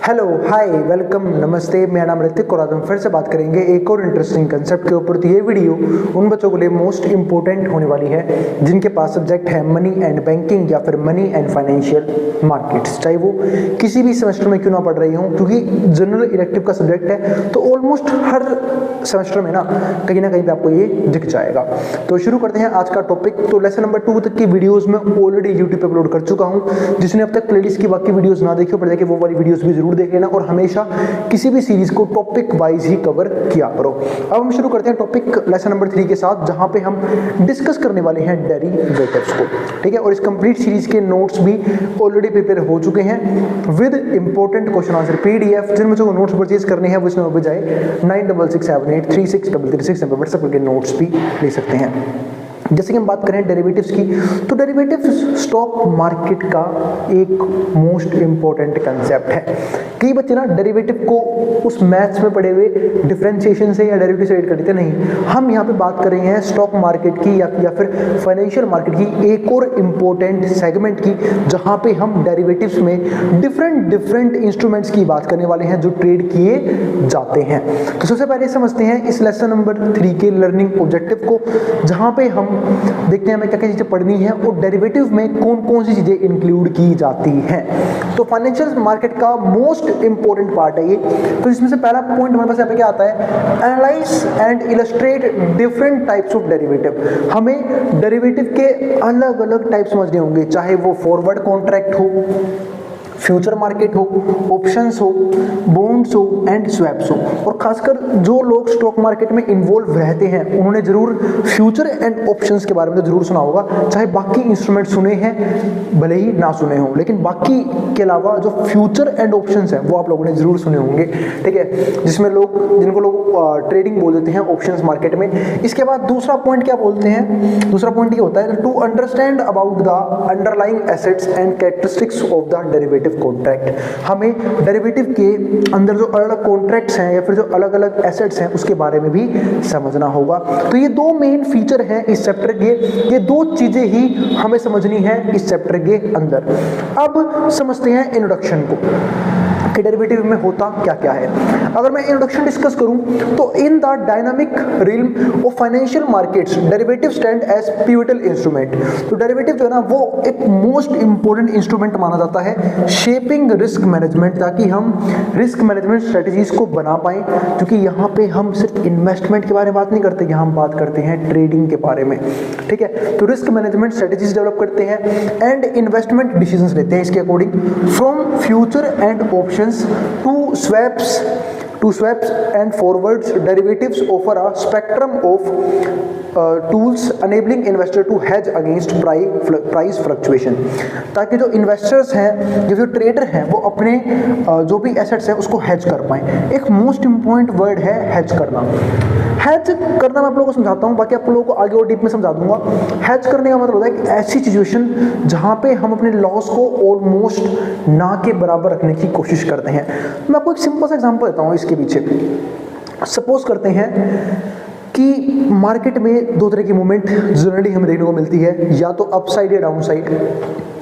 Hello hi welcome नमस्ते, मेरा नाम ऋतिक और आज हम फिर से बात करेंगे एक और इंटरेस्टिंग कंसेप्ट के ऊपर। तो ये वीडियो उन बच्चों के लिए मोस्ट इंपॉर्टेंट होने वाली है जिनके पास सब्जेक्ट है मनी एंड बैंकिंग या फिर मनी एंड फाइनेंशियल मार्केट्स, चाहे वो किसी भी सेमेस्टर में क्यों ना पढ़ रही हूँ, क्योंकि जनरल इलेक्टिव का सब्जेक्ट है तो ऑलमोस्ट हर सेमेस्टर में ना कहीं पे आपको ये दिख जाएगा। तो शुरू करते हैं आज का टॉपिक। तो लेसन नंबर 2 तक की वीडियोस में ऑलरेडी यूट्यूब पे अपलोड कर चुका हूँ। जिसने अब तक प्लेलिस्ट की बाकी वीडियोस ना देखी हो, पढ़ जाके वो वाली वीडियोस भी जरूर देख लेना और हमेशा किसी भी सीरीज को टॉपिक वाइज ही कवर किया करो। अब हम शुरू करते हैं टॉपिक लेसन नंबर 3 के साथ, जहां पे हम डिस्कस करने वाले हैं डेरिवेटिव्स को। ठीक है, और इस कंप्लीट सीरीज के नोट्स भी ऑलरेडी प्रिपेयर हो चुके हैं with important question answer PDF. जिन बच्चों को नोट्स परचेज करने हैं वो इसमें बजाय 9667836333 नंबर व्हाट्सएप करके नोट्स भी ले सकते हैं। जैसे कि हम बात करें डेरिवेटिव्स की, तो डेरिवेटिव्स स्टॉक मार्केट का एक मोस्ट इंपॉर्टेंट कंसेप्ट है। कई बच्चे ना डेरिवेटिव को उस मैथ्स में पढ़े हुए डिफरेंशिएशन से या डेरिवेटिव से रेट कर देते नहीं। हम यहाँ पे बात कर रहे हैं स्टॉक मार्केट की या फिर फाइनेंशियल मार्केट की एक और इंपॉर्टेंट सेगमेंट की, जहाँ पे हम डेरिवेटिव्स में डिफरेंट इंस्ट्रूमेंट्स की बात करने वाले हैं जो ट्रेड किए जाते हैं। तो सबसे पहले समझते हैं इस लेसन नंबर 3 के लर्निंग ऑब्जेक्टिव को, जहाँ पे हम देखते हैं हमें क्या क्या चीजें पढ़नी है और डेरिवेटिव में कौन कौन सी चीजें इंक्लूड की जाती हैं। तो फाइनेंशियल मार्केट का मोस्ट इंपॉर्टेंट पार्ट है ये। तो इसमें से पहला पॉइंट हमारे पास यहाँ पे क्या आता है, analyse and illustrate different types of derivative. हमें डेरिवेटिव के अलग अलग टाइप समझने होंगे, चाहे वो फॉरवर्ड कॉन्ट्रैक्ट हो, फ्यूचर मार्केट हो, ऑप्शंस हो, बॉन्ड्स हो एंड स्वैप्स हो। और खासकर जो लोग स्टॉक मार्केट में इन्वॉल्व रहते हैं उन्होंने जरूर फ्यूचर एंड ऑप्शंस के बारे में तो जरूर सुना होगा, चाहे बाकी इंस्ट्रूमेंट सुने हैं भले ही ना सुने हों, लेकिन बाकी के अलावा जो फ्यूचर एंड ऑप्शंस हैं वो आप लोगों ने जरूर सुने होंगे। ठीक है, जिसमें जिनको लोग ट्रेडिंग बोल देते हैं ऑप्शंस मार्केट में। इसके बाद दूसरा पॉइंट क्या बोलते हैं, दूसरा पॉइंट ये होता है to understand about the underlying assets and characteristics of the derivative contract. हमें डेरिवेटिव के अंदर जो अलग अलग कॉन्ट्रैक्ट्स हैं या फिर जो अलग अलग एसेट्स हैं उसके बारे में भी समझना होगा। तो ये दो मेन फीचर हैं इस चैप्टर के, ये दो चीजें ही हमें समझनी है इस चैप्टर के अंदर। अब समझते हैं इंट्रोडक्शन को कि डेरिवेटिव में होता क्या क्या है। अगर मैं इंट्रोडक्शन डिस्कस करूं तो in the dynamic realm of financial markets derivative stand as pivotal instrument. तो डेरिवेटिव जो है ना वो एक मोस्ट इंपॉर्टेंट इंस्ट्रूमेंट माना जाता है शेपिंग रिस्क मैनेजमेंट, ताकि हम रिस्क मैनेजमेंट स्ट्रेटजीज को बना पाएं। क्योंकि यहाँ पे हम सिर्फ इन्वेस्टमेंट के बारे में बात नहीं करते, यहाँ हम बात करते हैं ट्रेडिंग के बारे में। ठीक है, तो रिस्क मैनेजमेंट स्ट्रेटजीज डेवलप करते हैं एंड इन्वेस्टमेंट डिसीजंस लेते हैं इसके according from future and options to swaps and forwards. Derivatives offer a spectrum of tools enabling investor to hedge against price fluctuation, ताकि जो इन्वेस्टर्स हैं जो ट्रेडर हैं वो अपने जो भी एसेट्स हैं उसको हेज कर पाएं। एक मोस्ट इंपॉर्टेंट वर्ड है हेज करना। हेज करना मैं आप लोगों को समझाता हूँ, बाकी आप लोगों को आगे और डीप में समझा दूंगा। हेज करने का मतलब होता है कि ऐसी सिचुएशन जहाँ पे हम अपने लॉस को ऑलमोस्ट ना के बराबर रखने की कोशिश करते हैं। मैं आपको एक सिंपल सा एग्जांपल देता हूँ इसके पीछे। सपोज करते हैं कि मार्केट में दो तरह की मूवमेंट जनरली हमें देखने को मिलती है, या तो अप साइड या डाउन साइड।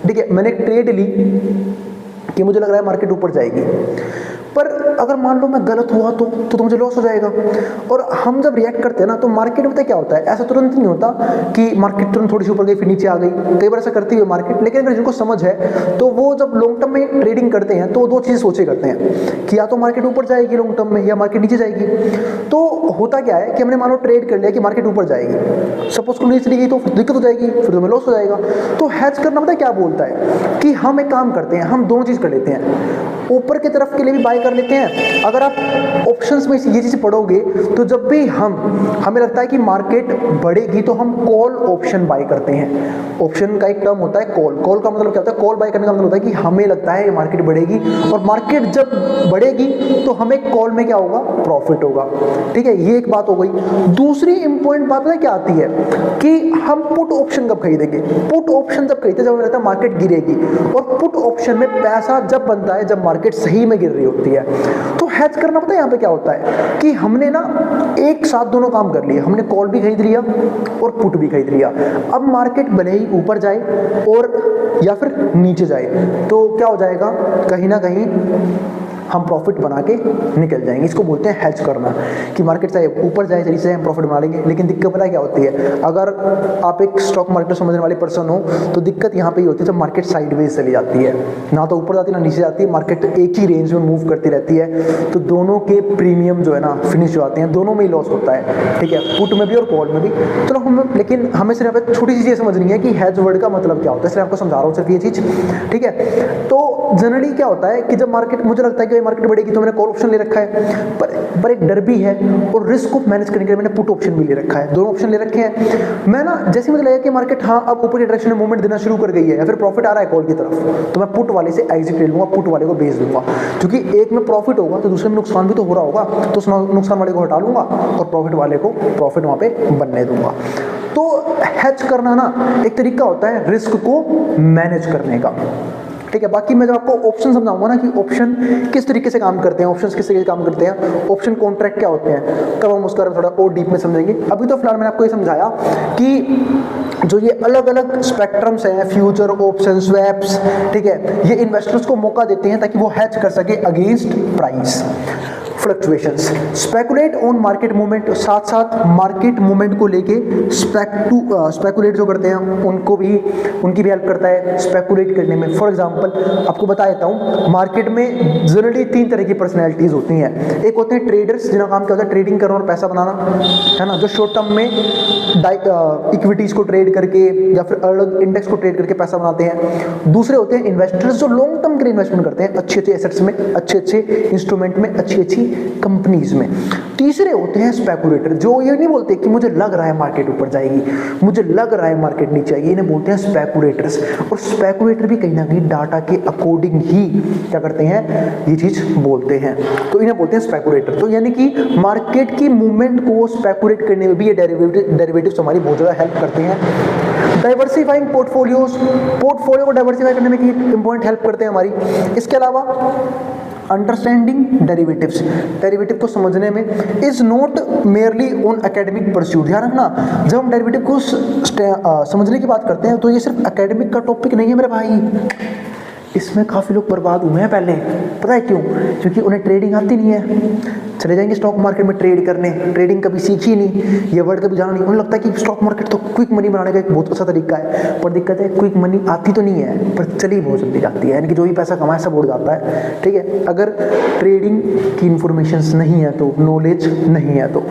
ठीक है, मैंने एक ट्रेड ली कि मुझे लग रहा है मार्केट ऊपर जाएगी, पर अगर मान लो मैं गलत हुआ तो मुझे लॉस हो जाएगा। और हम जब रिएक्ट करते हैं ना तो मार्केट में क्या होता है, ऐसा तुरंत नहीं होता कि मार्केट तुरंत थोड़ी सी ऊपर गई फिर नीचे आ गई। कई बार ऐसा करती है मार्केट, लेकिन अगर जिनको समझ है तो वो जब लॉन्ग टर्म में ट्रेडिंग करते हैं तो दो चीज़ सोचे करते हैं कि या तो मार्केट ऊपर जाएगी लॉन्ग टर्म में या मार्केट नीचे जाएगी। तो होता क्या है कि हमने मान लो ट्रेड कर लिया कि मार्केट ऊपर जाएगी, सपोज को नीचे चली गई तो दिक्कत हो जाएगी, फिर तुम्हें लॉस हो जाएगा। तो हेज करना पता है क्या बोलता है कि हम एक काम करते हैं, हम दोनों चीज़ कर लेते हैं। ऊपर की तरफ के लिए भी बाय कर लेते हैं। अगर आप ऑप्शंस में ये चीज़ पढ़ोगे तो जब भी हमें लगता है कि मार्केट बढ़ेगी तो हम कॉल ऑप्शन बाय करते हैं। ऑप्शन का एक टर्म होता है कॉल। कॉल का मतलब क्या होता है, कॉल बाय करने का मतलब होता है कि हमें लगता है मार्केट बढ़ेगी और मार्केट जब बढ़ेगी तो हमें कॉल में क्या होगा, प्रॉफिट होगा। ठीक है, ये एक बात हो गई। दूसरी इंपॉर्टेंट बात है क्या आती है कि हम पुट ऑप्शन कब खरीदेंगे। पुट ऑप्शन जब खरीदते जब हमें लगता है मार्केट गिरेगी, और पुट ऑप्शन में पैसा जब बनता है जब मार्केट सही में गिर रही होती है। तो हेज करना पता है यहाँ पे क्या होता है कि हमने ना एक साथ दोनों काम कर लिए, हमने कॉल भी खरीद लिया और पुट भी खरीद लिया। अब मार्केट भले ही ऊपर जाए और या फिर नीचे जाए तो क्या हो जाएगा, कहीं ना कहीं हम प्रॉफिट बना के निकल जाएंगे। इसको बोलते हैं हेज करना, कि मार्केट चाहे ऊपर जाए चली जाए हम प्रॉफिट बना लेंगे। लेकिन दिक्कत पता है क्या होती है, अगर आप एक स्टॉक मार्केट समझने वाले पर्सन हो तो दिक्कत यहाँ पे ही होती है जब मार्केट साइडवेज चली जाती है, ना तो ऊपर जाती है ना नीचे जाती है, मार्केट एक ही रेंज में मूव करती रहती है, तो दोनों के प्रीमियम जो है ना फिनिश हो जाते हैं, दोनों में ही लॉस होता है, ठीक है, पुट में भी और कॉल में भी। तो लेकिन हमें सिर्फ यहाँ पे छोटी सी चीज़ समझनी है कि हेज वर्ड का मतलब क्या होता है, इसलिए आपको समझा रहा हूँ सिर्फ ये चीज़, ठीक है। तो जनरली क्या होता है कि जब मार्केट, मुझे लगता है कि मार्केट बढ़ेगी तो मैंने कॉल ऑप्शन ले रखा है, पर एक डर भी है और रिस्क को मैनेज करने के लिए मैंने पुट ऑप्शन भी ले रखा है, दोनों ऑप्शन ले रखे हैं। मैं ना जैसे मुझे लगा कि मार्केट हाँ अब ऊपर की डायरेक्शन में मूवमेंट देना शुरू कर गई है या फिर प्रॉफिट आ रहा है कॉल की तरफ, तो मैं पुट वाले से एग्जिट ले लूंगा, पुट वाले को बेच दूंगा, क्योंकि एक में प्रॉफिट होगा तो दूसरे में नुकसान भी तो हो रहा होगा, तो उस नुकसान वाले को हटा लूंगा और प्रॉफिट वाले को प्रॉफिट वहां पे बनने दूंगा। तो हेज करना ना एक तरीका होता है रिस्क को मैनेज करने का, ठीक है। बाकी मैं जब आपको ऑप्शन समझाऊंगा ना कि ऑप्शन किस तरीके से काम करते हैं, ऑप्शंस किस तरीके से काम करते हैं, ऑप्शन कॉन्ट्रैक्ट क्या होते हैं, तब हम उसके बारे में थोड़ा और डीप में समझेंगे। अभी तो फिलहाल मैंने आपको ये समझाया कि जो ये अलग अलग स्पेक्ट्रम्स हैं, फ्यूचर, ऑप्शन, स्वैप्स, ठीक है, ये इन्वेस्टर्स को मौका देते हैं ताकि वो हेज कर सके against price fluctuations, speculate on market movement, साथ साथ मार्केट मूवमेंट को लेके स्पेकुलेट जो करते हैं उनकी भी हेल्प करता है स्पेकुलेट करने में। फॉर एग्जांपल आपको बता देता हूँ, मार्केट में जनरली 3 तरह की पर्सनैलिटीज होती हैं। एक होते हैं ट्रेडर्स, जिनका काम क्या होता है ट्रेडिंग करना और पैसा बनाना, है ना, जो शॉर्ट टर्म में इक्विटीज को ट्रेड करके या फिर अलग इंडेक्स को ट्रेड करके पैसा बनाते हैं। दूसरे होते हैं इन्वेस्टर्स, जो लॉन्ग टर्म के लिए इन्वेस्टमेंट करते हैं, अच्छे अच्छे एसेट्स में, अच्छे अच्छे इंस्ट्रूमेंट में, अच्छी अच्छी कंपनीज में। तीसरे होते हैं स्पेकुलेटर, जो ये नहीं बोलते कि मुझे लग रहा है मार्केट ऊपर जाएगी, मुझे लग रहा है मार्केट नीचे आएगी, इन्हें बोलते हैं स्पेकुलेटर्स। और स्पेकुलेटर भी कहीं ना कहीं डाटा के अकॉर्डिंग ही क्या करते हैं, ये चीज बोलते हैं, तो इन्हें बोलते हैं स्पेकुलेटर। तो यानी कि मार्केट की मूवमेंट को स्पेकुलेट करने में भी ये डेरिवेटिव्स हमारी बहुत ज्यादा हेल्प करते हैं। डाइवर्सिफाइंग पोर्टफोलियो को डाइवर्सिफाई करने में इंपॉर्टेंट हेल्प करते हैं हमारी। इसके अलावा अंडरस्टैंडिंग डेरिवेटिव को समझने में is not merely on academic pursuit. ध्यान रखना, जब हम डेरिवेटिव को समझने की बात करते हैं तो ये सिर्फ एकेडमिक का टॉपिक नहीं है मेरे भाई, इसमें काफ़ी लोग बर्बाद हुए हैं पहले। पता है क्यों? क्योंकि उन्हें ट्रेडिंग आती नहीं है, चले जाएंगे स्टॉक मार्केट में ट्रेड करने, ट्रेडिंग कभी सीखी नहीं, ये वर्ड कभी जाना नहीं, उन्हें लगता है कि स्टॉक मार्केट तो क्विक मनी बनाने का एक बहुत अच्छा तरीका है। पर दिक्कत है, क्विक मनी आती तो नहीं है पर चली बहुत जल्दी जाती है, यानी कि जो भी पैसा कमाए सब उड़ जाता है, ठीक है। अगर ट्रेडिंग की इंफॉर्मेशन नहीं है तो, नॉलेज नहीं है तो,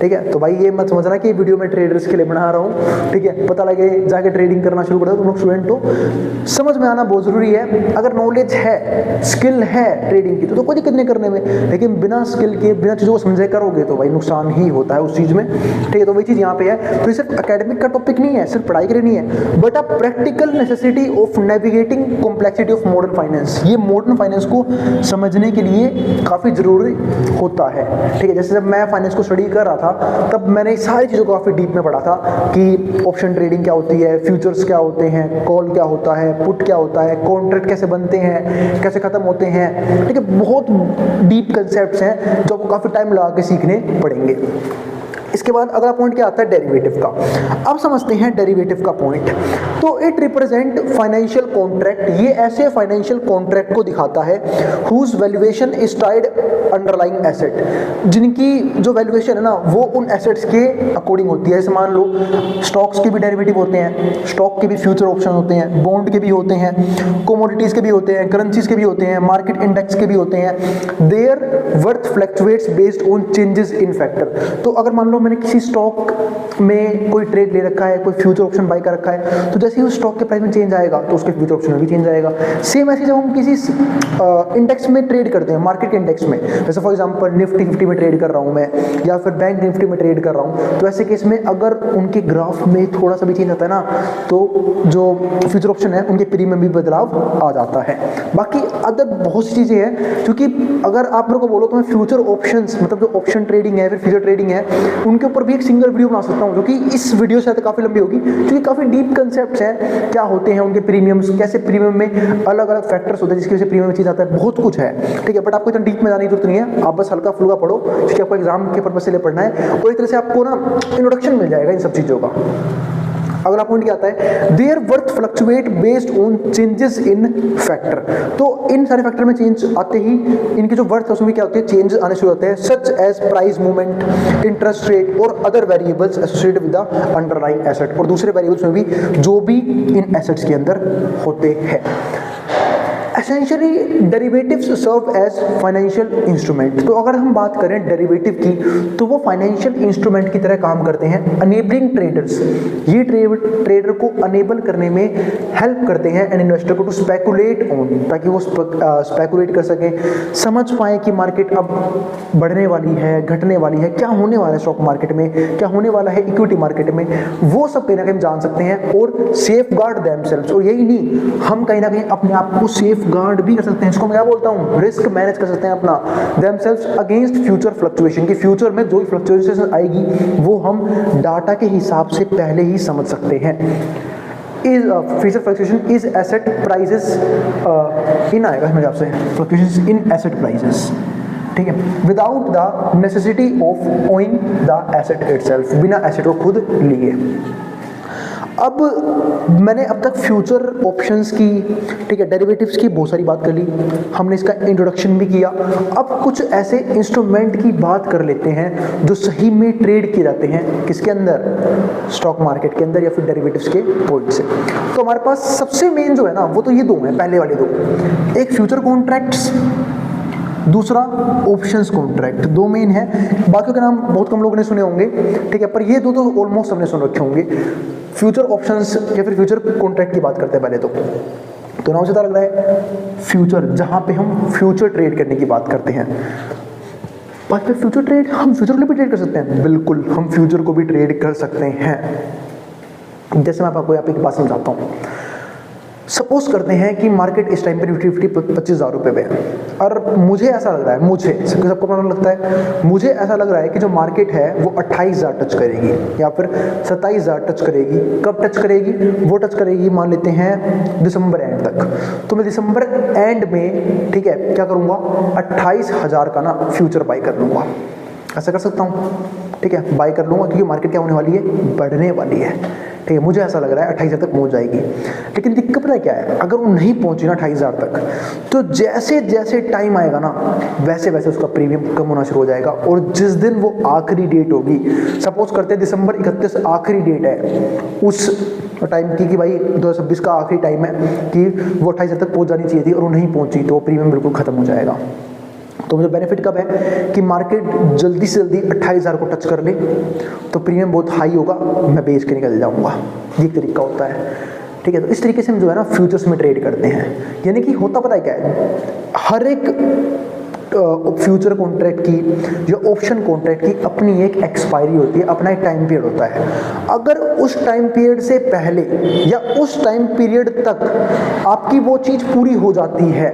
ठीक है। तो भाई ये मत समझना कि वीडियो में ट्रेडर्स के लिए बना रहा हूँ, ठीक है। पता लगे जाके ट्रेडिंग करना शुरू कर दो, तुम लोग स्टूडेंट हो, समझ में आना बहुत जरूरी है। अगर नॉलेज है, स्किल है ट्रेडिंग की तो कोई दिक्कत नहीं करने में, लेकिन बिना स्किल के, बिना चीज़ों को समझे करोगे तो भाई नुकसान ही होता है उस चीज़ में, ठीक है। तो वही चीज़ यहाँ पे है। तो ये सिर्फ एकेडमिक का टॉपिक नहीं है, सिर्फ पढ़ाई के लिए नहीं है, but a practical necessity of navigating complexity of modern finance. ये मॉडर्न फाइनेंस को समझने के लिए काफ़ी जरूरी होता है, ठीक है। जैसे जब मैं फाइनेंस को स्टडी कर रहा था तब मैंने सारी चीज़ों को काफ़ी डीप में पढ़ा था कि ऑप्शन ट्रेडिंग क्या होती है, फ्यूचर्स क्या होते हैं, कॉल क्या होता है, पुट क्या होता है, कॉन्ट्रैक्ट कैसे बनते हैं, कैसे खत्म होते हैं, ठीक है। बहुत डीप कंसेप्ट्स हैं जो आपको काफ़ी टाइम लगा के सीखने पड़ेंगे। इसके बाद अगला पॉइंट क्या आता है, डेरिवेटिव का। अब समझते हैं डेरिवेटिव का पॉइंट। तो इट रिप्रेजेंट फाइनेंशियल कॉन्ट्रैक्ट, ये ऐसे फाइनेंशियल कॉन्ट्रैक्ट को दिखाता है whose valuation is tied underlying asset, जिनकी जो वैल्यूएशन है ना वो उन एसेट्स के अकॉर्डिंग होती है। जैसे मान लो स्टॉक्स के भी डेरिवेटिव होते हैं, स्टॉक के भी फ्यूचर ऑप्शन होते हैं, बॉन्ड के भी होते हैं, कोमोडिटीज के भी होते हैं, करेंसीज के भी होते हैं, मार्केट इंडेक्स के भी होते हैं। There worth fluctuates based on changes in factor. तो अगर मान लो मैंने किसी स्टॉक में कोई ट्रेड ले रखा है, कोई फ्यूचर ऑप्शन बाय कर रखा है, तो जैसे ही उस स्टॉक के प्राइस में चेंज आएगा तो उसके फ्यूचर ऑप्शन में भी चेंज आएगा। सेम ऐसे जब हम किसी इंडेक्स में ट्रेड करते हैं, मार्केट इंडेक्स में, जैसे फॉर एग्जांपल निफ्टी 50 में ट्रेड कर रहा हूं मैं, या फिर बैंक निफ्टी में ट्रेड कर रहा हूं, तो ऐसे केस में अगर उनके ग्राफ में थोड़ा सा भी चेंज आता है ना, तो जो फ्यूचर ऑप्शन है उनके प्रीमियम में भी बदलाव आ जाता है। बाकी अदर बहुत सी चीजें हैं, क्योंकि अगर आप लोगों को बोलो तो मैं फ्यूचर ऑप्शंस, मतलब जो ऑप्शन ट्रेडिंग है, फिर फ्यूचर ट्रेडिंग है, उनके ऊपर भी एक सिंगल वीडियो बना सकता हूं, जो कि इस वीडियो से काफी लंबी होगी, क्योंकि काफी डीप कंसेप्ट्स हैं, क्या होते हैं उनके प्रीमियम्स, कैसे प्रीमियम में अलग अलग फैक्टर्स होते हैं जिसकी वजह से प्रीमियम में चीज आता है, बहुत कुछ है, ठीक है। बट आपको इतना डीप में जाने की जरूरत नहीं है, आप बस हल्का फुल्का पढ़ो, क्योंकि आपको एग्जाम के पर्पस से लिए पढ़ना है, और एक तरह से आपको ना इंट्रोडक्शन मिल जाएगा इन सब चीजों का। अगला पॉइंट क्या आता है, there worth fluctuate based on changes in factor. तो इन सारे फैक्टर में चेंज आते ही इनकी जो वर्थ है उसमें क्या होती है, चेंजेस आने शुरू होते हैं, such as price movement, interest rate और other variables associated with the underlying asset, और दूसरे वेरिएबल्स में भी जो भी इन एसेट्स के अंदर होते हैं। Essentially derivatives serve as financial instrument. तो अगर हम बात करें डेरिवेटिव की तो वो फाइनेंशियल इंस्ट्रूमेंट की तरह काम करते हैं। अनेबलिंग ट्रेडर्स, ये ट्रेडर को अनेबल करने में हेल्प करते हैं एंड इन्वेस्टर को टू स्पेकुलेट ऑन, ताकि वो स्पेकुलेट कर सकें, समझ पाए कि मार्केट अब बढ़ने वाली है, घटने वाली है, क्या होने वाला है स्टॉक मार्केट में, क्या होने वाला है इक्विटी मार्केट में, वो सब कहीं ना कहीं जान सकते हैं और सेफ गार्ड देमसेल्व्स। और यही नहीं, हम कहीं ना कहीं अपने आप को सेफ गार्ड भी कर सकते हैं, इसको मैं क्या बोलता हूं, रिस्क मैनेज कर सकते हैं अपना देमसेल्व्स अगेंस्ट फ्यूचर फ्लक्चुएशन, की फ्यूचर में जो फ्लक्चुएशन आएगी वो हम डाटा के हिसाब से पहले ही समझ सकते हैं। Is future fluctuation is asset prices इन आएगा मेरे आपसे, फ्लक्चुएशन इन एसेट प्राइसेस, ठीक है, without the necessity of owning the asset itself, बिना एसेट को खुद लिए। अब मैंने अब तक फ्यूचर ऑप्शंस की, ठीक है, डेरिवेटिव्स की बहुत सारी बात कर ली, हमने इसका इंट्रोडक्शन भी किया। अब कुछ ऐसे इंस्ट्रूमेंट की बात कर लेते हैं जो सही में ट्रेड किए जाते हैं, किसके अंदर, स्टॉक मार्केट के अंदर या फिर डेरिवेटिव्स के पॉइंट से। तो हमारे पास सबसे मेन जो है ना वो तो ये दो हैं, पहले वाले दो, एक फ्यूचर कॉन्ट्रैक्ट्स, दूसरा ऑप्शंस कॉन्ट्रैक्ट, दो मेन है, बाकी के नाम बहुत कम लोगों ने सुने होंगे, ठीक है, पर ये दो तो ऑलमोस्ट हमने सुन रखे होंगे। फ्यूचर ऑप्शंस या फिर फ्यूचर कॉन्ट्रैक्ट की बात करते हैं पहले तो नाम से पता लग रहा है फ्यूचर, जहां पे हम फ्यूचर ट्रेड करने की बात करते हैं। बात पे फ्यूचर ट्रेड, हम फ्यूचर को भी ट्रेड कर सकते हैं, बिल्कुल हम फ्यूचर को भी ट्रेड कर सकते हैं। जैसे मैं आपको यहाँ पे एक बात समझाता हूँ। सपोज करते हैं कि मार्केट इस टाइम पर 25,000 रुपये पे है, और मुझे ऐसा लग रहा है, मुझे सबको अपना लगता है, मुझे ऐसा लग रहा है कि जो मार्केट है वो 28,000 टच करेगी या फिर 27,000 टच करेगी। कब टच करेगी, वो टच करेगी मान लेते हैं दिसंबर एंड तक। तो मैं दिसंबर एंड में, ठीक है, क्या करूँगा, 28,000 का ना फ्यूचर बाई कर लूँगा, ऐसा कर सकता हूँ, ठीक है, बाई कर लूँगा, क्योंकि मार्केट क्या होने वाली है, बढ़ने वाली है, ठीक है, मुझे ऐसा लग रहा है 28,000 तक पहुंच जाएगी। लेकिन दिक्कत पता है क्या है, अगर वो नहीं पहुंची ना 28,000 तक, तो जैसे जैसे टाइम आएगा ना वैसे वैसे उसका प्रीमियम कम होना शुरू हो जाएगा, और जिस दिन वो आखिरी डेट होगी, सपोज करते हैं दिसंबर 31 आखिरी डेट है उस टाइम की, कि भाई 2026 का आखिरी टाइम है कि वो 28,000 तक पहुँच जानी चाहिए थी और वो नहीं पहुँची, तो वो प्रीमियम बिल्कुल खत्म हो जाएगा। तो मुझे बेनिफिट कब है कि मार्केट जल्दी से जल्दी 28,000 को टच कर ले, तो प्रीमियम बहुत हाई होगा, मैं बेच के निकल जाऊंगा, ये तरीका होता है, ठीक है। तो इस तरीके से हम जो है ना फ्यूचर्स में ट्रेड करते हैं। यानी कि होता पता है क्या है, हर एक फ्यूचर कॉन्ट्रैक्ट की या ऑप्शन कॉन्ट्रैक्ट की अपनी एक एक्सपायरी होती है, अपना एक टाइम पीरियड होता है। अगर उस टाइम पीरियड से पहले या उस टाइम पीरियड तक आपकी वो चीज़ पूरी हो जाती है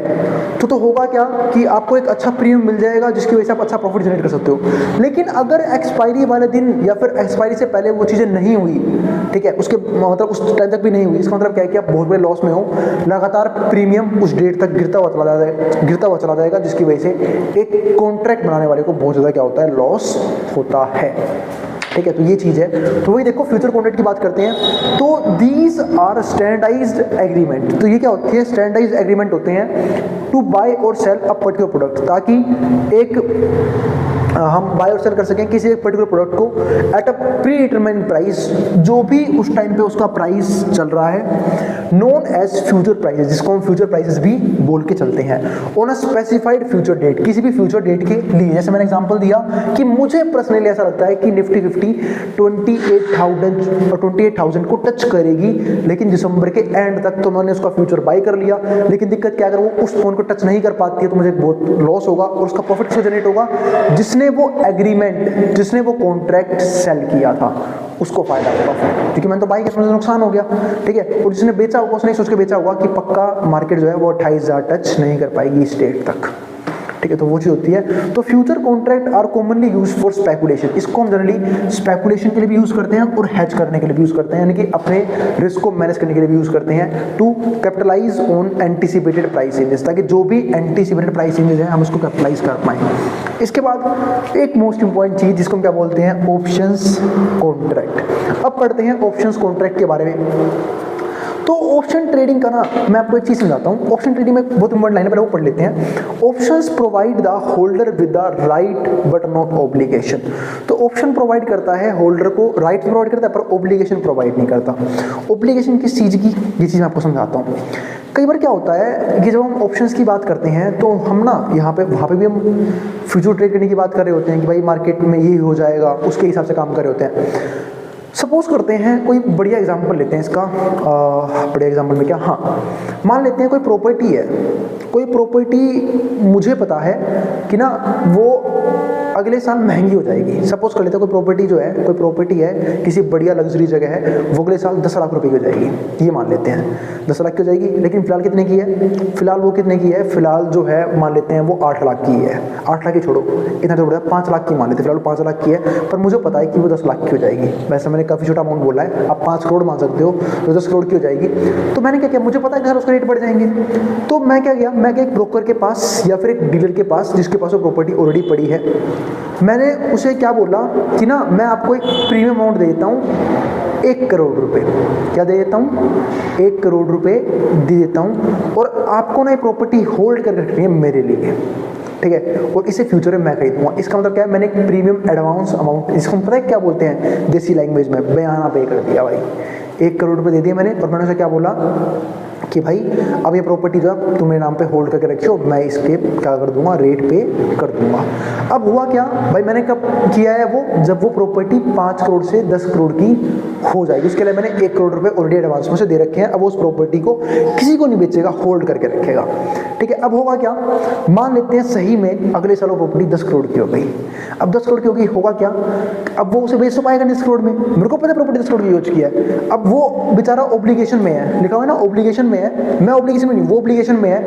तो होगा क्या कि आपको एक अच्छा प्रीमियम मिल जाएगा, जिसकी वजह से आप अच्छा प्रॉफिट जनरेट कर सकते हो। लेकिन अगर एक्सपायरी वाले दिन या फिर एक्सपायरी से पहले वो चीज़ें नहीं हुई, ठीक है, उसके मतलब उस टाइम तक भी नहीं हुई, इसका मतलब क्या है कि आप बहुत बड़े लॉस में हो, लगातार प्रीमियम उस डेट तक गिरता हुआ चला जाएगा, जिसकी वजह से एक कॉन्ट्रैक्ट बनाने वाले को बहुत ज़्यादा क्या होता है, लॉस होता है, ठीक है। तो ये चीज़ है। तो वही देखो फ्यूचर कॉन्ट्रैक्ट की बात करते हैं, तो दीज आर स्टैंडर्डाइज्ड एग्रीमेंट। तो ये क्या होती है, स्टैंडर्डाइज्ड एग्रीमेंट होते हैं टू बाय और सेल अ पर्टिकुलर प्रोडक्ट, ताकि एक हम बाय और सेल कर सकें किसी एक पर्टिकुलर प्रोडक्ट को at a pre determined price, जो भी उस टाइम पे उसका प्राइस चल रहा है, नोन एज फ्यूचर प्राइसेस, जिसको हम फ्यूचर प्राइसेस भी बोल के चलते हैं, on a specified future date, किसी भी फ्यूचर डेट के लिए। जैसे मैंने एग्जांपल दिया कि मुझे पर्सनली ऐसा लगता है कि निफ्टी 50 28,000 को टच करेगी, लेकिन दिसंबर के एंड तक तो मैंने उसका फ्यूचर बाय कर लिया। लेकिन दिक्कत क्या, अगर वो उस फोन को टच नहीं कर पाती है तो मुझे बहुत लॉस होगा, और उसका प्रॉफिट से जनरेट होगा जिसने वो एग्रीमेंट, जिसने वो कॉन्ट्रैक्ट सेल किया था, उसको फायदा होगा, क्योंकि मैंने तो बाई किया, मुझे नुकसान हो गया, ठीक है। और जिसने बेचा होगा उसने सोच के बेचा होगा कि पक्का मार्केट जो है वो 28,000 टच नहीं कर पाएगी इस डेट तक, ठीक है, तो वो चीज़ होती है। तो future contract are commonly use for speculation, इसको हम जनरली स्पेकुलेशन के लिए भी यूज़ करते हैं और हेज करने के लिए भी यूज़ करते हैं, यानी कि अपने रिस्क को मैनेज करने के लिए भी यूज़ करते हैं। To capitalize on anticipated price changes, ताकि जो भी एंटिसिपेटेड प्राइस चेंजेस हैं हम उसको कैपिटलाइज कर पाएँ। इसके बाद एक मोस्ट इंपॉर्टेंट चीज़ जिसको हम क्या बोलते हैं, ऑप्शंस कॉन्ट्रैक्ट। अब पढ़ते हैं ऑप्शंस कॉन्ट्रैक्ट के बारे में। तो ऑप्शन ट्रेडिंग का ना मैं आपको एक चीज़ समझाता हूँ। ऑप्शन ट्रेडिंग में बहुत इंपॉर्टेंट लाइन है, पहले वो पढ़ लेते हैं। Options provide the holder with the right but not obligation. तो ऑप्शन प्रोवाइड करता है होल्डर को, राइट प्रोवाइड करता है पर ऑब्लिगेशन प्रोवाइड नहीं करता। ऑब्लिगेशन किस चीज़ की, ये चीज़ मैं आपको समझाता हूँ। कई बार क्या होता है कि जब हम ऑप्शंस की बात करते हैं तो हम ना यहाँ पे वहाँ पे भी हम फ्यूचर ट्रेड करने की बात कर रहे होते हैं कि भाई मार्केट में ये हो जाएगा, उसके हिसाब से काम कर रहे होते हैं। सपोज करते हैं कोई बढ़िया एग्जांपल लेते हैं इसका, बढ़िया एग्जांपल में क्या, हाँ मान लेते हैं कोई प्रॉपर्टी है, कोई प्रॉपर्टी मुझे पता है कि ना वो अगले साल महंगी हो जाएगी। सपोज कर लेते हैं कोई प्रॉपर्टी जो है, कोई प्रॉपर्टी है किसी बढ़िया लग्जरी जगह है, वो अगले साल 10 लाख रुपए की हो जाएगी, ये मान लेते हैं 10 लाख की हो जाएगी। लेकिन फिलहाल कितने की है, फिलहाल वो कितने की है, फिलहाल जो है मान लेते हैं वो 8 लाख की है। 8 लाख की छोड़ो, इतना छोड़ो 5 लाख की मान लेते हैं, फिलहाल 5 लाख की है, पर मुझे पता है कि वो 10 लाख की हो जाएगी। वैसे मैंने काफ़ी छोटा अमाउंट बोला है, आप 5 करोड़ मान सकते हो, तो 10 करोड़ की हो जाएगी। तो मैंने क्या किया, मुझे पता है कि उसका रेट बढ़ जाएंगे, तो मैं क्या किया, मैं गया एक ब्रोकर के पास या फिर एक डीलर के पास जिसके पास वो प्रॉपर्टी ऑलरेडी पड़ी है। मैंने उसे क्या बोला कि ना मैं आपको एक प्रीमियम अमाउंट दे देता हूँ 1 करोड़ रुपए। क्या दे देता हूँ, 1 करोड़ रुपए दे देता हूँ, और आपको ना ये प्रॉपर्टी होल्ड करके रखनी है मेरे लिए, ठीक है, और इसे फ्यूचर में मैं खरीदूंगा। इसका मतलब क्या है, मैंने एक प्रीमियम एडवांस अमाउंट, इसको पता है क्या बोलते हैं देसी लैंग्वेज में, बयाना पे कर दिया भाई। 1 करोड़ रुपए दे दिए मैंने, और मैंने उसे क्या बोला कि भाई अब ये प्रॉपर्टी जो है तुम मेरे नाम पे होल्ड करके रखियो, मैं इसके क्या कर दूंगा, रेट पे कर दूंगा। अब हुआ क्या भाई, मैंने कब किया है वो, जब वो प्रॉपर्टी 5 करोड़ से 10 करोड़ की हो जाएगी, उसके लिए मैंने 1 करोड़ रुपए ऑलरेडी एडवांस में से दे रखे हैं। अब उस प्रॉपर्टी को किसी को नहीं बेचेगा, होल्ड करके रखेगा, ठीक है। अब होगा क्या, मान लेते हैं सही में अगले साल वो प्रॉपर्टी 10 करोड़ की हो गई। अब 10 करोड़ की हो गई, होगा क्या, अब वो उसे बेच तो पाएगा 10 करोड़ में, मेरे को पता है प्रॉपर्टी 10 करोड़ की यूज किया है। अब वो बेचारा ऑब्लिगेशन में है, लिखा हुआ है ना ऑब्लिगेशन में है, मैं ऑब्लिगेशन में नहीं, वो ऑब्लिगेशन में है।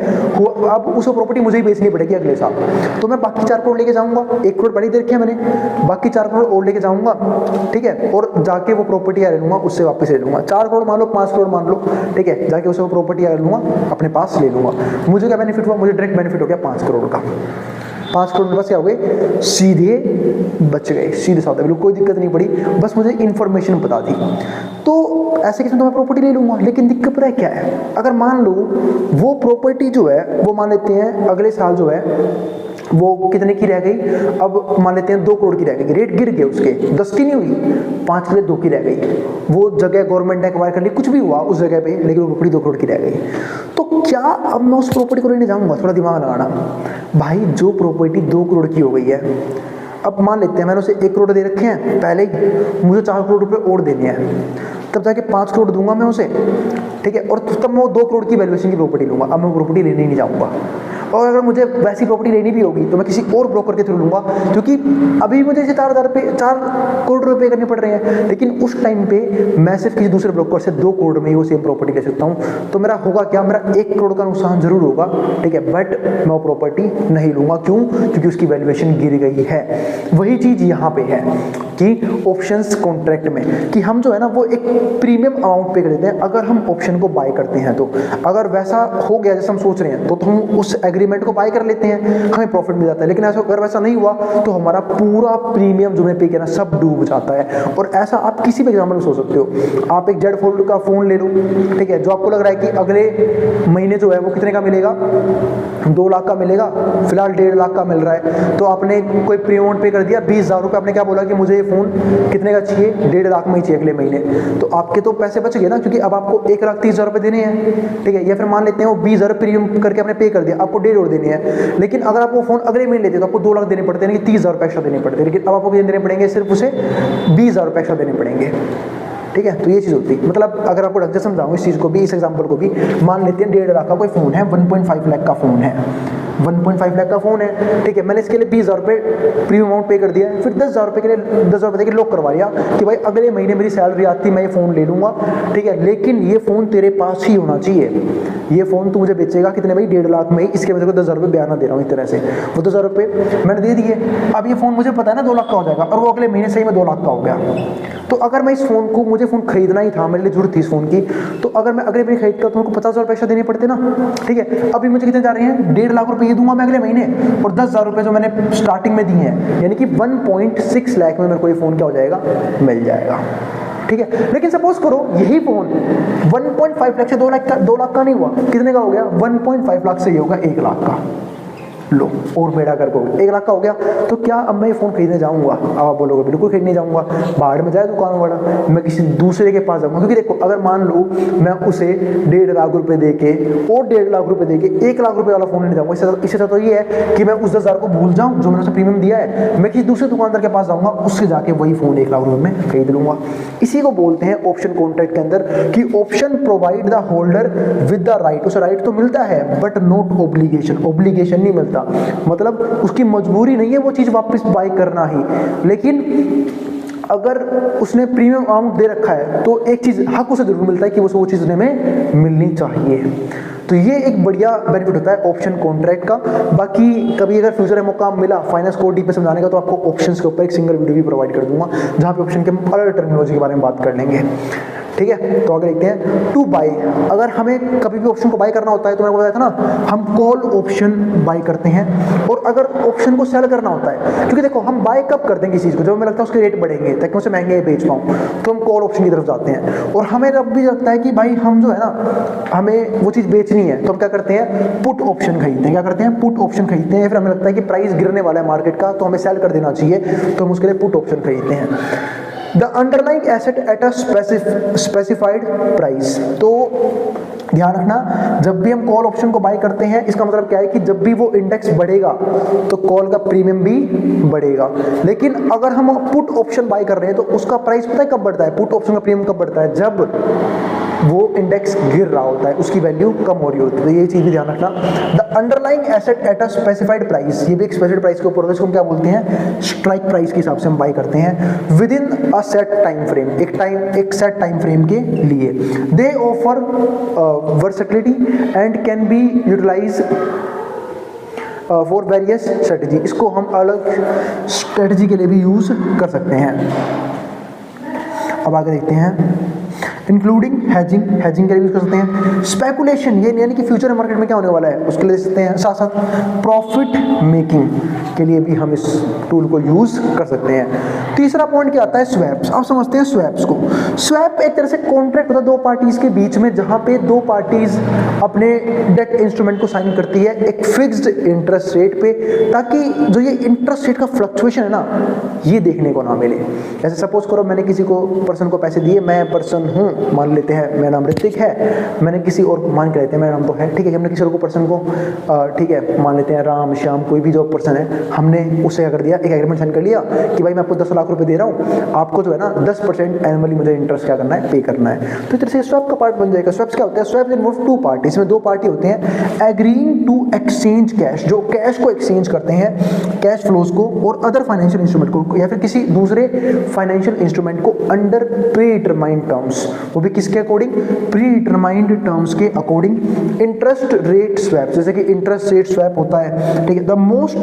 अब उस प्रॉपर्टी मुझे ही बेचनी पड़ेगी अगले साल, तो मैं बाकी 4 करोड़ लेके जाऊंगा, 1 करोड़ पहले दे रखे हैं मैंने, बाकी 4 करोड़ और लेके जाऊंगा, ठीक है, और जाके वो प्रॉपर्टी ले लूंगा, उससे वापस ले लूंगा। 4 करोड़ मान लो, 5 करोड़ मान लो, ठीक है, जाके उसे वो प्रॉपर्टी ले लूंगा, अपने पास ले लूंगा। मुझे क्या बेनिफिट हुआ, मुझे डायरेक्ट बेनिफिट हो गया 5 करोड़ का। 5 करोड़ बस क्या हो गए, सीधे बच गए, सीधे साधे, बिल्कुल कोई दिक्कत नहीं पड़ी, बस मुझे इन्फॉर्मेशन बता दी। तो ऐसे किस्म तो मैं प्रॉपर्टी ले लूंगा, लेकिन दिक्कत पता है क्या है, अगर मान लो वो प्रॉपर्टी जो है वो मान लेते हैं अगले साल जो है वो कितने की रह गई, अब मान लेते हैं 2 करोड़ की रह गई, रेट गिर गए उसके, 10 की नहीं हुई, 5 के लिए 2 की रह गई। वो जगह गवर्नमेंट ने एक्वायर कर ली, कुछ भी हुआ उस जगह पे, लेकिन वो प्रॉपर्टी 2 करोड़ की रह गई। तो क्या अब मैं उस प्रॉपर्टी को लेने जाऊंगा, थोड़ा दिमाग लगाना भाई, जो प्रॉपर्टी 2 करोड़ की हो गई है, अब मान लेते हैं मैंने उसे 1 करोड़ दे रखे हैं पहले ही, मुझे 4 करोड़ रुपए और देने हैं, तब जाके 5 करोड़ दूंगा मैं उसे, ठीक है, और तब मैं वो 2 करोड़ की वैल्यूएशन की प्रॉपर्टी लूंगा। अब मैं प्रॉपर्टी लेने ही नहीं जाऊंगा, और अगर मुझे वैसी प्रॉपर्टी लेनी भी होगी तो मैं किसी और ब्रोकर के थ्रू लूंगा, क्योंकि अभी मुझे इसे 4 करोड़ रुपए करने पड़ रहे हैं, लेकिन उस टाइम पे मैं सिर्फ किसी दूसरे ब्रोकर से 2 करोड़ में ही वो सेम प्रॉपर्टी ले सकता हूँ। तो मेरा होगा क्या, मेरा 1 करोड़ का नुकसान जरूर होगा, ठीक है, बट मैं वो प्रॉपर्टी नहीं लूंगा। क्यों, क्योंकि उसकी वैल्यूएशन गिर गई है। वही चीज यहाँ पे है कि ऑप्शंस कॉन्ट्रैक्ट में, कि हम जो है ना वो एक प्रीमियम अमाउंट पे कर देते हैं अगर हम ऑप्शन को बाय करते हैं। तो अगर वैसा हो गया जैसे हम सोच रहे हैं तो हम उस एग्रीमेंट को बाय कर लेते हैं, हमें प्रॉफिट मिल जाता है। लेकिन ऐसा अगर वैसा नहीं हुआ तो हमारा पूरा प्रीमियम जो मैं पे किया ना सब डूब जाता है। और ऐसा आप किसी भी एग्जाम्पल में सोच सकते हो। आप एक जेड फोल्ड का फोन ले लो, ठीक है, जो आपको लग रहा है कि अगले महीने जो है वो कितने का मिलेगा, 2 लाख का मिलेगा, फिलहाल 1.5 लाख का मिल रहा है, तो आपने कोई प्रीमियम पे कर दिया 20,000 रुपये। आपने क्या बोला कि मुझे ये फोन कितने का चाहिए, 1.5 लाख में ही चाहिए अगले महीने, तो आपके तो पैसे बच गए ना, क्योंकि अब आपको 1,30,000 रुपये देने हैं, ठीक है। या फिर मान लेते हैं वो 20,000 प्रीमियम करके आपने पे कर दिया, आपको 1.5 और देने हैं। लेकिन अगर आप वो फोन अगले महीने लेते तो आपको 2 लाख देने पड़ते हैं, 30,000 रुपये एक्स्ट्रा देने पड़ते हैं। लेकिन अब आपको कितने देने पड़ेंगे, सिर्फ उसे 20,000 रुपये एक्स्ट्रा देने पड़ेंगे, ठीक है। तो ये चीज़ होती है। मतलब अगर आपको ढंग से समझाऊं इस चीज़ को भी, इस एग्जांपल को भी, मान लेते हैं 1.5 लाख का कोई फ़ोन है, 1.5 लाख का फ़ोन है, 1.5 लाख का फ़ोन है, ठीक है, मैंने इसके लिए 20,000 रुपये प्रीमियम अमाउंट पे कर दिया है, फिर 10,000 रुपये के लिए 10,000 रुपये के लॉक करवा लिया कि भाई अगले महीने मेरी सैलरी आती मैं ये फ़ोन ले लूँगा, ठीक है, लेकिन ये फ़ोन तेरे पास ही होना चाहिए, ये फ़ोन तू मुझे बेचेगा कितने भाई 1.5 लाख में ही, इसके वजह को 10,000 रुपये बयाना दे रहा हूँ इस तरह से। वो 10,000 रुपये मैंने दे दिए, अब ये फ़ोन मुझे पता है ना 2 लाख का हो जाएगा, और वो अगले महीने सही में 2 लाख का हो गया। तो अगर मैं इस फ़ोन को, मुझे फ़ोन खरीदना ही था, मेरे लिए जरूरत थी इस फ़ोन की, तो अगर मैं अगले महीने खरीदता तो उनको 50,000 रुपये एक्स्ट्रा देने पड़ते ना, ठीक है। अभी मुझे कितने जा रहे हैं, 1.5 लाख रुपये ये दूंगा मैं अगले महीने, और 10,000 रुपये जो मैंने स्टार्टिंग में दिए हैं, यानी कि 1.6 लाख में मेरे को ये फ़ोन क्या हो जाएगा, मिल जाएगा, ठीक है। लेकिन सपोज करो यही फ़ोन 1.5 लाख से 2 लाख का नहीं हुआ, कितने का हो गया, 1.5 लाख से ये होगा 1 लाख का, लो और बेड़ा कर को 1 लाख का हो गया। तो क्या अब मैं ये फ़ोन खरीदने जाऊंगा? अब आप बोलोगे बिल्कुल खरीदने जाऊंगा, बाहर में जाए दुकान वाला, मैं किसी दूसरे के पास जाऊंगा, क्योंकि देखो अगर मान लो मैं उसे 1.5 लाख रुपए दे के और 1.5 लाख रुपए दे के 1 लाख रुपए वाला फ़ोन नहीं जाऊंगा, इससे तो ये है कि मैं उस 10,000 को भूल जाऊँ जो मैंने उसे प्रीमियम दिया है, मैं किसी दूसरे दुकानदार के पास जाऊँगा, उससे जाके वही फ़ोन 1 लाख रुपये में खरीद लूँगा। इसी को बोलते हैं ऑप्शन कॉन्ट्रैक्ट के अंदर कि option provide the holder with the right, उसे राइट तो मिलता है बट नॉट ऑब्लिगेशन, ऑब्लिगेशन नहीं मिलता, मतलब उसकी मजबूरी नहीं है वो चीज़ वापस बाय करना ही, लेकिन अगर उसने प्रीमियम अमाउंट दे रखा है तो एक चीज़ हक उसे जरूर मिलता है कि वो चीज़ में मिलनी चाहिए। तो ये एक बढ़िया बेनिफिट होता है ऑप्शन कॉन्ट्रैक्ट का। बाकी कभी अगर फ्यूचर में मौका मिला फाइनेंस कोड डीप में समझाने का तो आपको ऑप्शंस के ऊपर एक सिंगल वीडियो भी प्रोवाइड कर दूंगा जहाँ पे ऑप्शन के अलग टर्मिनोलॉजी के बारे में बात कर लेंगे, ठीक है। तो अगर देखते हैं टू बाई, अगर हमें कभी भी ऑप्शन को बाई करना होता है तो मैंने बताया था ना, हम कॉल ऑप्शन बाई करते हैं, और अगर ऑप्शन को सेल करना होता है, क्योंकि देखो हम बाई कब करते हैं किसी चीज़ को, जब हमें लगता है उसके रेट बढ़ेंगे ताकि मैं उसे महंगे बेच पाऊँ, तो हम कॉल ऑप्शन की तरफ जाते हैं। और हमें जब भी लगता है कि भाई हम जो है ना हमें वो चीज़ बेचनी है तो हम क्या करते हैं, पुट ऑप्शन खरीदते हैं। क्या करते हैं, पुट ऑप्शन खरीदते हैं। फिर हमें लगता है कि प्राइस गिरने वाला है मार्केट का तो हमें सेल कर देना चाहिए, तो हम उसके लिए पुट ऑप्शन खरीदते हैं। The underlying asset at a specified price, तो ध्यान रखना जब भी हम कॉल ऑप्शन को बाय करते हैं इसका मतलब क्या है कि जब भी वो इंडेक्स बढ़ेगा तो कॉल का प्रीमियम भी बढ़ेगा। लेकिन अगर हम पुट ऑप्शन बाय कर रहे हैं तो उसका प्राइस पता है कब बढ़ता है, पुट ऑप्शन का प्रीमियम कब बढ़ता है, जब वो इंडेक्स गिर रहा होता है, उसकी वैल्यू कम हो रही होती है। तो ये चीज़ भी ध्यान रखना। The underlying asset at a specified price, ये भी एक स्पेसिफाइड प्राइस के ऊपर होता है, इसको हम क्या बोलते हैं, स्ट्राइक प्राइस के हिसाब से हम बाई करते हैं within a set time frame, एक सेट टाइम फ्रेम के लिए। They offer versatility and can be utilize for various strategy, इसको हम अलग स्ट्रेटजी के लिए भी यूज कर सकते हैं। अब आगे देखते हैं, इंक्लूडिंग हैजिंग, हैजिंग के लिए यूज कर सकते हैं। स्पेकुलेशन, ये यानी कि फ्यूचर मार्केट में क्या होने वाला है उसके लिए दे सकते हैं। साथ साथ प्रॉफिट मेकिंग के लिए भी हम इस टूल को यूज कर सकते हैं। तीसरा पॉइंट क्या आता है, स्वैप्स। अब समझते हैं स्वैप्स को। स्वैप एक तरह से कॉन्ट्रैक्ट होता है दो पार्टीज के बीच में, जहां पे दो पार्टीज अपने डेट इंस्ट्रूमेंट को साइन करती है एक फिक्स्ड इंटरेस्ट रेट पे, ताकि जो ये इंटरेस्ट रेट का फ्लक्चुएशन है ना ये देखने को ना मिले। जैसे सपोज करो मैंने किसी को पर्सन को पैसे दिए, मैं पर्सन हूँ, मान लेते हैं मेरा नाम ऋतिक है, मैंने किसी और मान के लेते हैं मेरा नाम तो है, ठीक है, हमने किसी और को पर्सन को ठीक है मान लेते हैं राम श्याम कोई भी जो पर्सन है, हमने उससे क्या कर दिया, एक एग्रीमेंट साइन कर लिया कि भाई मैं आपको 10 लाख रुपए दे रहा हूँ, आपको जो है ना 10% एनुअली मुझे इंटरेस्ट क्या करना है, पे करना है। तो इस तरह से स्वैप का पार्ट बन जाएगा। स्वैप्स क्या होता है, स्वैप्स इन्वॉल्व टू पार्टी, इसमें दो पार्टी होते हैं। एग्रीइंग टू एक्सचेंज कैश, जो कैश को एक्सचेंज करते हैं, कैश फ्लोज को और अदर फाइनेंशियल इंस्ट्रूमेंट को, या फिर किसी दूसरे फाइनेंशियल इंस्ट्रूमेंट को अंडर प्री डिटरमाइंड टर्म्स, वो भी किसके अकॉर्डिंग, प्री डिटरमाइंड टर्म्स के अकॉर्डिंग। इंटरेस्ट रेट स्वैप, जैसे कि इंटरेस्ट रेट स्वैप होता है, ठीक है। द मोस्ट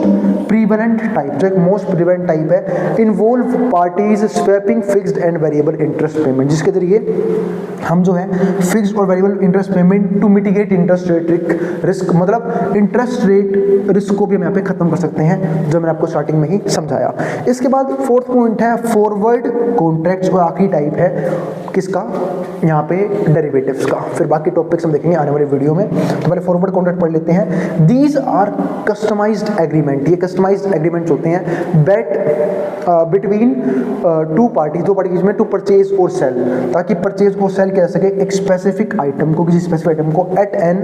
प्रीवेलेंट टाइप, जो एक मोस्ट प्रीवेलेंट टाइप है, involve parties swapping fixed and variable interest payment, जिसके जरिए हम जो है फिक्स्ड और variable interest payment to mitigate interest rate risk, मतलब इंटरेस्ट रेट रिस्क को भी हम यहाँ पे खत्म कर सकते हैं, जो मैंने आपको स्टार्टिंग में ही समझाया। इसके बाद फोर्थ पॉइंट है फॉरवर्ड कॉन्ट्रैक्ट्स, और आखिरी टाइप है किसका, यहाँ पे डेरिवेटिव्स का। फिर बाकी टॉपिक्स हम देखेंगे आने वाले वीडियो में। तो पहले फॉरवर्ड कॉन्ट्रैक्ट पढ़ लेते हैं। दीज आर कस्टमाइज्ड एग्रीमेंट, ये कस्टमाइज्ड एग्रीमेंट्स होते हैं बेट बिटवीन टू पार्टी, दो पार्टी के बीच में, टू परचेज और सेल, ताकि परचेज और सेल किया जा सके एक स्पेसिफिक आइटम को, किसी स्पेसिफिक आइटम को at an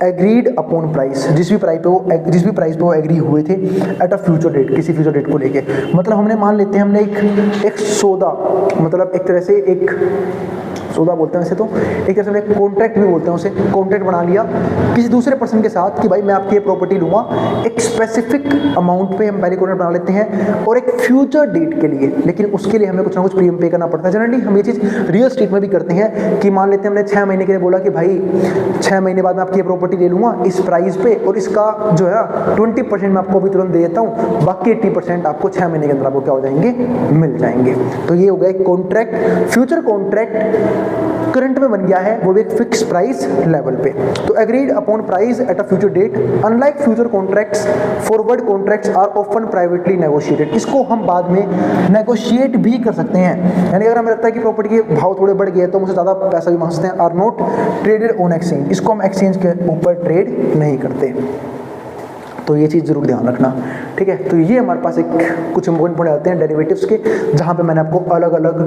agreed upon price, जिस भी प्राइस पे वो एग्री हुए थे एट अ फ्यूचर डेट, किसी फ्यूचर डेट को लेके। मतलब हमने मान लेते हैं हमने एक सौदा, मतलब एक तरह से एक सौदा बोलते हैं वैसे तो, एक तरह से कॉन्ट्रैक्ट भी बोलते हैं उसे, कॉन्ट्रैक्ट बना लिया किसी दूसरे पर्सन के साथ कि भाई मैं आपकी ये प्रॉपर्टी लूँगा, एक स्पेसिफिक अमाउंट पे हम पहले कॉन्ट्रैक्ट बना लेते हैं और एक फ्यूचर डेट के लिए, लेकिन उसके लिए हमें कुछ ना कुछ प्रीमियम पे करना पड़ता है। जनरली हम ये चीज़ रियल एस्टेट में भी करते हैं कि मान लेते हैं हमने 6 महीने के लिए बोला कि भाई 6 महीने बाद मैं आपकी ये प्रॉपर्टी ले लूँगा इस प्राइस पे, और इसका जो है 20% मैं आपको अभी तुरंत दे देता हूँ, बाकी 80% आपको 6 महीने के अंदर आपको क्या हो जाएंगे, मिल जाएंगे। तो ये हो गया एक कॉन्ट्रैक्ट। फ्यूचर कॉन्ट्रैक्ट करंट में बन गया है, वो भी एक फिक्स प्राइस लेवल पे। तो agreed upon price at a future date, unlike future contracts forward contracts are often privately negotiated. इसको हम बाद में नेगोशिएट भी कर सकते हैं, यानी अगर हमें लगता है कि प्रॉपर्टी के भाव थोड़े बढ़ गए तो मुझे ज़्यादा पैसा भी मांग सकते हैं। Are not traded on exchange, इसको हम एक्सचेंज के ऊपर ट्रेड नहीं करते। तो ये चीज़ जरूर ध्यान रखना, ठीक है। तो ये हमारे पास एक कुछ इंपॉर्टेंट पॉइंट आते हैं डेरिवेटिव्स के, जहाँ पे मैंने आपको अलग अलग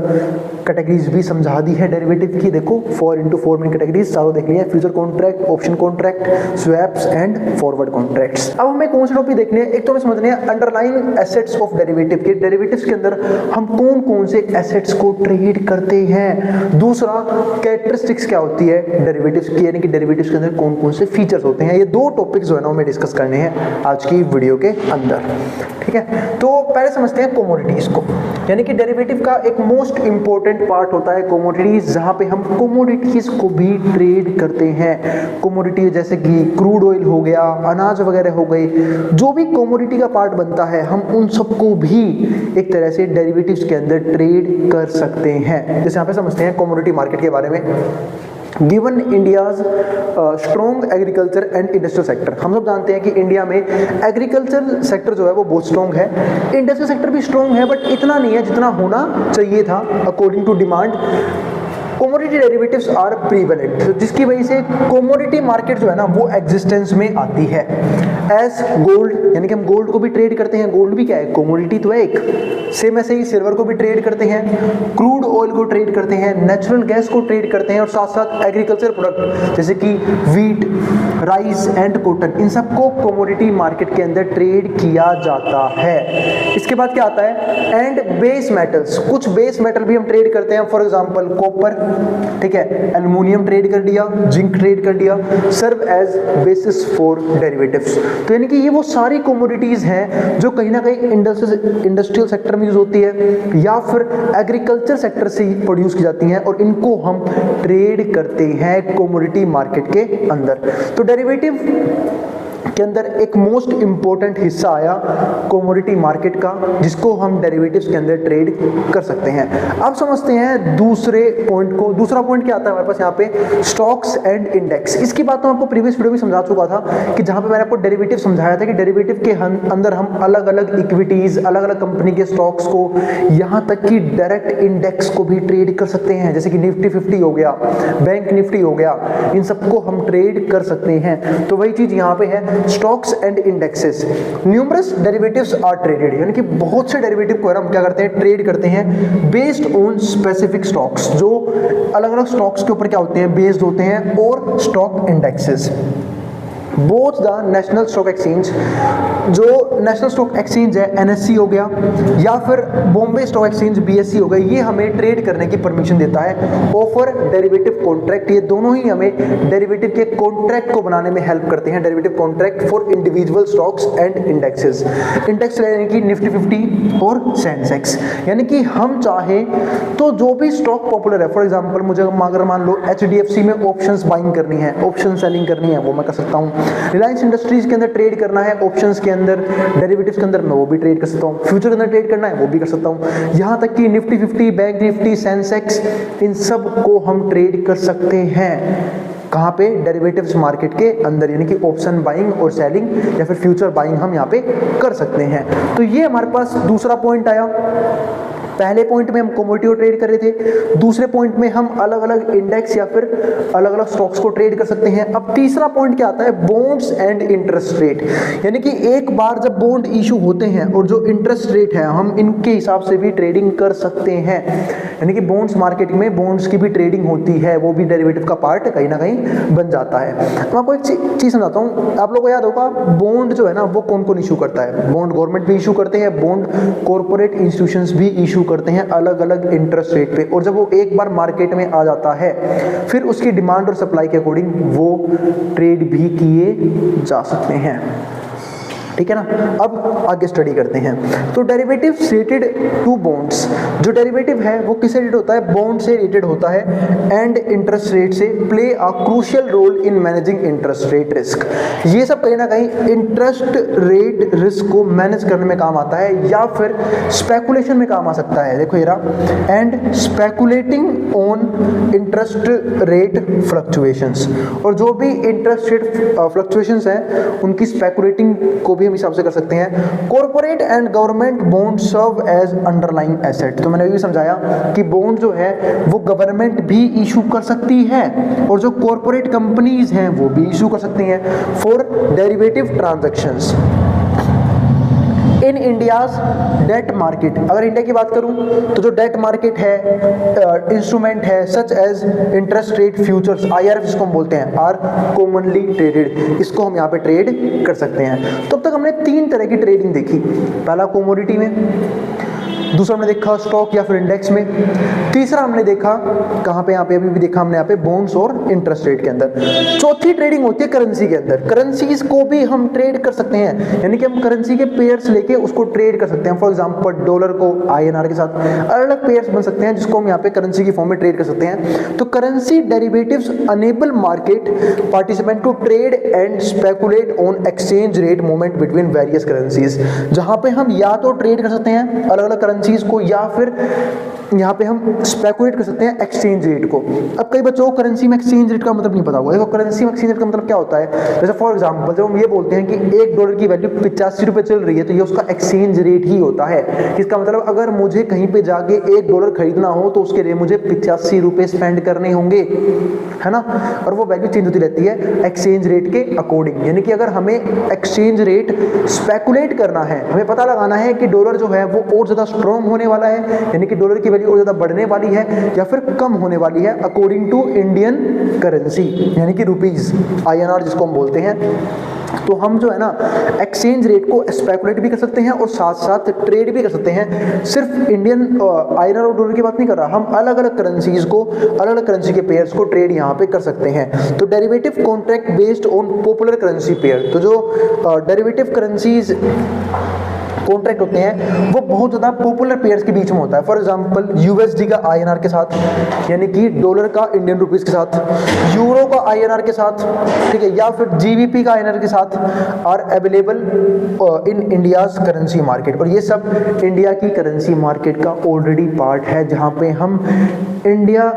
कैटेगरीज भी समझा दी है डेरिवेटिव की। देखो 4x4 मेन कैटेगरीज चारों देख लिया, future contract, option contract, swaps and forward contracts. अब हमें कौन से टॉपिक देखने हैं, एक तो हमें समझने हैं अंडरलाइंग एसेट्स ऑफ डेरिवेटिव के, डेरिवेटिव्स के अंदर हम कौन कौन से एसेट्स को ट्रेड करते हैं। दूसरा कैरेक्टरिस्टिक्स क्या होती है डेरिवेटिव्स की, यानी कि डेरिवेटिव्स के अंदर कौन कौन से फीचर्स होते हैं। ये दो टॉपिक्स जो है ना हमें डिस्कस करने हैं आज की वीडियो के अंदर, ठीक है। तो पहले समझते हैं कोमोडिटीज को, यानी कि डेरिवेटिव का एक मोस्ट इंपॉर्टेंट पार्ट होता है कोमोडिटीज, जहां पे हम कोमोडिटीज को भी ट्रेड करते हैं। कोमोडिटी जैसे कि क्रूड ऑयल हो गया, अनाज वगैरह हो गई, जो भी कोमोडिटी का पार्ट बनता है हम उन सबको भी एक तरह से डेरिवेटिव्स के अंदर ट्रेड कर सकते हैं। जैसे यहाँ पे समझते हैं कोमोडिटी मार्केट के बारे में। Given India's strong agriculture and industrial sector, हम सब जानते हैं कि इंडिया में एग्रीकल्चर सेक्टर जो है वो बहुत स्ट्रॉन्ग है, इंडस्ट्रियल सेक्टर भी स्ट्रॉन्ग है, बट इतना नहीं है जितना होना चाहिए था according to demand. Commodity derivatives are prevalent, जिसकी वजह से कोमोडिटी मार्केट जो है ना वो एग्जिस्टेंस में आती है। एज गोल्ड, यानी कि हम गोल्ड को भी ट्रेड करते हैं, गोल्ड भी क्या है, कोमोडिटी तो है एक। सेम ऐसे ही सिल्वर को भी ट्रेड करते हैं, क्रूड ऑयल को ट्रेड करते हैं, नेचुरल गैस को ट्रेड करते हैं, और साथ साथ एग्रीकल्चर प्रोडक्ट जैसे कि वीट, राइस एंड कॉटन, इन सबको कोमोडिटी मार्केट के अंदर ट्रेड किया जाता है। इसके बाद क्या आता है, एंड बेस मेटल्स, कुछ बेस मेटल भी हम ट्रेड करते हैं, फॉर एग्जांपल कॉपर, ठीक है, एल्युमिनियम ट्रेड कर दिया, जिंक ट्रेड कर दिया, serve as basis for derivatives. तो यानी कि ये वो सारी कोमोडिटीज हैं जो कहीं ना कहीं इंडस्ट्रियल सेक्टर में यूज होती है या फिर एग्रीकल्चर सेक्टर से प्रोड्यूस की जाती हैं, और इनको हम ट्रेड करते हैं कोमोडिटी मार्केट के अंदर। तो डेरिवेटिव के अंदर एक मोस्ट इंपॉर्टेंट हिस्सा आया कोमोडिटी मार्केट का, जिसको हम डेरिवेटिव्स के अंदर ट्रेड कर सकते हैं। अब समझते हैं दूसरे पॉइंट को। दूसरा पॉइंट क्या आता है हमारे पास यहाँ पे, स्टॉक्स एंड इंडेक्स। इसकी बात तो आपको प्रीवियस वीडियो में समझा चुका था कि जहाँ पे मैंने आपको डेरिवेटिव समझाया था कि डेरिवेटिव के अंदर हम अलग अलग इक्विटीज, अलग अलग कंपनी के स्टॉक्स को, यहाँ तक कि डायरेक्ट इंडेक्स को भी ट्रेड कर सकते हैं, जैसे कि निफ्टी 50 हो गया, बैंक निफ्टी हो गया, इन सबको हम ट्रेड कर सकते हैं। तो वही चीज यहाँ पे है, stocks and indexes. Numerous derivatives are traded, यानी कि बहुत से डेरिवेटिव को हम क्या करते हैं, ट्रेड करते हैं बेस्ड ऑन स्पेसिफिक स्टॉक्स, जो अलग अलग स्टॉक्स के ऊपर क्या होते हैं, बेस्ड होते हैं, और stock indexes. Both the national stock exchange, जो नेशनल स्टॉक एक्सचेंज है NSE हो गया, या फिर बॉम्बे स्टॉक एक्सचेंज BSE हो गया, ये हमें ट्रेड करने की परमिशन देता है। ऑफर डेरिवेटिव कॉन्ट्रैक्ट, ये दोनों ही हमें डेरिवेटिव के कॉन्ट्रैक्ट को बनाने में हेल्प करते हैं। Derivative contract for individual stocks and indexes, index यानी कि निफ्टी 50 और सेंसेक्स, यानी कि हम चाहे तो जो भी स्टॉक पॉपुलर है, फॉर एग्जाम्पल मुझे अगर मान लो HDFC में ऑप्शंस बाइंग करनी है, ऑप्शन सेलिंग करनी है, वो मैं कर सकता हूँ। रिलायंस इंडस्ट्रीज के अंदर ट्रेड करना है ऑप्शंस के अंदर, डेरिवेटिव्स के अंदर, मैं वो भी ट्रेड कर सकता हूँ। फ्यूचर के अंदर ट्रेड करना है वो भी कर सकता हूँ। यहाँ तक कि निफ्टी 50, बैंक निफ्टी, सेंसेक्स, इन सब को हम ट्रेड कर सकते हैं। कहाँ पे, डेरिवेटिव्स मार्केट के अंदर, यानी कि ऑप्शन बाइंग और सेलिंग या फिर फ्यूचर बाइंग हम यहाँ पे कर सकते हैं। तो ये हमारे पास दूसरा पॉइंट आया। पहले पॉइंट में हम कमोडिटी को ट्रेड कर रहे थे, दूसरे पॉइंट में हम अलग अलग इंडेक्स या फिर अलग अलग स्टॉक्स को ट्रेड कर सकते हैं। अब तीसरा पॉइंट क्या आता है, बॉन्ड्स एंड इंटरेस्ट रेट, यानी कि एक बार जब बॉन्ड इशू होते हैं और जो इंटरेस्ट रेट है हम इनके हिसाब से भी ट्रेडिंग कर सकते हैं। यानी कि बॉन्ड्स मार्केट में बॉन्ड्स की भी ट्रेडिंग होती है, वो भी डेरिवेटिव का पार्ट कहीं ना कहीं बन जाता है। मैं आपको एक चीज समझाता हूँ, आप लोगों को याद होगा बॉन्ड जो है ना वो कौन कौन इशू करता है। बॉन्ड गवर्नमेंट भी इशू करते हैं, बॉन्ड कॉर्पोरेट इंस्टीट्यूशंस भी इशू करते हैं अलग अलग इंटरेस्ट रेट पे, और जब वो एक बार मार्केट में आ जाता है फिर उसकी डिमांड और सप्लाई के अकॉर्डिंग वो ट्रेड भी किए जा सकते हैं। ठीक है ना। अब आगे स्टडी करते हैं। तो डेरिवेटिव रिलेटेड टू बॉन्ड्स, जो डेरिवेटिव है वो किससे रिलेटेड होता है? बॉन्ड से रिलेटेड होता है एंड इंटरेस्ट रेट से। Play a crucial role in managing interest rate risk. ये सब कहीं ना कहीं इंटरेस्ट रेट रिस्क को मैनेज करने में काम आता है या फिर स्पेकुलेशन में काम आ सकता है। देखो ये and speculating on interest rate fluctuations, और जो भी इंटरेस्ट रेट फ्लक्चुएशंस हैं उनकी स्पेकुलेटिंग को भी हम हिसाब से कर सकते हैं। Corporate and government bond serve as underlying asset. तो मैंने भी समझाया कि बॉन्ड जो है वो गवर्नमेंट भी इशू कर सकती है और जो कॉर्पोरेट कंपनीज हैं वो भी इशू कर सकती हैं for derivative transactions in India's debt market. अगर इंडिया की बात करूं तो जो डेट मार्केट है, इंस्ट्रूमेंट है such as interest rate futures, IRF जिसको हम बोलते हैं, आर कॉमनली ट्रेडेड। इसको हम यहाँ पे ट्रेड कर सकते हैं। तो अब तक हमने 3 तरह की ट्रेडिंग देखी। पहला कोमोडिटी में, दूसरा हमने देखा स्टॉक या फिर इंडेक्स में, तीसरा हमने देखा कहाँ पे, यहाँ पे अभी भी देखा हमने यहाँ पे बॉन्ड्स और इंटरेस्ट रेट के अंदर। चौथी ट्रेडिंग होती है करेंसी के अंदर। करेंसीज को भी हम ट्रेड कर सकते हैं, यानी कि हम करेंसी के पेयर्स लेके उसको ट्रेड कर सकते हैं। फॉर एग्जांपल डॉलर को INR के साथ अलग अलग पेयर्स बन सकते हैं जिसको हम यहाँ पे करेंसी की फॉर्म में ट्रेड कर सकते हैं। तो currency derivatives enable market participant to trade and speculate on exchange rate movement between various currencies, जहाँ पे हम या तो ट्रेड कर सकते हैं अलग अलग करेंसीज को या फिर यहाँ पे हम स्पेकुलेट कर सकते हैं एक्सचेंज रेट को। अब कई बच्चों को करेंसी में एक्सचेंज रेट का मतलब नहीं पता होगा। देखो करेंसी में एक्सचेंज रेट का मतलब क्या होता है, जैसे फॉर एग्जांपल जब हम ये बोलते हैं कि $1 की वैल्यू 85 रुपए चल रही है तो ये उसका एक्सचेंज रेट ही होता है। इसका मतलब अगर मुझे कहीं पे जाके $1 खरीदना हो तो उसके लिए मुझे 85 रुपए स्पेंड करने होंगे, है ना। और वो वैल्यू चेंज होती रहती है एक्सचेंज रेट के अकॉर्डिंग। यानी कि अगर हमें एक्सचेंज रेट स्पेकुलेट करना है, हमें पता लगाना है कि डॉलर जो है वो और ज्यादा स्ट्रॉन्ग होने वाला है, यानी कि डॉलर की वैल्यू और ज्यादा बढ़ने वाली है या फिर कम होने वाली है अकॉर्डिंग टू इंडियन करेंसी, यानी कि रुपीज, INR जिसको हम बोलते हैं। तो हम जो है ना एक्सचेंज रेट को स्पेकुलेट भी कर सकते हैं और साथ साथ ट्रेड भी कर सकते हैं। सिर्फ इंडियन INR और डॉलर की बात नहीं कर रहा, हम अलग अलग करेंसीज को, अलग अलग करेंसी के पेयर्स को ट्रेड यहाँ पे कर सकते हैं। तो derivative contract based on popular currency pair, तो जो डेरिवेटिव करेंसीज कॉन्ट्रैक्ट होते हैं वो बहुत ज़्यादा पॉपुलर पेयर्स के बीच में होता है। फॉर एग्जांपल USD का INR के साथ, यानी कि डॉलर का इंडियन रुपीस के साथ, यूरो का INR के साथ, ठीक है, या फिर GBP का INR के साथ are available in India's currency market. और ये सब इंडिया की करेंसी मार्केट का ऑलरेडी पार्ट है जहाँ पे हम इंडिया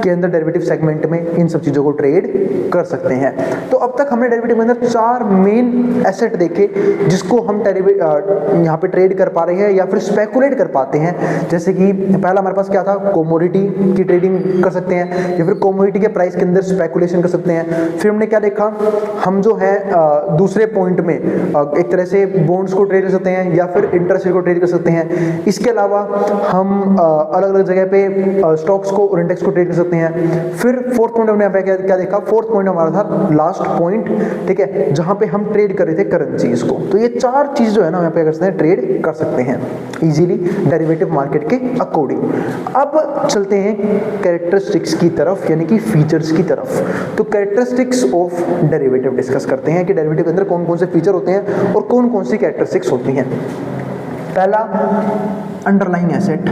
के अंदर डेरिवेटिव सेगमेंट में इन सब चीज़ों को ट्रेड कर सकते हैं। तो अब तक हमने डेरिवेटिव के अंदर 4 मेन एसेट देखे जिसको हम यहाँ पे ट्रेड कर पा रहे हैं या फिर स्पेकुलेट कर पाते हैं। जैसे कि पहला हमारे पास क्या था, कोमोडिटी की ट्रेडिंग कर सकते हैं या फिर कोमोडिटी के प्राइस के अंदर स्पेकुलेशन कर सकते हैं। फिर हमने क्या देखा, हम जो है दूसरे पॉइंट में एक तरह से बॉन्ड्स को ट्रेड कर सकते हैं या फिर इंटरेस्ट रेट को ट्रेड कर सकते हैं। इसके अलावा हम अलग अलग जगह पे स्टॉक्स को और इंडेक्स को ट्रेड कर सकते हैं। फिर फोर्थ पॉइंट हमने यहाँ पे क्या देखा, फोर्थ पॉइंट हमारा था लास्ट पॉइंट, ठीक है, जहां पे हम ट्रेड कर रहे थे करेंसीज को। तो ये 4 चीज जो है ना यहाँ पे कर सकते हैं, ट्रेड कर सकते हैं इजीली डेरिवेटिव मार्केट के अकॉर्डिंग। अब चलते हैं कैरेक्टरिस्टिक्स की तरफ, यानी कि फीचर्स की तरफ। तो कैरेक्टरिस्टिक्स ऑफ डेरिवेटिव डिस्कस करते हैं कि डेरिवेटिव के अंदर कौन कौन से फीचर होते हैं और कौन कौन सी कैरेक्टरिस्टिक्स होती हैं। पहला, अंडरलाइंग एसेट।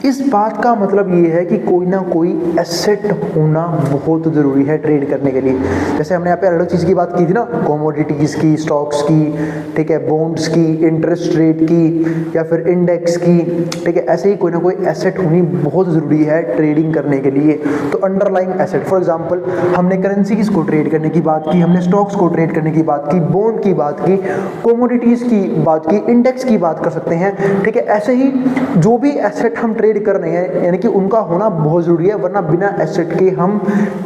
इस बात का मतलब ये है कि कोई ना कोई एसेट होना बहुत ज़रूरी है ट्रेड करने के लिए। जैसे हमने यहाँ पे अलग चीज़ की बात की थी ना, कमोडिटीज़ की, स्टॉक्स की, ठीक है, बॉन्ड्स की, इंटरेस्ट रेट की या फिर इंडेक्स की, ठीक है, ऐसे ही कोई ना कोई एसेट होनी बहुत ज़रूरी है ट्रेडिंग करने के लिए। तो अंडरलाइंग एसेट, फॉर एग्जाम्पल हमने करेंसीज को ट्रेड करने की बात की, हमने स्टॉक्स को ट्रेड करने की बात की, बॉन्ड की बात की, कमोडिटीज़ की बात की, इंडेक्स की बात कर सकते हैं, ठीक है। ऐसे ही जो भी एसेट हम ट्रेड कर रहे हैं यानी कि उनका होना बहुत जरूरी है, वरना बिना एसेट के हम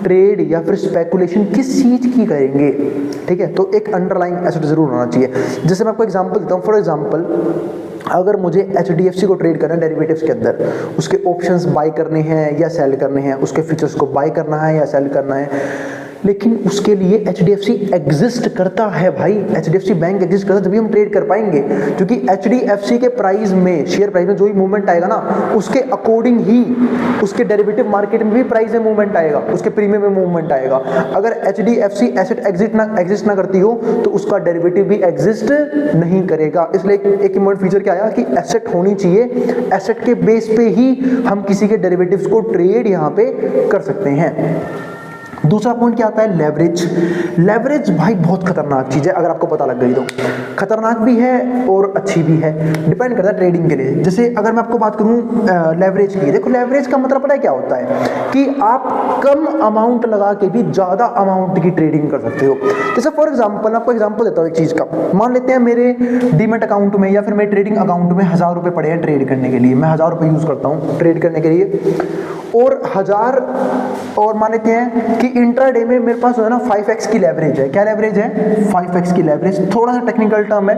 ट्रेड या फिर स्पेकुलेशन किस चीज की करेंगे, ठीक है। तो एक अंडरलाइंग एसेट जरूर होना चाहिए। जैसे मैं आपको एग्जांपल देता हूं, फॉर एग्जांपल अगर मुझे HDFC को ट्रेड करना है डेरिवेटिव्स के अंदर, उसके ऑप्शंस बाय करने हैं या सेल करने हैं, उसके फीचर्स को बाय करना है या सेल करना है, लेकिन उसके लिए HDFC एग्जिस्ट करता है भाई, HDFC बैंक एग्जिस्ट करता है, तभी हम ट्रेड कर पाएंगे, क्योंकि HDFC के प्राइस में, शेयर प्राइस में जो भी मूवमेंट आएगा ना, उसके अकॉर्डिंग ही उसके डेरिवेटिव मार्केट में भी प्राइस में मूवमेंट आएगा, उसके प्रीमियम में मूवमेंट आएगा। अगर HDFC एसेट एग्जिस्ट ना करती हो तो उसका डेरिवेटिव भी एग्जिस्ट नहीं करेगा। इसलिए एक इम्पोर्टेंट फीचर क्या आया कि एसेट होनी चाहिए, एसेट के बेस पे ही हम किसी के डेरिवेटिव्स को ट्रेड यहाँ पे कर सकते हैं। दूसरा पॉइंट क्या आता है, लेवरेज। लेवरेज भाई बहुत खतरनाक चीज है, अगर आपको पता लग गई तो। खतरनाक भी है और अच्छी भी है, डिपेंड करता है ट्रेडिंग के लिए। जैसे अगर मैं आपको बात करूं लेवरेज की, देखो लेवरेज का मतलब पता है क्या होता है कि आप कम अमाउंट लगा के भी ज्यादा अमाउंट की ट्रेडिंग कर सकते हो। जैसे फॉर एग्जाम्पल, आपको एग्जाम्पल देता हूँ एक चीज का। मान लेते हैं मेरे डीमेट अकाउंट में या फिर मेरे ट्रेडिंग अकाउंट में 1000 रुपए पड़े हैं ट्रेड करने के लिए, मैं 1000 रुपए यूज करता हूँ ट्रेड करने के लिए, और 1000, और मान लेते हैं कि इंट्राडे में मेरे पास जो है ना 5x की लेवरेज है। क्या लेवरेज है? 5x की लेवरेज। थोड़ा सा टेक्निकल टर्म है,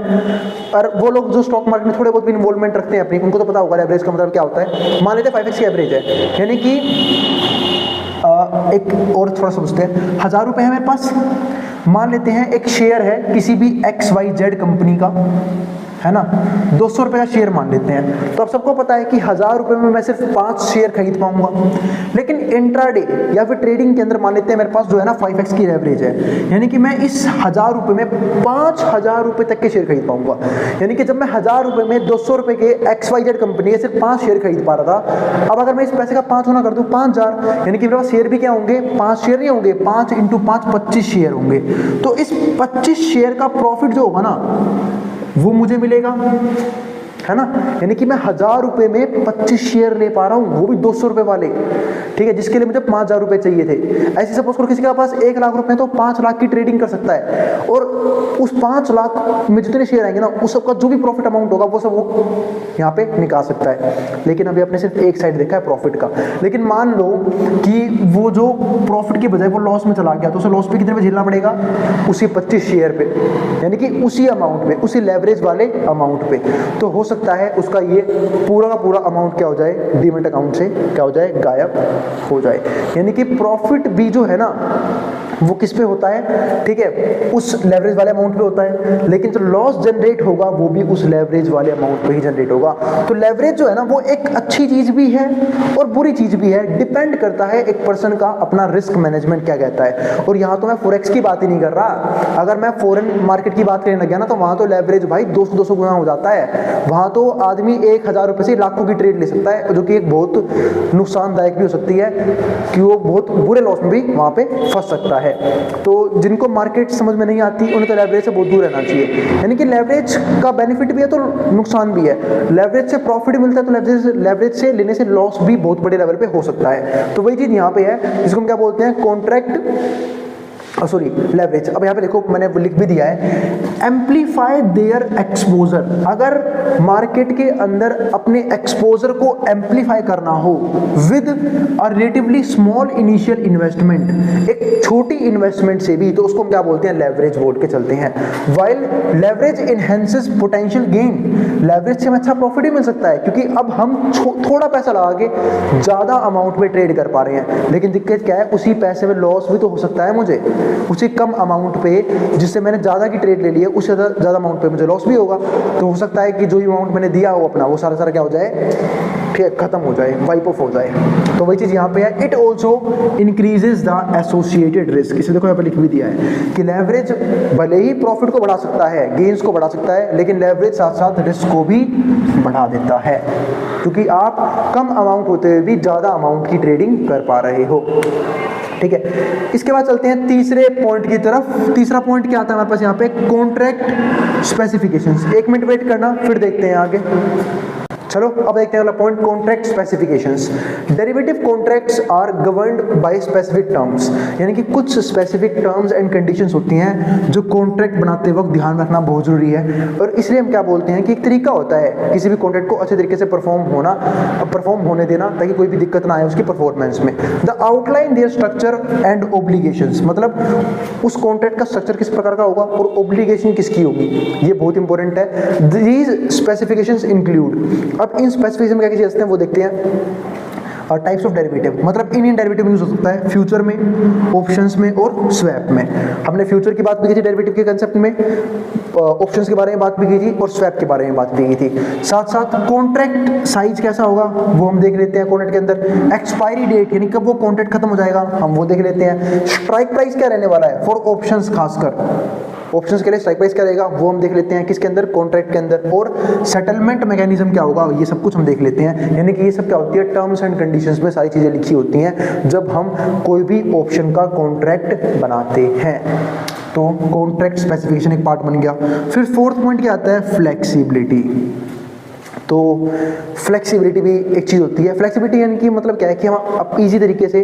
पर वो लोग जो स्टॉक मार्केट में थोड़े बहुत भी इन्वॉल्वमेंट रखते हैं अपनी, उनको तो पता होगा लेवरेज का मतलब क्या होता है। मान लेते हैं 5x की एवरेज है, यानी कि एक और थोड़ा समझते हैं, 1000 रुपए है मेरे पास। मान लेते हैं एक शेयर है किसी भी XYZ कंपनी का, है ना, 200 रुपए का शेयर मान लेते हैं। तो अब सबको पता है कि 1000 रुपए में मैं सिर्फ 5 शेयर खरीद पाऊंगा, लेकिन इंट्राडे या फिर ट्रेडिंग के अंदर मान लेते हैं मेरे पास जो है ना 5x की एवरेज है, यानी कि मैं इस 1000 रुपए में 5000 रुपए तक के शेयर खरीद पाऊंगा। यानी कि जब मैं 1000 रुपए में 200 रुपए के XYZ कंपनी के सिर्फ 5 शेयर खरीद पा रहा था, अब अगर मैं इस पैसे का 5 होना कर दूं 5000, यानी कि मेरे पास शेयर भी क्या होंगे, 5 शेयर नहीं होंगे, 5 × 5 25 शेयर होंगे। तो इस 25 शेयर का प्रॉफिट जो होगा ना वो मुझे मिलेगा, है ना। यानी कि मैं 1000 रुपए में 25 शेयर ले पा रहा हूं, वो भी 200 रुपए वाले, ठीक है, जिसके लिए मुझे 5000 रुपए चाहिए थे। ऐसे सपोज करो किसी के पास 1 लाख रुपए तो 5 लाख की ट्रेडिंग कर सकता है, और उस 5 लाख में जितने शेयर आएंगे ना उस सबका जो भी प्रॉफिट अमाउंट होगा वो सब वो यहाँ पे निकाल सकता है। लेकिन अभी आपने सिर्फ एक साइड देखा है प्रॉफिट का। लेकिन मान लो कि वो जो प्रॉफिट के बजाय वो लॉस में चला गया, तो उसे लॉस पे कितने में झेलना पड़ेगा, उसी 25 शेयर पे, यानी कि उसी अमाउंट पे, उसी लेवरेज वाले अमाउंट पे। तो हो सकता है उसका ये पूरा का पूरा अमाउंट क्या हो जाए, डीमेट अकाउंट से क्या हो जाए, गायब हो जाए। यानी कि प्रॉफिट भी जो है ना वो किस पे होता है, ठीक है, उस लेवरेज वाले अमाउंट पे होता है, लेकिन जो लॉस जनरेट होगा वो भी उस लेवरेज वाले अमाउंट पे ही जनरेट होगा। तो लेवरेज जो है ना वो एक अच्छी चीज भी है और बुरी चीज भी है, डिपेंड करता है एक पर्सन का अपना रिस्क मैनेजमेंट क्या कहता है। और यहाँ तो मैं फॉरेक्स की बात ही नहीं कर रहा, अगर मैं फॉरेन मार्केट की बात करने लग गया ना तो वहां तो लेवरेज भाई 200-200 गुना हो जाता है। वहां तो आदमी 1000 रुपए से लाखों की ट्रेड ले सकता है, जो कि एक बहुत नुकसानदायक भी हो सकती है कि वो बहुत बुरे लॉस में भी वहां पे फंस सकता है। तो जिनको मार्केट समझ में नहीं आती उन्हें तो लेवरेज से बहुत दूर रहना चाहिए। यानी कि लेवरेज का बेनिफिट भी है तो नुकसान भी है, लेवरेज से प्रॉफिट मिलता है तो लेवरेज से लेने से लॉस भी बहुत बड़े लेवल पे हो सकता है। तो वही चीज यहाँ पे है जिसको हम क्या बोलते हैं, कॉन्ट्रैक्ट, सॉरी लेवरेज। अब यहाँ पे देखो मैंने लिख भी दिया है, एम्पलीफाई देयर एक्सपोजर। अगर मार्केट के अंदर अपने एक्सपोजर को एम्पलीफाई करना हो with a relatively small initial investment, एक छोटी इन्वेस्टमेंट से भी, तो उसको हम क्या बोलते हैं, लेवरेज बोल के चलते हैं। While leverage enhances potential gain, leverage से हमें अच्छा प्रॉफिट भी मिल सकता है क्योंकि अब हम थोड़ा पैसा लगा के ज्यादा अमाउंट में ट्रेड कर पा रहे हैं। लेकिन दिक्कत क्या है, उसी पैसे में लॉस भी तो हो सकता है मुझे, उसी कम अमाउंट पे जिससे मैंने ज्यादा की ट्रेड ले ली है उससे ज्यादा अमाउंट पे मुझे लॉस भी होगा। तो हो सकता है कि जो अमाउंट मैंने दिया हो अपना वो सारा सारा क्या हो जाए, ठीक है, खत्म हो जाए, वाइप ऑफ हो जाए। तो वही चीज यहाँ पे है, it also increases the associated risk. इसे देखो यहाँ पे लिख भी दिया है कि लेवरेज भले ही प्रॉफिट को बढ़ा सकता है, गेन्स को बढ़ा सकता है, लेकिन लेवरेज साथ साथ रिस्क को भी बढ़ा देता है क्योंकि आप कम अमाउंट होते हुए भी ज्यादा अमाउंट की ट्रेडिंग कर पा रहे हो, ठीक है। इसके बाद चलते हैं तीसरे पॉइंट की तरफ। तीसरा पॉइंट क्या आता है हमारे पास यहाँ पे, कॉन्ट्रैक्ट स्पेसिफिकेशंस। 1 मिनट वेट करना फिर देखते हैं आगे। चलो अब देखते हैं अगला point, contract specifications. Derivative contracts are governed by specific terms, यानी कि कुछ स्पेसिफिक टर्म्स एंड कंडीशंस होती हैं जो कॉन्ट्रैक्ट बनाते वक्त ध्यान रखना बहुत जरूरी है। और इसलिए हम क्या बोलते हैं कि एक तरीका होता है किसी भी कॉन्ट्रैक्ट को अच्छे तरीके से परफॉर्म होने देना ताकि कोई भी दिक्कत ना आए उसकी परफॉर्मेंस में। The outline their structure and obligations, मतलब उस कॉन्ट्रैक्ट का स्ट्रक्चर किस प्रकार का होगा और ओब्लिगेशन किसकी होगी, ये बहुत इंपॉर्टेंट है। दीज स्पेसिफिकेशंस इंक्लूड, अब इन स्पेसिफिकेशन में क्या चीज हैं वो देखते हैं। टाइप्स ऑफ डेरिवेटिव, मतलब इन डेरिवेटिव यूज हो सकता है फ्यूचर में, ऑप्शंस में और स्वैप में। हमने फ्यूचर की बात भी की थी डेरिवेटिव के कंसेप्ट में, ऑप्शंस के बारे में बात भी की थी और स्वैप के बारे में बात भी की थी। साथ साथ कॉन्ट्रैक्ट साइज कैसा होगा वो हम देख लेते हैं कॉन्ट्रैक्ट के अंदर। एक्सपायरी डेट यानी कब वो कॉन्ट्रैक्ट खत्म हो जाएगा हम वो देख लेते हैं। स्ट्राइक प्राइस क्या रहने वाला है फॉर ऑप्शंस, खासकर ऑप्शंस के लिए स्ट्राइक प्राइस क्या रहेगा वो हम देख लेते हैं किसके अंदर, कॉन्ट्रैक्ट के अंदर। और सेटलमेंट मैकेनिज्म क्या होगा ये सब कुछ हम देख लेते हैं। यानी कि ये सब क्या होती है, टर्म्स एंड कंडीशंस में सारी चीजें लिखी होती हैं जब हम कोई भी ऑप्शन का कॉन्ट्रैक्ट बनाते हैं। तो कॉन्ट्रैक्ट स्पेसिफिकेशन एक पार्ट बन गया। फिर फोर्थ पॉइंट क्या आता है, फ्लेक्सिबिलिटी। तो फ्लेक्सिबिलिटी भी एक चीज़ होती है। फ्लेक्सिबिलिटी यानी कि मतलब क्या है कि हम अब इजी तरीके से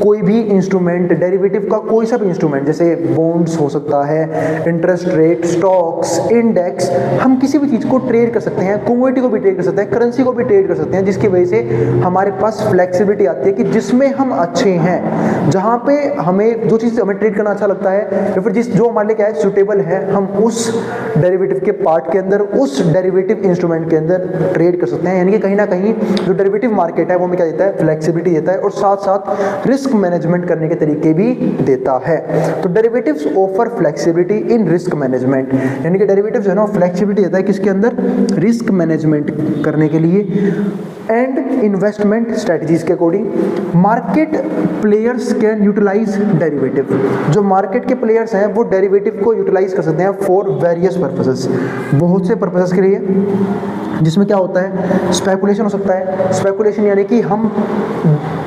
कोई भी इंस्ट्रूमेंट, डेरिवेटिव का कोई सा भी इंस्ट्रूमेंट, जैसे बॉन्ड्स हो सकता है, इंटरेस्ट रेट, स्टॉक्स, इंडेक्स, हम किसी भी चीज़ को ट्रेड कर सकते हैं, कमोडिटी को भी ट्रेड कर सकते हैं, करेंसी को भी ट्रेड कर सकते हैं, जिसकी वजह से हमारे पास फ्लेक्सिबिलिटी आती है कि जिसमें हम अच्छे हैं, जहाँ पे हमें जो चीज़ हमें ट्रेड करना अच्छा लगता है या फिर जो हमारे लिए क्या है सूटेबल है, हम उस डेरिवेटिव के पार्ट के अंदर, उस डेरिवेटिव इंस्ट्रूमेंट के अंदर ट्रेड कर सकते हैं। यानी कि कहीं ना कहीं जो डेरिवेटिव मार्केट है वो हमें क्या देता है, फ्लेक्सिबिलिटी देता है और साथ साथ रिस्क मैनेजमेंट करने के तरीके भी देता है। तो derivatives offer flexibility in risk management, यानी कि डेरिवेटिव्स है ना फ्लेक्सिबिलिटी देता है किसके अंदर, रिस्क मैनेजमेंट करने के लिए एंड इन्वेस्टमेंट स्ट्रेटजीज के according. Market players can utilize derivative, जो मार्केट के प्लेयर्स हैं वो डेरिवेटिव को यूटिलाइज कर सकते हैं फॉर वेरियस पर्पसेस, बहुत से पर्पसेस के लिए, जिसमें क्या होता है, स्पेकुलेशन हो सकता है। स्पेकुलेशन यानी कि हम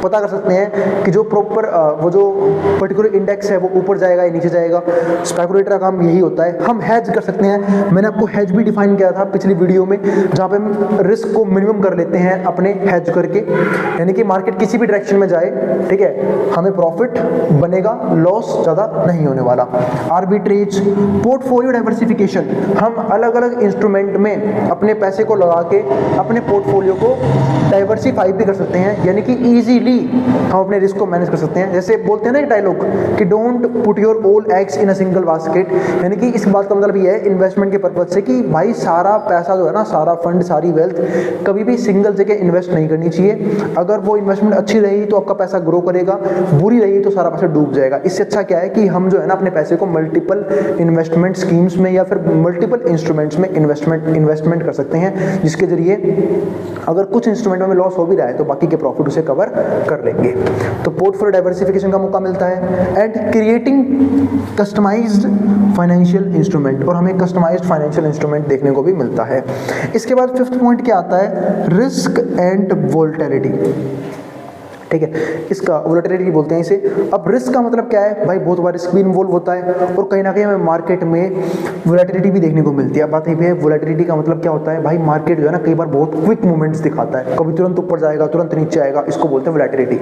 पता कर सकते हैं कि जो प्रॉपर वो जो पर्टिकुलर इंडेक्स है वो ऊपर जाएगा या नीचे जाएगा। स्पेकुलेटर का काम यही होता है। हम हेज कर सकते हैं, मैंने आपको हेज भी डिफाइन किया था पिछली वीडियो में, जहाँ पे हम रिस्क को मिनिमम कर लेते हैं अपने हेज करके, यानी कि मार्केट किसी भी डायरेक्शन में जाए, ठीक है, हमें प्रॉफिट बनेगा, लॉस ज़्यादा नहीं होने वाला। आर्बिट्रेज, पोर्टफोलियो डाइवर्सिफिकेशन, हम अलग अलग इंस्ट्रूमेंट में अपने पैसे को लगा के अपने पोर्टफोलियो को डाइवर्सिफाई भी कर सकते हैं, यानी कि इजीली हम अपने रिस्क को मैनेज कर सकते हैं। जैसे बोलते हैं ना एक डायलॉग कि don't put your all eggs in a single basket, यानी कि इस बात का मतलब ये है इन्वेस्टमेंट के पर्पज से कि भाई सारा पैसा जो है ना, सारा फंड, सारी वेल्थ कभी भी सिंगल जगह इन्वेस्ट नहीं करनी चाहिए। अगर वो इन्वेस्टमेंट अच्छी रही तो आपका पैसा ग्रो करेगा, बुरी रही तो सारा पैसा डूब जाएगा। इससे अच्छा क्या है कि हम जो है ना अपने पैसे को मल्टीपल इन्वेस्टमेंट स्कीम्स में या फिर मल्टीपल इंस्ट्रूमेंट्स में इन्वेस्टमेंट कर सकते हैं, जिसके जरिए अगर कुछ इंस्ट्रूमेंट में लॉस हो भी रहा है तो बाकी के प्रॉफिट उसे कवर कर लेंगे। तो पोर्टफोलियो डाइवर्सिफिकेशन का मौका मिलता है and creating customized financial instrument, और हमें कस्टमाइज्ड फाइनेंशियल इंस्ट्रूमेंट देखने को भी मिलता है। इसके बाद फिफ्थ पॉइंट क्या आता है, रिस्क एंड वोलेटिलिटी, ठीक है, इसका वोलेटिलिटी बोलते हैं इसे। अब रिस्क का मतलब क्या है भाई, बहुत बार रिस्क भी इन्वॉल्व होता है और कहीं ना कहीं हमें मार्केट में वोलेटिलिटी भी देखने को मिलती है। अब बात ये है वोलेटिलिटी का मतलब क्या होता है भाई, मार्केट जो है ना कई बार बहुत क्विक मूवमेंट्स दिखाता है, कभी तुरंत ऊपर जाएगा, तुरंत नीचे आएगा, इसको बोलते हैं वोलेटिलिटी।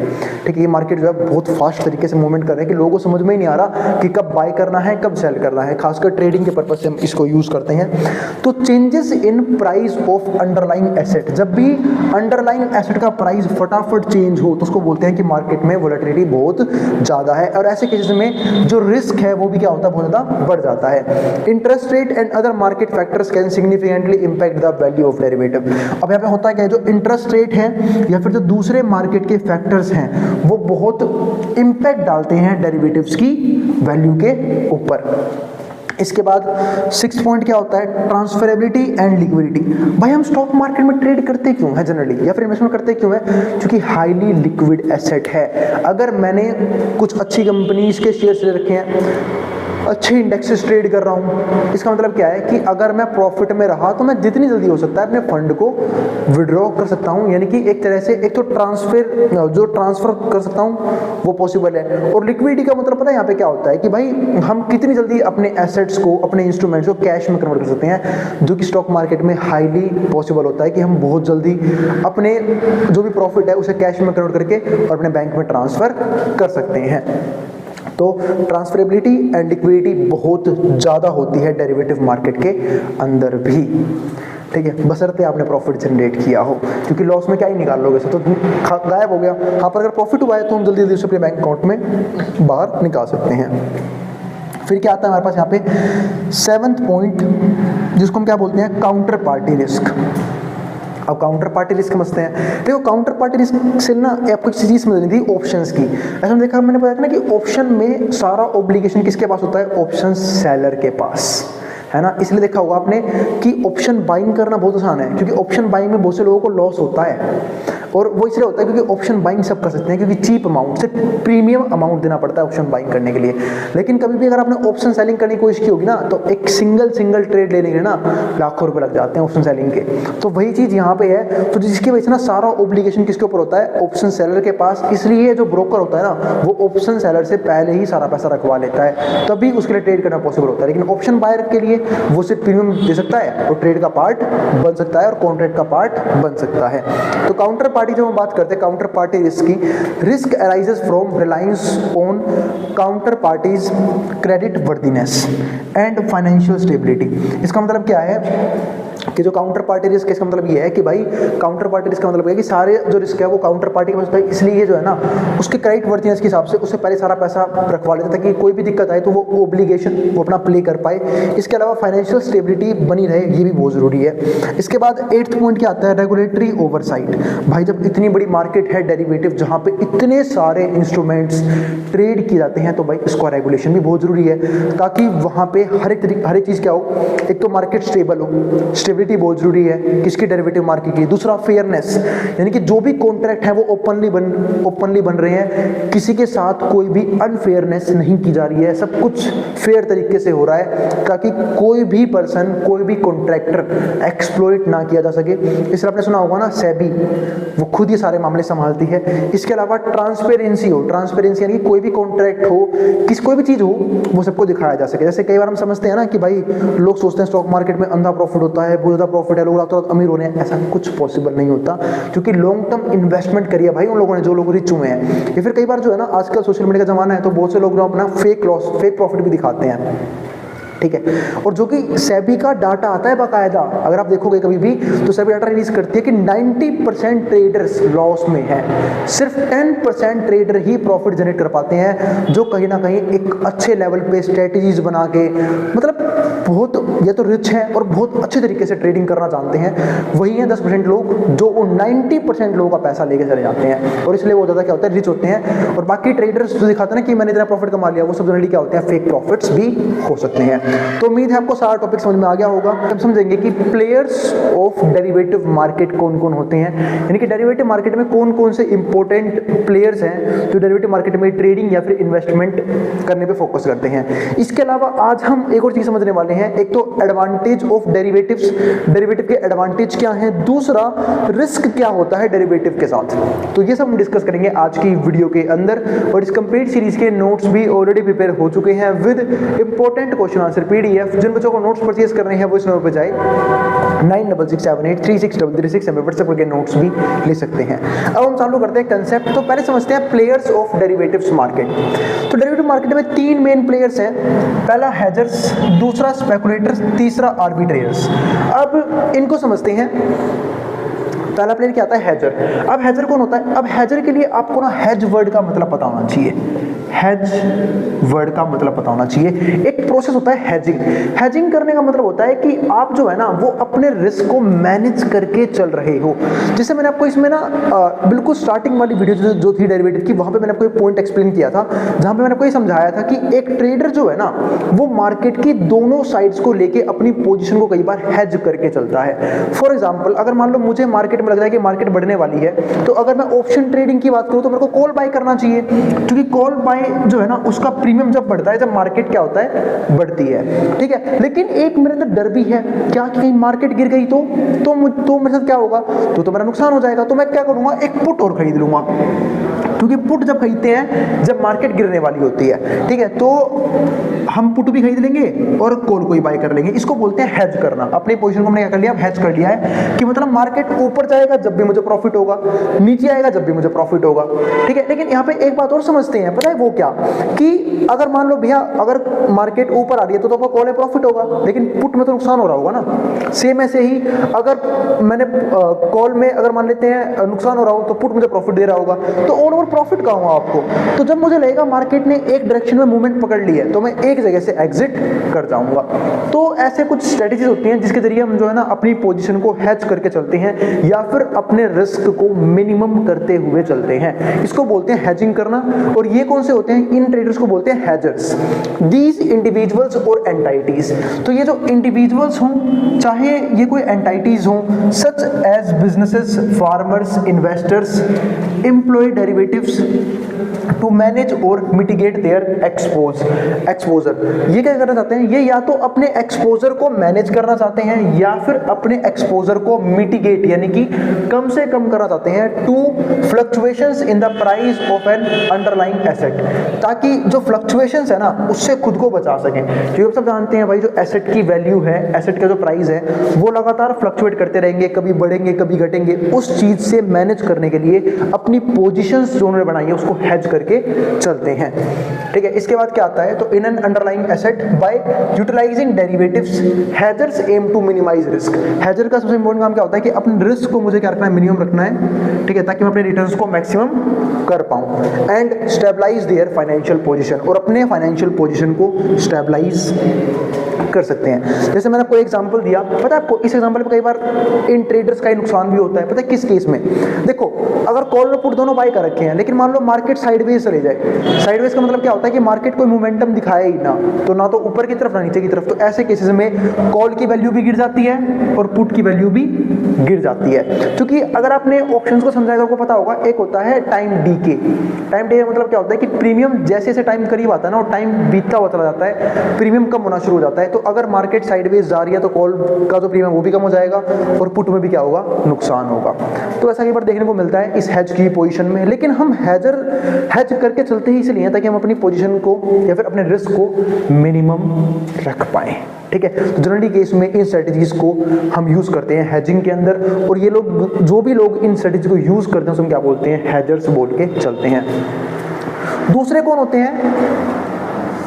ठीक है, ये मार्केट जो है बहुत फास्ट तरीके से मूवमेंट कर रहे हैं कि लोगों को समझ में ही नहीं आ रहा कि कब बाय करना है कब सेल करना है, खासकर ट्रेडिंग के पर्पज से हम इसको यूज करते हैं। तो changes in price of underlying asset, जब भी अंडरलाइंग एसेट का प्राइस फटाफट चेंज हो तो उसको बोलते हैं कि मार्केट में वोलेटिलिटी बहुत ज्यादा है, और ऐसे केसेस में जो रिस्क है वो भी क्या होता है, बहुत ज्यादा बढ़ जाता है। Interest rate and other market factors can significantly impact the value of derivative. अब यहाँ पे होता है क्या, जो इंटरेस्ट रेट है या फिर जो दूसरे मार्केट के फैक्टर्स हैं वो बहुत इंपैक्ट डालते हैं डेरिवेटिव्स की वैल्यू के ऊपर। इसके बाद सिक्स्थ पॉइंट क्या होता है, ट्रांसफरेबिलिटी एंड लिक्विडिटी। भाई हम स्टॉक मार्केट में ट्रेड करते क्यों है जनरली, या फिर इन्वेस्टमेंट करते क्यों है, क्योंकि हाईली लिक्विड एसेट है। अगर मैंने कुछ अच्छी कंपनीज के शेयर्स ले रखे हैं, अच्छे इंडेक्सेस ट्रेड कर रहा हूँ, इसका मतलब क्या है कि अगर मैं प्रॉफिट में रहा तो मैं जितनी जल्दी हो सकता है अपने फंड को विड्रॉ कर सकता हूँ, यानी कि एक तरह से एक तो ट्रांसफर कर सकता हूँ वो पॉसिबल है। और लिक्विडिटी का मतलब पता है यहाँ पे क्या होता है कि भाई हम कितनी जल्दी अपने एसेट्स को, अपने इंस्ट्रूमेंट्स को कैश में कन्वर्ट कर सकते हैं, जो कि स्टॉक मार्केट में हाईली पॉसिबल होता है कि हम बहुत जल्दी अपने जो भी प्रॉफिट है उसे कैश में कन्वर्ट करके और अपने बैंक में ट्रांसफर कर सकते हैं। तो ट्रांसफरेबिलिटी एंड लिक्विडिटी बहुत ज़्यादा होती है डेरिवेटिव मार्केट के अंदर भी, ठीक है, बशर्ते आपने प्रॉफिट जनरेट किया हो, क्योंकि लॉस में क्या ही निकाल लोगे, तो गायब हो गया। हाँ, पर अगर प्रॉफिट हुआ है तो हम जल्दी जल्दी उसे अपने बैंक अकाउंट में बाहर निकाल सकते हैं। फिर क्या आता है हमारे पास यहाँ पे सेवंथ पॉइंट, जिसको हम क्या बोलते हैं, काउंटर पार्टी रिस्क। अब काउंटर पार्टी रिस्क समझते हैं। देखो काउंटर पार्टी रिस्क से ना आपको एक चीज समझनी थी ऑप्शंस की। ऐसा देखा मैंने बताया था ना कि ऑप्शन में सारा ऑब्लिगेशन किसके पास होता है, ऑप्शन सेलर के पास, है ना। इसलिए देखा होगा आपने कि ऑप्शन बाइंग करना बहुत आसान है, क्योंकि ऑप्शन बाइंग में बहुत से लोगों को लॉस होता है, और वो इसलिए होता है क्योंकि ऑप्शन बाइंग सब कर सकते हैं, क्योंकि चीप अमाउंट से प्रीमियम अमाउंट देना पड़ता है ऑप्शन बाइंग करने के लिए। लेकिन कभी भी अगर आपने ऑप्शन सेलिंग करने की कोशिश की होगी ना, तो एक सिंगल ट्रेड लेने के लिए ना लाखों रुपए लग जाते हैं ऑप्शन सेलिंग के। तो वही चीज यहाँ पे है, तो जिसकी वजह से ना सारा ऑब्लिगेशन किसके ऊपर होता है, ऑप्शन सेलर के पास। इसलिए जो ब्रोकर होता है ना, वो ऑप्शन सेलर से पहले ही सारा पैसा रखवा लेता है, तभी उसके लिए ट्रेड करना पॉसिबल होता है। लेकिन ऑप्शन बायर के लिए वो सिर्फ प्रीमियम दे सकता है और ट्रेड का पार्ट बन सकता है और कॉन्ट्रैक्ट का पार्ट बन सकता है। तो काउंटर पार्टी जब हम बात करते हैं काउंटर पार्टी रिस्क की, risk arises from reliance on counter parties credit worthiness and financial stability. इसका मतलब क्या है कि जो काउंटर पार्टी रिस्क, इसका मतलब ये है कि भाई काउंटर पार्टी रिस्क का मतलब है कि सारे जो रिस्क है वो काउंटर पार्टी के पास होता है, इसलिए ये जो है ना उसके क्रेडिट वर्दीनेस के हिसाब से उससे पहले सारा पैसा रखवा लेता है ताकि कोई भी दिक्कत आए तो वो ऑब्लिगेशन वो अपना प्ले कर पाए। इसके अलावा फाइनेंशियल स्टेबिलिटी बनी रहे, ये भी बहुत जरूरी है। इसके बाद 8th पॉइंट क्या आता है, रेगुलेटरी ओवरसाइट। भाई जब इतनी बड़ी मार्केट है डेरिवेटिव जहाँ पे इतने सारे इंस्ट्रूमेंट्स ट्रेड किए जाते हैं, तो भाई इसका रेगुलेशन भी बहुत जरूरी है, ताकि वहाँ पे हर एक चीज़ क्या हो, एक तो मार्केट स्टेबल हो, स्टेबिलिटी बहुत जरूरी है किसकी, डेरिवेटिव मार्केट की। दूसरा फेयरनेस, यानी कि जो भी कॉन्ट्रैक्ट है वो ओपनली बन रहे हैं, किसी के साथ कोई भी अनफेयरनेस नहीं की जा रही है, सब कुछ फेयर तरीके से हो रहा है, ताकि कोई भी पर्सन, कोई भी कॉन्ट्रैक्टर एक्सप्लॉइट ना किया जा सके। इसलिए आपने सुना होगा ना सेबी, वो खुद ये सारे मामले संभालती है। इसके अलावा ट्रांसपेरेंसी हो, ट्रांसपेरेंसी यानी कोई भी कॉन्ट्रैक्ट हो, कोई भी चीज हो, वो सबको दिखाया जा सके। जैसे कई बार हम समझते हैं ना कि भाई लोग सोचते हैं स्टॉक मार्केट में अंधा प्रॉफिट होता है, बहुत ज्यादा प्रॉफिट है, लोग रातों रात अमीर हो रहे हैं, ऐसा कुछ पॉसिबल नहीं होता, क्योंकि लॉन्ग टर्म इन्वेस्टमेंट करी है भाई उन लोगों ने, जो लोग रिच हुए हैं। या फिर कई बार जो है ना आजकल सोशल मीडिया का जमाना है, तो बहुत से लोग जो अपना फेक प्रॉफिट भी दिखाते हैं, ठीक है। और जो कि सेबी का डाटा आता है बाकायदा, अगर आप देखोगे कभी भी तो सेबी डाटा रिलीज करती है कि 90% ट्रेडर्स लॉस में है, सिर्फ 10% ट्रेडर ही प्रॉफिट जनरेट कर पाते हैं, जो कहीं ना कहीं एक अच्छे लेवल पे स्ट्रेटजीज बना के, मतलब बहुत या तो रिच है और बहुत अच्छे तरीके से ट्रेडिंग करना जानते हैं। वही है 10% लोग जो 90% लोगों का पैसा लेके चले जाते हैं, और इसलिए वो ज़्यादा क्या होता है, रिच होते हैं। और बाकी ट्रेडर्स जो दिखाते हैं ना कि मैंने इतना प्रॉफिट कमा लिया, वो सब जनरली क्या होते हैं, फेक प्रॉफिट्स भी हो सकते हैं। तो उम्मीद है आपको सारा टॉपिक समझ में आ गया होगा। अब समझेंगे कि प्लेयर्स ऑफ डेरिवेटिव मार्केट कौन कौन होते हैं, यानी कि डेरिवेटिव मार्केट में कौन कौन से इंपॉर्टेंट प्लेयर्स हैं जो डेरिवेटिव मार्केट में ट्रेडिंग या फिर इन्वेस्टमेंट करने पे फोकस करते हैं। इसके अलावा आज हम एक और चीज समझने वाले हैं, एक तो एडवांटेज ऑफ डेरिवेटिव्स, डेरिवेटिव के एडवांटेज क्या हैं, दूसरा रिस्क क्या होता है डेरिवेटिव के साथ। तो ये सब हम डिस्कस करेंगे आज की वीडियो के अंदर, और इस कंप्लीट सीरीज के नोट्स भी ऑलरेडी प्रिपेयर हो चुके हैं with important question answer PDF. जिन बच्चों को नोट्स परचेज करने हैं वो इस नंबर पर जाए 9667836336 हमें व्हाट्सएप करके नोट्स भी ले सकते हैं। अब हम चालू करते हैं कंसेप्ट। तो पहले समझते हैं प्लेयर्स ऑफ डेरिवेटिव्स मार्केट। तो डेरिवेटिव मार्केट में 3 मेन प्लेयर्स हैं, पहला हेजर्स, दूसरा स्पेकुलेटर्स, तीसरा आर्बिट्रेटर्स। अब इनको समझते हैं। पहला प्लेयर क्या आता है, हेजर। अब हेजर कौन होता है, अब हेजर के लिए आपको ना हेज वर्ड का मतलब पता होना चाहिए, हेज वर्ड का मतलब पता होना चाहिए। एक प्रोसेस होता है हेजिंग। हेजिंग करने का मतलब होता है कि आप जो है ना वो अपने रिस्क को मैनेज करके चल रहे हो। जैसे मैंने आपको इसमें ना बिल्कुल स्टार्टिंग वाली वीडियो जो थी डेरिवेटिव की, वहां पे मैंने आपको एक पॉइंट एक्सप्लेन किया था, जहां पे मैंने आपको ये समझाया था कि एक ट्रेडर जो है ना वो मार्केट की दोनों साइड्स को लेके अपनी पोजीशन को कई बार हेज करके चलता है। फॉर एग्जांपल अगर मान लो मुझे मार्केट में लग रहा है कि मार्केट बढ़ने वाली है, तो अगर मैं ऑप्शन ट्रेडिंग की बात करूं तो मेरे को कॉल बाय करना चाहिए, क्योंकि कॉल बाय जो है ना उसका प्रीमियम जब बढ़ता है जब मार्केट क्या होता है, बढ़ती है, ठीक है। लेकिन एक मेरे अंदर डर भी है क्या कि कहीं मार्केट गिर गई तो मेरे साथ क्या होगा, तो मेरा नुकसान हो जाएगा। तो मैं क्या करूंगा, एक पुट और खरीद लूंगा, क्योंकि पुट जब खरीदते हैं जब मार्केट गिरने वाली होती है, ठीक है, तो हम पुट भी खरीद लेंगे और कॉल को ही बाय कर लेंगे। इसको बोलते हैं हेज करना। अपनी पोजीशन को हमने क्या कर लिया, हेज कर लिया है कि मतलब मार्केट ऊपर जाएगा जब भी मुझे प्रॉफिट होगा, नीचे आएगा जब भी मुझे प्रॉफिट होगा, ठीक है। लेकिन यहाँ पे एक बात और समझते हैं, पता है वो क्या, कि अगर मान लो भैया अगर मार्केट ऊपर आ रही है तो आपका कॉल में प्रॉफिट होगा, लेकिन पुट में तो नुकसान हो रहा होगा ना। सेम ऐसे ही अगर मैंने कॉल में अगर मान लेते हैं नुकसान हो रहा हो तो पुट मुझे प्रॉफिट दे रहा होगा, तो ऑन ओवर प्रॉफिट कहूँगा आपको। तो जब मुझे लगेगा मार्केट ने एक डायरेक्शन में मूवमेंट पकड़ ली है तो मैं एक जगह से एग्जिट कर जाऊंगा। तो ऐसे कुछ स्ट्रेटेजीज होती हैं जिसके जरिए हम जो है ना अपनी पोजीशन को हेज करके चलते हैं या फिर अपने रिस्क को मिनिमम करते हुए चलते हैं। इसको बोलते हैं हेजिंग करना। और ये कौन से होते हैं? इन ट्रेडर्स को बोलते हैं हेजर्स। दीज इंडिविजुअल्स और एंटाइटीज, तो ये जो इंडिविजुअल्स हों चाहे ये कोई एंटाइटीज हों, such as businesses, farmers, investors, employ derivatives to manage और मिटिगेट देयर एक्सपोजर। ये क्या करना चाहते हैं? ये या तो अपने एक्सपोजर को मैनेज करना चाहते हैं या फिर अपने एक्सपोजर को मिटिगेट यानी कि कम से कम करना चाहते हैं to fluctuations in the price of an underlying asset, ताकि जो फ्लक्चुएशंस है ना उससे खुद को बचा सकें। क्योंकि आप सब जानते हैं भाई जो एसेट की वैल्यू है, एसेट का जो प्राइस है वो लगातार फ्लक्चुएट करते रहेंगे, कभी बढ़ेंगे कभी घटेंगे। उस चीज से मैनेज करने के लिए अपनी पोजीशंस जो उन्होंने बनाई है उसको हेज करके चलते हैं। ठीक है, इसके बाद क्या आता है? तो in an underlying asset by utilising derivatives hedgers aim to minimise risk. Hedger का सबसे इंपॉर्टेंट काम क्या होता है कि अपने रिस्क को मुझे क्या रखना है? मिनिमम रखना है। ठीक है, ताकि मैं अपने रिटर्न्स को मैक्सिमम कर पाऊं। And stabilize their financial position, और अपने फाइनेंशियल पोजीशन को स्टेबलाइज कर सकते हैं। जैसे मैंने आपको एग्जांपल दिया, पता है आपको इस एग्जांपल में कई बार इन ट्रेडर्स का नुकसान भी होता है। पता है किस केस में? देखो, अगर कॉल और पुट दोनों बाय कर रखे हैं लेकिन मान लो मार्केट साइडवेज चले जाए। साइडवेज का मतलब क्या होता है कि मार्केट कोई मोमेंटम दिखाए ही ना, तो ना तो ऊपर की तरफ ना नीचे की तरफ। तो ऐसे केसेस में कॉल की वैल्यू भी गिर जाती है और पुट की वैल्यू भी गिर जाती है। क्योंकि अगर आपने ऑप्शंस को समझा तो आपको पता होगा, एक होता है टाइम डीके। टाइम डीके मतलब क्या होता है कि प्रीमियम जैसे जैसे टाइम करीब आता है ना और टाइम बीतता हुआ चला जाता है, प्रीमियम कम होना शुरू हो जाता है। तो अगर मार्केट साइडवेज जा रही है तो कॉल का जो प्रीमियम वो भी कम हो जाएगा और पुट में भी क्या होगा? नुकसान होगा। तो ऐसा कई बार देखने को मिलता है इस हेज की पोजीशन में। लेकिन हम हेज करके चलते ही इसलिए ताकि हम अपनी पोजीशन को या फिर अपने रिस्क को मिनिमम रख पाएं। ठीक है, तो जनरली केस में इन स्ट्रेटजीज को हम यूज करते हैं हेजिंग के अंदर। और ये लोग जो भी लोग इन स्ट्रेटजी को यूज करते हैं उसको क्या बोलते हैं? हेजर्स बोल के चलते हैं। दूसरे कौन होते हैं?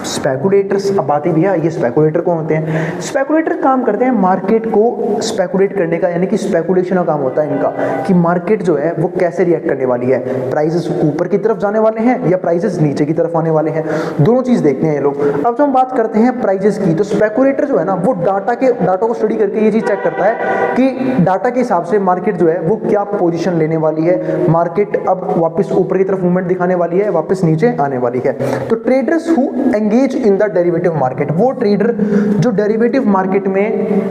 स्पेकुलेटर्स। अब बात भी है, ये स्पेकुलेटर कौन होते हैं? स्पेकुलेटर काम करते हैं मार्केट को स्पेकुलेट करने का, यानी कि स्पेकुलेशन का काम होता है इनका कि मार्केट जो है वो कैसे रिएक्ट करने वाली है, प्राइसेस ऊपर की तरफ जाने वाले हैं या प्राइसेस नीचे की तरफ आने वाले हैं। दोनों चीज देखते हैं ये लोग। अब जब हम बात करते हैं प्राइसेस की, तो स्पेकुलेटर जो है ना वो डाटा को स्टडी करके ये चीज चेक करता है कि डाटा के हिसाब से मार्केट जो है वो क्या पोजिशन लेने वाली है, मार्केट अब वापस ऊपर की तरफ मूवमेंट दिखाने वाली है, वापस नीचे आने वाली है। तो traders who engage in the derivative market, वो ट्रेडर जो डेरिवेटिव मार्केट में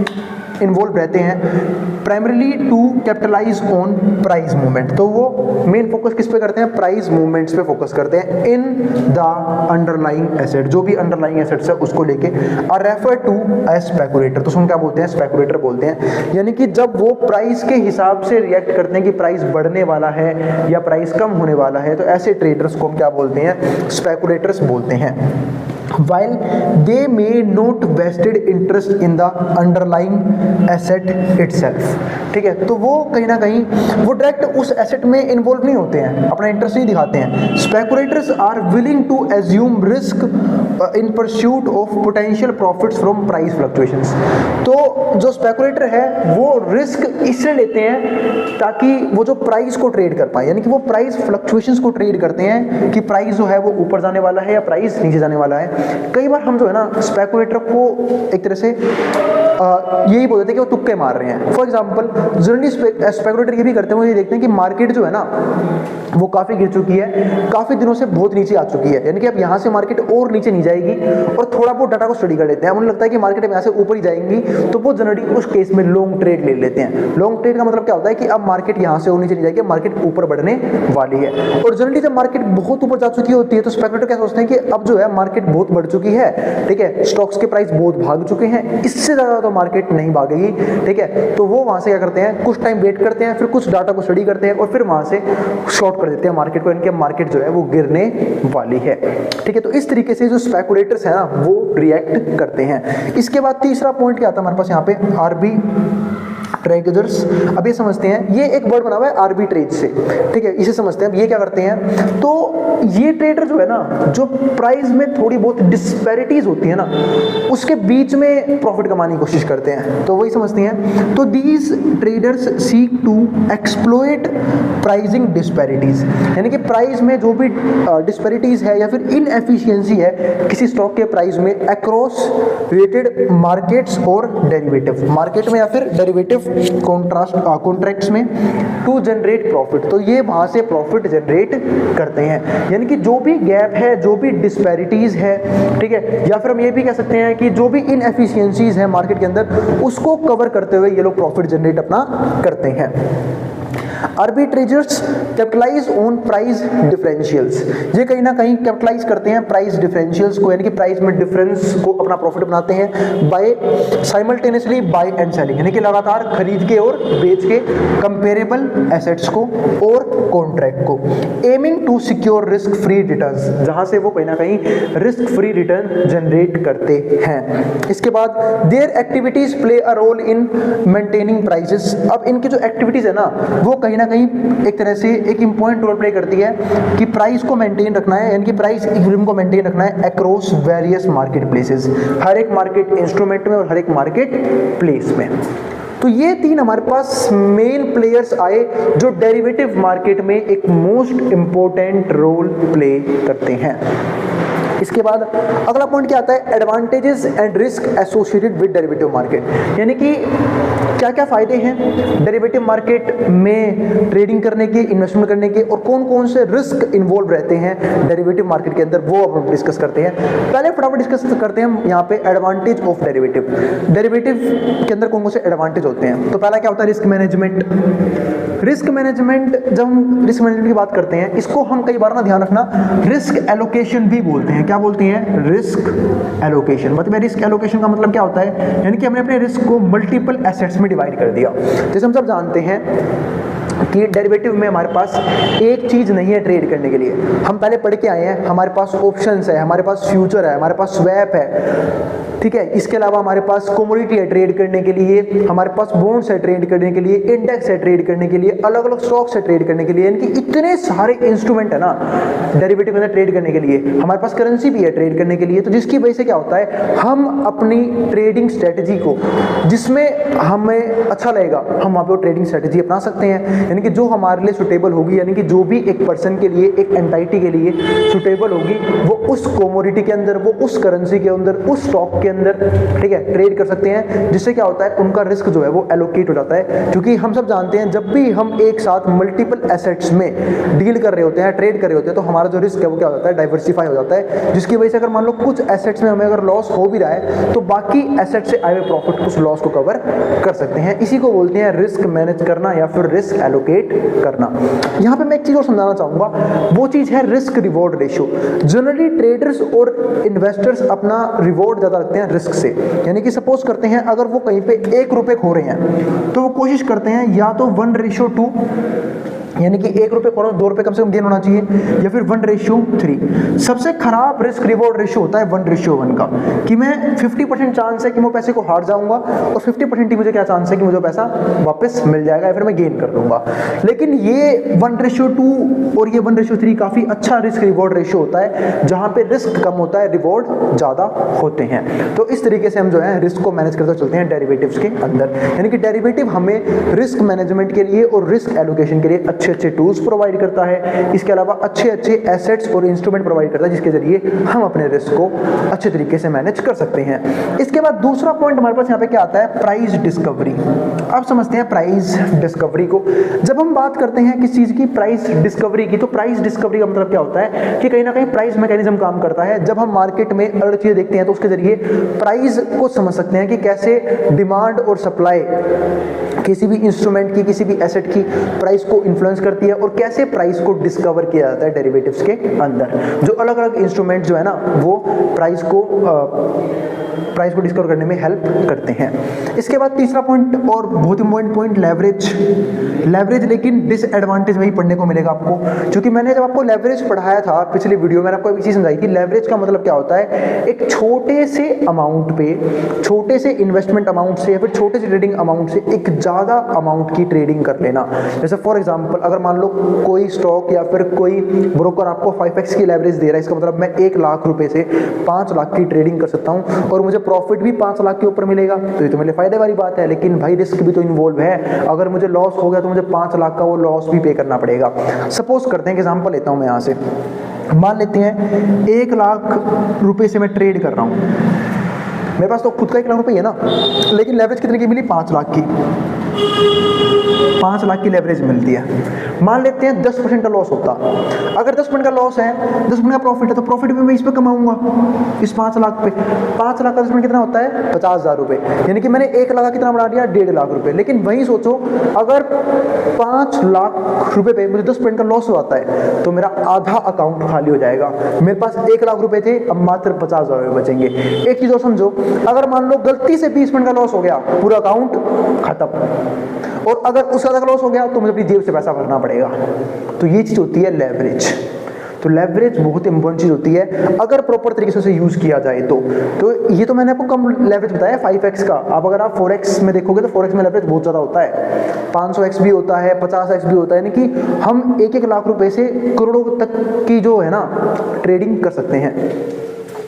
इन्वॉल्व रहते हैं, primarily to capitalize on price movement. तो वो मेन फोकस किस पे करते हैं? प्राइस मूवमेंट्स पे फोकस करते हैं इन द अंडरलाइंग एसेट। जो भी अंडरलाइंग एसेट्स है उसको लेके are refer to as speculator. तो उसको क्या बोलते हैं? स्पेकुलेटर बोलते हैं। यानी कि जब वो प्राइस के हिसाब से रिएक्ट करते हैं कि प्राइस बढ़ने वाला है या प्राइस कम होने वाला है, तो ऐसे ट्रेडर्स को हम क्या बोलते हैं? स्पेकुलेटर्स बोलते हैं। While they may not vested interest in the underlying asset itself, ठीक है, तो वो कहीं ना कहीं वो डायरेक्ट उस एसेट में इन्वॉल्व नहीं होते हैं, अपना इंटरेस्ट नहीं दिखाते हैं। Speculators are willing to assume risk in pursuit of potential profits from price fluctuations. तो जो स्पेकुलेटर है वो रिस्क इसलिए लेते हैं ताकि वो जो प्राइस को ट्रेड कर पाए, यानी कि वो प्राइस फ्लक्चुएशंस को ट्रेड करते हैं कि प्राइस जो है वो ऊपर जाने वाला है या प्राइस नीचे जाने वाला है। कई बार हम जो है ना स्पेकुलेटर को एक तरह से यही बोल देते हैं कि वो तुक्के मार रहे हैं। फॉर एग्जांपल जनरली स्पेकुलेटर ये भी करते हैं, वो ये देखते हैं कि मार्केट जो है ना वो काफी गिर चुकी है, काफी दिनों से बहुत नीचे आ चुकी है, यानी कि अब यहाँ से मार्केट और नीचे नहीं जाएगी, और थोड़ा बहुत डाटा को स्टडी कर लेते हैं। उन्हें लगता है कि मार्केट यहाँ से ऊपर ही जाएंगी, तो वो जनरली उस केस में लॉन्ग ट्रेड ले लेते हैं। लॉन्ग ट्रेड का मतलब क्या होता है कि अब मार्केट यहाँ से और नीचे नहीं जाएगी, मार्केट ऊपर बढ़ने वाली है। और जनरली जब मार्केट बहुत ऊपर जा चुकी होती है तो स्पेकुलेटर क्या सोचते हैं कि अब जो है मार्केट बहुत बढ़ चुकी है, ठीक है, स्टॉक्स के प्राइस बहुत भाग चुके हैं, इससे ज्यादा तो मार्केट नहीं भागेगी, ठीक है। तो वो वहां से क्या करते हैं, कुछ टाइम वेट करते हैं, फिर कुछ डाटा को स्टडी करते हैं और फिर वहां से शॉर्ट कर देते हैं मार्केट को, इनके मार्केट जो है वो गिरने वाली है, ठीक है। तो इस तरीके से जो स्पेकुलेटर्स है ना वो रिएक्ट करते हैं। इसके बाद तीसरा पॉइंट क्या आता है हमारे पास यहाँ पे, ट्रेडर्स, अब ये समझते हैं, ये एक वर्ड बना हुआ है आर्बिट्रेज से, ठीक है, इसे समझते हैं। अब ये क्या करते हैं, तो ये ट्रेडर जो है ना, जो प्राइस में थोड़ी बहुत डिस्पैरिटीज होती है ना, उसके बीच में प्रॉफिट कमाने की कोशिश करते हैं, तो वही समझते हैं। तो these traders seek to exploit pricing disparities, यानी कि प्राइस में जो भी डिस्पैरिटीज है या फिर इनएफिशिएंसी है किसी स्टॉक के प्राइस में अक्रॉस रिलेटेड मार्केट्स और डेरिवेटिव, मार्केट में या फिर डेरिवेटिव कॉन्ट्रैक्ट्स में, टू जनरेट प्रॉफिट, तो ये वहां से प्रॉफिट जनरेट करते हैं। यानी कि जो भी गैप है, जो भी डिस्पैरिटीज है, ठीक है, या फिर हम ये भी कह सकते हैं कि जो भी इनएफिशिएंसीज है मार्केट के अंदर, उसको कवर करते हुए ये लोग प्रॉफिट जनरेट अपना करते हैं। आर्बिट्रेजर्स कैपिटलाइज ऑन प्राइस डिफरेंशियल्स, ये कहीं ना कहीं कैपिटलाइज करते हैं प्राइस डिफरेंशियल्स को, यानी कि प्राइस में डिफरेंस को अपना प्रॉफिट बनाते हैं by simultaneously buy and selling, यानी कि लगातार खरीद के और बेच के कंपेरेबल एसेट्स को और कॉन्ट्रैक्ट को, aiming to secure risk free returns, जहां से वो कहीं ना कहीं रिस्क फ्री रिटर्न जनरेट करते हैं। इसके बाद their activities play a role in maintaining prices, अब इनकी जो एक्टिविटीज है ना, वो कहीं ना कहीं एक तरह से एक इंपॉर्टेंट रोल प्ले करती है कि प्राइस को मेंटेन रखना है, यानी कि प्राइस इक्विलिब्रियम को मेंटेन रखना है अक्रॉस वेरियस मार्केट प्लेसेस, हर एक मार्केट इंस्ट्रूमेंट में और हर एक मार्केट प्लेस में। तो ये तीन हमारे पास मेन प्लेयर्स आए जो डेरिवेटिव मार्केट में एक मोस्ट इंपॉर्टेंट रोल प्ले करते हैं। इसके बाद अगला पॉइंट क्या आता है, advantages and risk associated with derivative market, यानी कि क्या क्या फायदे हैं डेरिवेटिव मार्केट में ट्रेडिंग करने के, इन्वेस्टमेंट करने के, और कौन कौन से रिस्क इन्वॉल्व रहते हैं डेरिवेटिव मार्केट के अंदर, वो अब हम डिस्कस करते हैं। पहले फटाफट डिस्कस करते हैं हम यहाँ पे एडवांटेज ऑफ डेरिवेटिव। डेरिवेटिव के अंदर कौन कौन से एडवांटेज होते हैं, तो पहला क्या होता है, रिस्क मैनेजमेंट। रिस्क मैनेजमेंट, जब हम रिस्क मैनेजमेंट की बात करते हैं, इसको हम कई बार ना ध्यान रखना रिस्क एलोकेशन भी बोलते हैं। क्या बोलते हैं, रिस्क एलोकेशन। मतलब रिस्क एलोकेशन का मतलब क्या होता है, यानी कि हमने अपने रिस्क को मल्टीपल एसेट्स में डिवाइड कर दिया। जैसे हम सब जानते हैं कि डेरिवेटिव में हमारे पास एक चीज नहीं है ट्रेड करने के लिए, हम पहले पढ़ के आए हैं, हमारे पास ऑप्शंस है, हमारे पास फ्यूचर है, हमारे पास स्वैप है, ठीक है, इसके अलावा हमारे पास कमोडिटी है ट्रेड करने के लिए, हमारे पास बॉन्ड्स है ट्रेड करने के लिए, इंडेक्स है ट्रेड करने के लिए, अलग अलग स्टॉक्स है ट्रेड करने के लिए, यानी कि इतने सारे इंस्ट्रूमेंट है ना डेरिवेटिव में ट्रेड करने के लिए। हमारे पास करेंसी भी है ट्रेड करने के लिए, तो जिसकी वजह से क्या होता है, हम अपनी ट्रेडिंग स्ट्रेटजी को, जिसमें हमें अच्छा लगेगा, हम वहाँ पे ट्रेडिंग स्ट्रेटजी अपना सकते हैं, यानी कि जो हमारे लिए सुटेबल होगी, यानी कि जो भी एक पर्सन के लिए, एक एंटाइटी के लिए सुटेबल होगी, वो उस कमोडिटी के अंदर, वो उस करेंसी के अंदर, उस स्टॉक के अंदर, ठीक है, ट्रेड कर सकते हैं, जिससे क्या होता है, उनका रिस्क जो है वो एलोकेट हो जाता है। क्योंकि हम सब जानते हैं जब भी हम एक साथ मल्टीपल एसेट्स में डील कर रहे होते हैं, ट्रेड कर रहे होते हैं, तो हमारा जो रिस्क है वो क्या हो जाता है, डाइवर्सिफाई हो जाता है, जिसकी वजह से अगर मान लो कुछ एसेट्स में हमें अगर लॉस हो भी रहा है, तो बाकी एसेट से आए हुए प्रॉफिट उस लॉस को कवर कर सकते हैं। इसी को बोलते हैं रिस्क मैनेज करना या फिर रिस्क एलोकेट करना। यहाँ पे मैं एक चीज और समझाना चाहूंगा, वो चीज है risk reward ratio. Generally traders और इन्वेस्टर्स अपना रिवॉर्ड ज्यादा रखते हैं रिस्क से, यानी कि सपोज करते हैं अगर वो कहीं पे 1 रुपए खो रहे हैं, तो वो कोशिश करते हैं या तो 1:2, यानी कि 1 रुपए खो 2 रुपए कम से कम गेन होना चाहिए, या फिर 1:3। सबसे खराब रिस्क रिवॉर्ड रेशियो होता है 1:1 का, कि मैं 50% चांस है कि मैं पैसे को हार जाऊंगा और 50% ही मुझे क्या चांस है कि मुझे पैसा वापस मिल जाएगा या फिर मैं गेन कर लूंगा। लेकिन ये 1:2 और ये 1:3 काफी अच्छा रिस्क रिवॉर्ड रेशियो होता है, जहां पे रिस्क कम होता है, रिवॉर्ड ज्यादा होते हैं। तो इस तरीके से हम जो है रिस्क को मैनेज करते चलते हैं डेरिवेटिव्स के अंदर, यानी कि डेरिवेटिव हमें रिस्क मैनेजमेंट के लिए और रिस्क एलोकेशन के लिए अच्छे टूल्स प्रोवाइड करता है। इसके अलावा अच्छे एसेट्स और इंस्ट्रूमेंट प्रोवाइड करता है, जिसके जरिए हम अपने रिस्क को अच्छे तरीके से मैनेज कर सकते हैं। इसके बाद दूसरा पॉइंट हमारे पास यहाँ पे क्या आता है, प्राइस डिस्कवरी। अब समझते हैं प्राइस डिस्कवरी को। जब हम बात करते हैं किस चीज की, प्राइस डिस्कवरी की, तो प्राइस डिस्कवरी का मतलब क्या होता है कि कहीं ना कहीं प्राइस मैकेनिज्म काम करता है। जब हम मार्केट में अलग चीजें देखते हैं तो उसके जरिए प्राइस को समझ सकते हैं कि कैसे डिमांड और सप्लाई किसी भी इंस्ट्रूमेंट की, किसी भी एसेट की प्राइस को इन्फ्लुएंस करती है, और कैसे प्राइस को डिस्कवर किया जाता है डेरिवेटिव्स के अंदर। जो अलग अलग इंस्ट्रूमेंट जो है ना, वो प्राइस को प्राइस को डिस्कवर करने में हेल्प करते हैं। इसके बाद तीसरा पॉइंट और बहुत इंपॉर्टेंट पॉइंट, लेवरेज लेकिन डिसएडवांटेज वही पढ़ने को मिलेगा आपको, क्योंकि मैंने जब आपको लेवरेज पढ़ाया था पिछली वीडियो में, मैंने आपको एक चीज समझाई थी, लेवरेज का मतलब क्या होता है, एक छोटे से अमाउंट पे, छोटे से इन्वेस्टमेंट अमाउंट से या फिर छोटे से ट्रेडिंग अमाउंट से एक ज्यादा अमाउंट की ट्रेडिंग कर लेना। जैसे फॉर एग्जांपल अगर मान लो कोई स्टॉक या फिर कोई ब्रोकर आपको 5x की लेवरेज दे रहा है, इसका मतलब मैं 1 लाख रुपए से 5 लाख की ट्रेडिंग कर सकता हूं और मुझे प्रॉफिट भी 5 लाख के ऊपर मिलेगा, तो ये तो मेरे फायदे वाली बात है। लेकिन भाई रिस्क भी तो इन्वॉल्व है, अगर मुझे लॉस हो गया तो मुझे 5 लाख का वो लॉस भी पे करना पड़ेगा। सपोज करते हैं, एग्जांपल लेता हूं मैं यहां से, मान लेते हैं 1 लाख रुपए से मैं ट्रेड कर रहा हूं, मेरे पास तो खुद का 1 लाख रुपए है ना, लेकिन लेवरेज कितने की मिली, 5 लाख की, 5 लाख की लेवरेज मिलती है। मान लेते हैं 10% का लॉस होता, अगर 10% का लॉस है, 10% का प्रॉफिट है, तो प्रॉफिट भी मैं इस पे कमाऊंगा, इस 5 लाख पे। 5 लाख का 10% कितना होता है, 50,000 रुपए, यानी कि मैंने 1 लाख कितना बढ़ा दिया, 1.5 लाख रुपए। लेकिन वही सोचो अगर 5 लाख रुपए पे मुझे 10% का लॉस होता है तो मेरा आधा अकाउंट खाली हो जाएगा। मेरे पास 1 लाख रुपए थे, अब मात्र 50,000 रुपए बचेंगे। एक चीज और समझो, अगर मान लो गलती से 20% का लॉस हो गया, पूरा अकाउंट खत्म, और अगर उससे ज्यादा लॉस हो गया तो मुझे अपनी जेब से पैसा भरना पड़ेगा। तो ये चीज होती है लेवरेज। तो लेवरेज बहुत इंपॉर्टेंट चीज होती है अगर प्रॉपर तरीके से उसे यूज किया जाए तो ये तो मैंने आपको कम लेवरेज बताया 5x का। अब अगर आप 4x में देखोगे तो 4x में लेवरेज बहुत ज्यादा होता है, 500x भी होता है, 50x भी होता है, यानी कि हम 1-1 लाख रुपए से करोड़ों तक की जो है ना ट्रेडिंग कर सकते हैं,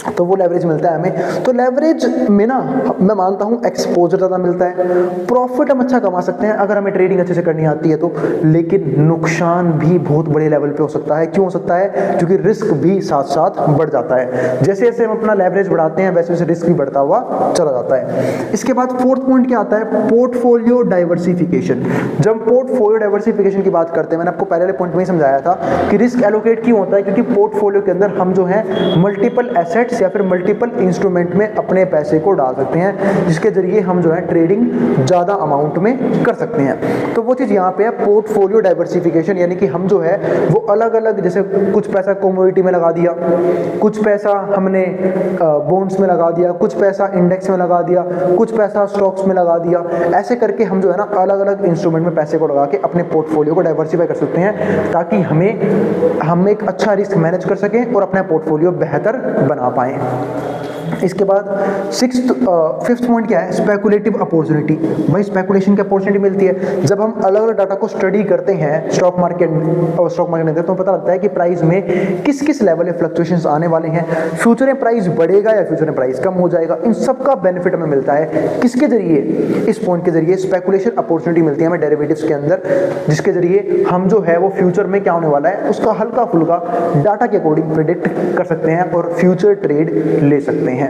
तो वो लेवरेज मिलता है हमें। तो लेवरेज में ना मैं मानता हूँ एक्सपोजर ज़्यादा मिलता है, प्रॉफिट हम अच्छा कमा सकते हैं अगर हमें ट्रेडिंग अच्छे से करनी आती है तो, लेकिन नुकसान भी बहुत बड़े लेवल पे हो सकता है। क्यों हो सकता है, क्योंकि रिस्क भी साथ साथ बढ़ जाता है। जैसे जैसे हम अपना लेवरेज बढ़ाते हैं वैसे वैसे रिस्क भी बढ़ता हुआ चला जाता है। इसके बाद फोर्थ पॉइंट क्या आता है, पोर्टफोलियो डाइवर्सिफिकेशन। जब पोर्टफोलियो डाइवर्सिफिकेशन की बात करते हैं, मैंने आपको पहले पॉइंट में ही समझाया था कि रिस्क एलोकेट क्यों होता है, क्योंकि पोर्टफोलियो के अंदर हम जो है मल्टीपल एसेट्स या फिर मल्टीपल इंस्ट्रूमेंट में अपने पैसे को डाल सकते हैं, जिसके जरिए हम जो है ट्रेडिंग ज्यादा अमाउंट में कर सकते हैं। तो वो चीज यहाँ पे है पोर्टफोलियो डाइवर्सिफिकेशन, यानी कि हम जो है वो अलग अलग, जैसे कुछ पैसा कमोडिटी में लगा दिया, कुछ पैसा हमने बॉन्ड्स में लगा दिया, कुछ पैसा इंडेक्स में लगा दिया, कुछ पैसा स्टॉक्स में लगा दिया, ऐसे करके हम जो है ना अलग अलग इंस्ट्रूमेंट में पैसे को लगा के अपने पोर्टफोलियो को डाइवर्सिफाई कर सकते हैं, ताकि हम एक अच्छा रिस्क मैनेज कर सकें और अपना पोर्टफोलियो बेहतर बना पाएं। इसके बाद फिफ्थ पॉइंट क्या है, स्पेकुलेटिव अपॉर्चुनिटी। भाई स्पेकुलेशन की अपॉर्चुनिटी मिलती है जब हम अलग अलग डाटा को स्टडी करते हैं स्टॉक मार्केट में, तो पता लगता है कि प्राइस में किस किस लेवल पे फ्लक्चुएशंस आने वाले हैं, फ्यूचर में प्राइस बढ़ेगा या फ्यूचर में प्राइस कम हो जाएगा, इन सब का बेनिफिट हमें मिलता है किसके जरिए, इस पॉइंट के जरिए स्पेकुलेशन अपॉर्चुनिटी मिलती है हमें डेरिवेटिव्स के अंदर, जिसके जरिए हम जो है वो फ्यूचर में क्या होने वाला है उसका हल्का फुल्का डाटा के अकॉर्डिंग प्रेडिक्ट कर सकते हैं और फ्यूचर ट्रेड ले सकते हैं।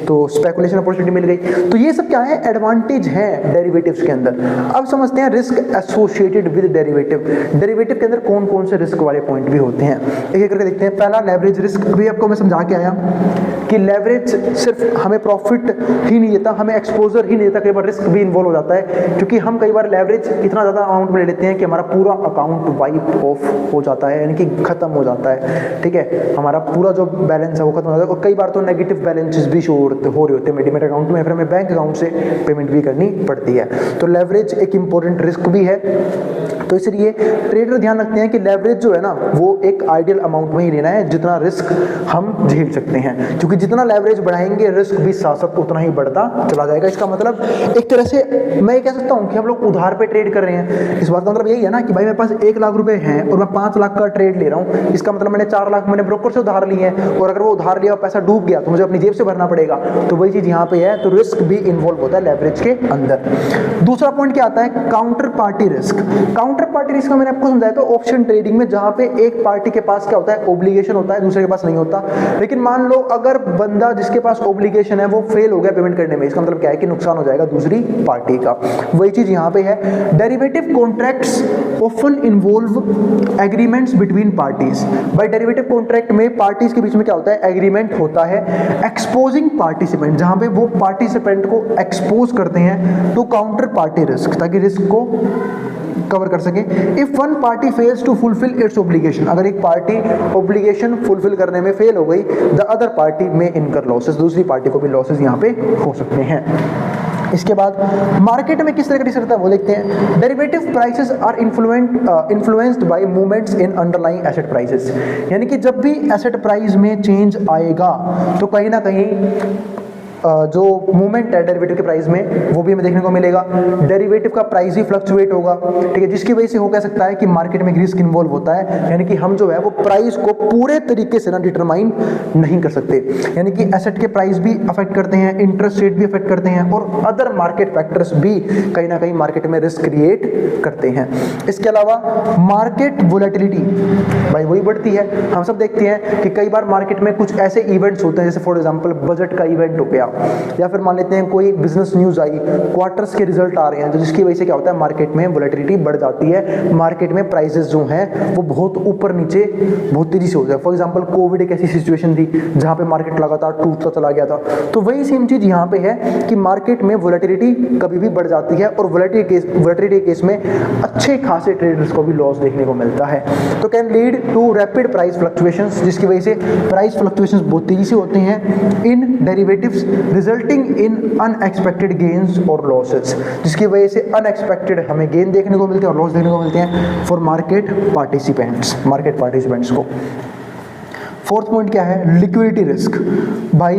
तो स्पेकुलेशन अपॉर्चुनिटी मिल गई। तो ये सब क्या है, एडवांटेज है डेरिवेटिव्स के अंदर। अब समझते हैं risk associated with derivative. Derivative के अंदर कौन कौन से रिस्क वाले पॉइंट भी होते हैं, एक एक करके देखते हैं। पहला लेवरेज रिस्क, अभी आपको मैं समझा के आया कि लेवरेज सिर्फ हमें प्रॉफिट ही नहीं देता, हमें एक्सपोजर ही नहीं देता, कई बार रिस्क भी इन्वॉल्व हो जाता है, क्योंकि हम कई बार लेवरेज इतना ज्यादा अमाउंट में ले लेते हैं कि हमारा पूरा अकाउंट वाइप ऑफ हो जाता है, यानी कि खत्म हो जाता है। ठीक है, हमारा पूरा जो बैलेंस है वो खत्म हो जाता है, और कई बार तो नेगेटिव बैलेंसेस भी शो हो रहे होते हैं डीमैट अकाउंट में, फिर हमें बैंक अकाउंट से पेमेंट भी करनी पड़ती है। तो लेवरेज एक इंपॉर्टेंट रिस्क भी है। तो इसलिए ट्रेडर ध्यान रखते हैं कि लेवरेज जो है ना वो एक आइडियल अमाउंट में ही लेना है जितना रिस्क हम झेल सकते हैं, क्योंकि जितना लेवरेज बढ़ाएंगे रिस्क भी साथ साथ उतना ही बढ़ता चला जाएगा। इसका मतलब एक तरह से मैं ये कह सकता हूँ कि हम लोग उधार पे ट्रेड कर रहे हैं। इस बात का मतलब यही है ना कि भाई मेरे पास 1 लाख रुपए हैं और मैं 5 लाख का ट्रेड ले रहा हूँ, इसका मतलब मैंने 4 लाख मैंने ब्रोकर से उधार लिए हैं, और अगर वो उधार लिया और पैसा डूब गया तो मुझे अपनी जेब से भरना पड़ेगा। तो वही चीज यहाँ पे है, तो रिस्क भी इन्वॉल्व होता है लेवरेज के अंदर। दूसरा पॉइंट क्या आता है, counter party risk. Counter party risk मैंने आपको समझाया तो ऑप्शन ट्रेडिंग में जहां पे एक पार्टी के पास क्या होता है, ओब्लिगेशन होता है, दूसरे के पास नहीं होता। लेकिन मान लो अगर बंदा जिसके पास ओब्लिगेशन है वो फेल हो गया पेमेंट करने में, इसका मतलब क्या है कि नुकसान हो जाएगा दूसरी पार्टी का। वही चीज यहाँ पे है। Derivative contracts often involve agreements between parties. By derivative contract में पार्टीज के बीच में क्या होता है, एग्रीमेंट होता है। एक्सपोजिंग पार्टिसिपेंट, जहां पे वो पार्टिसिपेंट को एक्सपोज करते हैं टू काउंटर पार्टी रिस्क, ताकि रिस्क को कवर कर सकें। If one party fails to fulfil its obligation, अगर एक पार्टी ऑब्लिगेशन फुलफिल करने में फेल हो गई, द अदर पार्टी में इनकर लॉसेस, दूसरी पार्टी को भी लॉसेस यहाँ पे हो सकते हैं। इसके बाद मार्केट में किस तरह का रिस्क रहता है वो देखते हैं। Derivative prices are influenced by movements in underlying asset prices, यानी कि जब भी एसेट प्राइस में चेंज आएगा तो कहीं ना कहीं जो मूवमेंट है डेरिवेटिव के प्राइस में वो भी हमें देखने को मिलेगा। डेरिवेटिव का प्राइस ही फ्लक्चुएट होगा, ठीक है, जिसकी वजह से हो कह सकता है कि मार्केट में रिस्क इन्वॉल्व होता है, यानी कि हम जो है वो प्राइस को पूरे तरीके से ना डिटरमाइन नहीं कर सकते, यानी कि एसेट के प्राइस भी अफेक्ट करते हैं, इंटरेस्ट रेट भी अफेक्ट करते हैं और अदर मार्केट फैक्टर्स भी कहीं ना कहीं मार्केट में रिस्क क्रिएट करते हैं। इसके अलावा मार्केट वोलेटिलिटी भाई वही बढ़ती है। हम सब देखते हैं कि कई बार मार्केट में कुछ ऐसे इवेंट्स होते हैं, जैसे फॉर एग्जांपल बजट का इवेंट हो गया, या फिर मान लेते हैं कोई बिजनेस न्यूज आई, क्वार्टर्स के रिजल्ट आ रहे हैं, तो जिसकी वजह से क्या होता है मार्केट में वोलेटिलिटी बढ़ जाती है, मार्केट में प्राइसेस जो हैं वो बहुत ऊपर नीचे बहुत तेजी से हो जाए। फॉर एग्जांपल कोविड एक ऐसी सिचुएशन थी जहां पे मार्केट लगातार टूटता चला गया था, तो वही सेम चीज यहाँ पे है कि मार्केट में वोलेटिलिटी कभी भी बढ़ जाती है और वोलेटिलिटी केस में अच्छे खासे ट्रेडर्स को भी लॉस देखने को मिलता है। तो can lead to rapid price fluctuations, जिसकी वजह से प्राइस फ्लक्चुएशंस बहुत तेजी से होते हैं इन derivatives, resulting in unexpected gains और लॉसेस, जिसकी वजह से अनएक्सपेक्टेड हमें गेन देखने को मिलते हैं और लॉस देखने को मिलते हैं फॉर मार्केट पार्टिसिपेंट्स को। फोर्थ पॉइंट क्या है, लिक्विडिटी रिस्क। भाई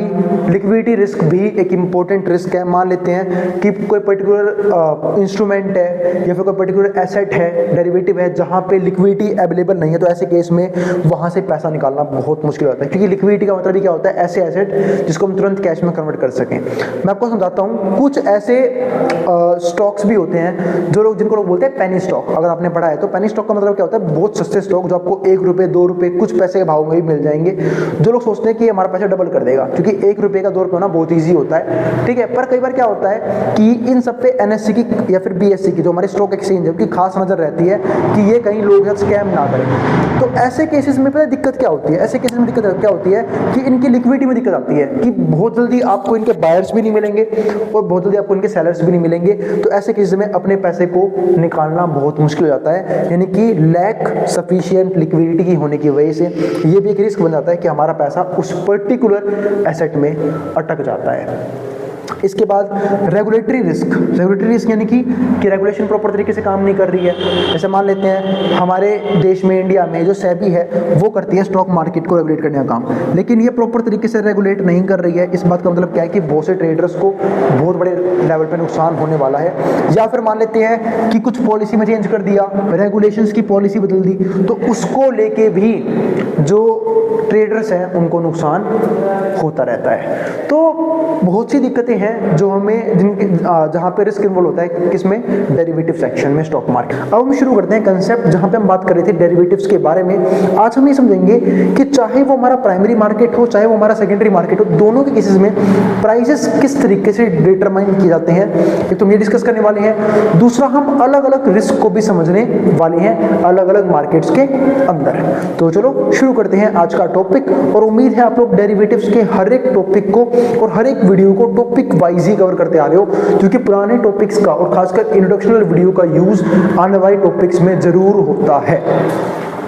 लिक्विडिटी रिस्क भी एक इंपॉर्टेंट रिस्क है। मान लेते हैं कि कोई पर्टिकुलर इंस्ट्रूमेंट है या फिर कोई पर्टिकुलर एसेट है, डेरिवेटिव है, जहां पे लिक्विडिटी अवेलेबल नहीं है, तो ऐसे केस में वहां से पैसा निकालना बहुत मुश्किल होता है, क्योंकि लिक्विडिटी का मतलब ही क्या होता है, ऐसे एसेट जिसको हम तुरंत कैश में कन्वर्ट कर सकें। मैं आपको समझाता हूँ, कुछ ऐसे स्टॉक्स भी होते हैं जिनको लोग बोलते हैं पेनी स्टॉक। अगर आपने पढ़ा है तो पेनी स्टॉक का मतलब क्या होता है, बहुत सस्ते स्टॉक जो आपको 1 रुपये 2 रुपये कुछ पैसे के भाव में भी मिल जाएंगे। जो लोग सोचते हैं कि हमारा पैसा डबल कर देगा, क्योंकि 1 रुपये का 2 रुपये होना बहुत ईजी होता है, ठीक है। पर कई बार क्या होता है कि इन सब पे एनएससी की या फिर बीएससी की जो हमारी स्टॉक एक्सचेंज है उनकी खास नजर रहती है कि ये कहीं लोग स्कैम ना करें। तो ऐसे केसेस में पता दिक्कत क्या होती है, ऐसे केसेस में दिक्कत क्या होती है कि इनकी लिक्विडिटी में दिक्कत आती है कि बहुत जल्दी आपको इनके बायर्स भी नहीं मिलेंगे और बहुत जल्दी आपको इनके सेलर्स भी नहीं मिलेंगे। तो ऐसे केसेस में अपने पैसे को निकालना बहुत मुश्किल हो जाता है, यानी कि लैक सफिशिएंट लिक्विडिटी की होने की वजह से ये भी एक रिस्क बन जाता है कि हमारा पैसा उस पर्टिकुलर एसेट में अटक जाता है। इसके बाद रेगुलेटरी रिस्क यानी कि रेगुलेशन प्रॉपर तरीके से काम नहीं कर रही है। जैसे मान लेते हैं हमारे देश में, इंडिया में जो सेबी है वो करती है स्टॉक मार्केट को रेगुलेट करने का काम, लेकिन ये प्रॉपर तरीके से रेगुलेट नहीं कर रही है। इस बात का मतलब क्या है कि बहुत से ट्रेडर्स को बहुत बड़े लेवल पर नुकसान होने वाला है। या फिर मान लेते हैं कि कुछ पॉलिसी में चेंज कर दिया, रेगुलेशंस की पॉलिसी बदल दी, तो उसको लेके भी जो ट्रेडर्स हैं उनको नुकसान होता रहता है। तो बहुत सी दिक्कतें हैं जो हमें जहां पे रिस्क इन्वॉल्व होता है, किसमें, डेरिवेटिव सेक्शन में, स्टॉक मार्केट। अब हम शुरू करते हैं कंसेप्ट जहां पे हम बात कर रहे थे डेरिवेटिव्स के बारे में। आज हम ये समझेंगे कि चाहे वो हमारा प्राइमरी मार्केट हो चाहे वो हमारा सेकेंडरी मार्केट हो, दोनों के केसेस में प्राइसेस किस तरीके से डिटरमाइन किए जाते हैं, एक तो ये डिस्कस करने वाले हैं। दूसरा हम अलग अलग रिस्क को भी समझने वाले हैं अलग अलग मार्केट्स के अंदर। तो चलो शुरू करते हैं आज का टॉपिक, और उम्मीद है आप लोग डेरिवेटिव्स के हर एक टॉपिक को और हर एक वीडियो को टॉपिक वाइज ही कवर करते आ रहे हो, क्योंकि पुराने टॉपिक्स का और खासकर इंट्रोडक्शनल वीडियो का यूज आने वाले टॉपिक्स में जरूर होता है।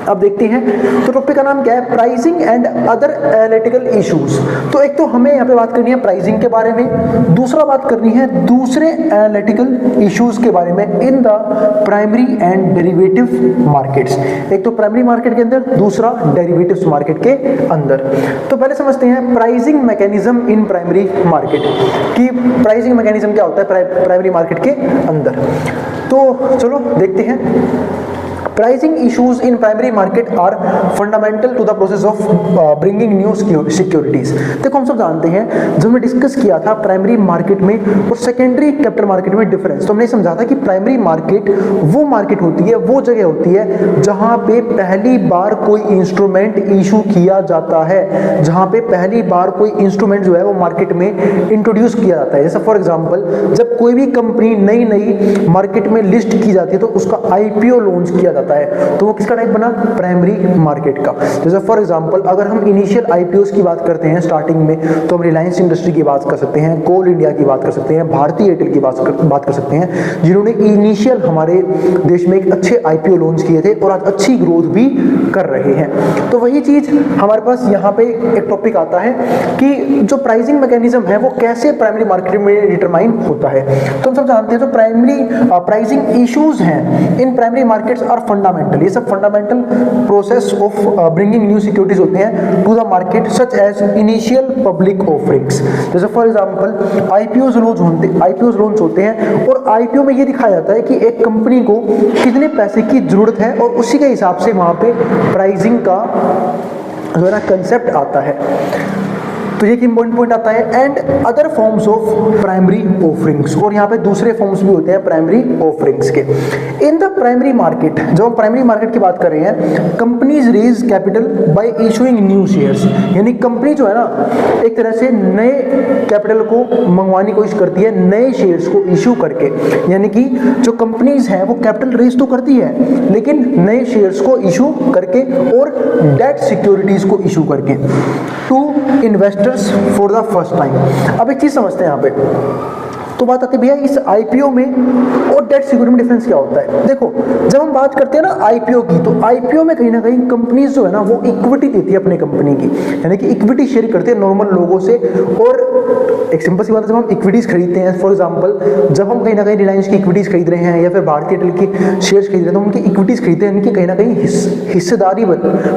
अब देखते हैं तो टॉपिक का नाम क्या है, pricing and other analytical issues. तो एक तो हमें यहाँ पे बात करनी है प्राइसिंग के बारे में, दूसरा बात करनी है दूसरे एनालिटिकल इश्यूज के बारे में in the primary and derivative markets. एक तो प्राइमरी मार्केट के अंदर, दूसरा डेरिवेटिव्स मार्केट के अंदर। तो पहले समझते हैं pricing mechanism in primary market, कि प्राइसिंग मैकेनिज्म क्या होता है प्राइमरी मार्केट के अंदर। तो चलो देखते हैं। Pricing issues in primary market are fundamental to the process of bringing new securities। देखो हम सब जानते हैं, जब हमने डिस्कस किया था प्राइमरी मार्केट में और सेकेंडरी कैपिटल मार्केट में डिफरेंस, तो हमने समझा था कि प्राइमरी मार्केट वो मार्केट होती है, वो जगह होती है जहां पे पहली बार कोई इंस्ट्रूमेंट इशू किया जाता है, जहां पे पहली बार कोई इंस्ट्रूमेंट जो है वो मार्केट में इंट्रोड्यूस किया जाता है। जैसे फॉर एग्जाम्पल जब कोई भी कंपनी नई मार्केट में लिस्ट की जाती है तो उसका IPO लॉन्च किया जाता है, तो वो किसका टाइप बना, प्राइमरी मार्केट का। जैसे फॉर एग्जांपल अगर हम इनिशियल आईपीओ की बात करते हैं स्टार्टिंग में, तो हम रिलायंस इंडस्ट्री की बात कर सकते हैं, कोल इंडिया की बात कर सकते हैं, भारतीय एयरटेल की बात कर सकते हैं, जिन्होंने इनिशियल हमारे देश में एक अच्छे आईपीओ लॉन्च किए थे और आज अच्छी ग्रोथ भी कर रहे हैं। तो वही चीज हमारे पास यहाँ पे एक टॉपिक आता है कि जो प्राइसिंग मैकेनिज्म है वो कैसे प्राइमरी मार्केट में डिटरमाइन होता है। तो हम सब जानते हैं जो प्राइमरी प्राइसिंग इश्यूज हैं in primary markets are fundamental, ये सब fundamental process of bringing new securities होते हैं to the market such as initial public offerings. जैसे फॉर एग्जांपल आईपीओज लॉन्च होते हैं और आईपीओ में ये दिखाया जाता है कि एक कंपनी को कितने पैसे की जरूरत है और उसी के हिसाब से वहां पे प्राइसिंग का जो है ना कंसेप्ट आता है। तो ये एक इंपॉर्टेंट पॉइंट आता है। And other forms of primary offerings, और यहाँ पे दूसरे फॉर्म्स भी होते हैं प्राइमरी ऑफरिंग्स के। इन द प्राइमरी मार्केट, जब हम प्राइमरी मार्केट की बात कर रहे हैं, companies raise capital by issuing new shares, यानी कंपनी जो है ना एक तरह से नए कैपिटल को मंगवाने की कोशिश करती है नए शेयर्स को इशू करके, यानी कि जो कंपनीज हैं वो कैपिटल रेज तो करती है लेकिन नए शेयर्स को इशू करके और डेट सिक्योरिटीज को इशू करके to investors for the first time. अब एक चीज समझते हैं यहाँ पे, तो बात आती है भैया इस आईपीओ में और डेट सिक्योरिटी में डिफरेंस क्या होता है। देखो जब हम बात करते हैं ना आईपीओ की, तो आईपीओ में कहीं ना कहीं कंपनीज जो है ना वो इक्विटी देती है अपने कंपनी की, यानी कि इक्विटी शेयर करते हैं नॉर्मल लोगों से। और एक सिंपल सी बात है, जब हम इक्विटीज खरीदते हैं, फॉर एग्जांपल जब हम कहीं ना कहीं रिलायंस की इक्विटीज खरीद रहे हैं या फिर भारतीय एयरटेल की शेयर्स खरीद रहे हैं, तो उनकी इक्विटीज खरीदते हैं, इनकी कहीं ना कहीं हिस्सेदारी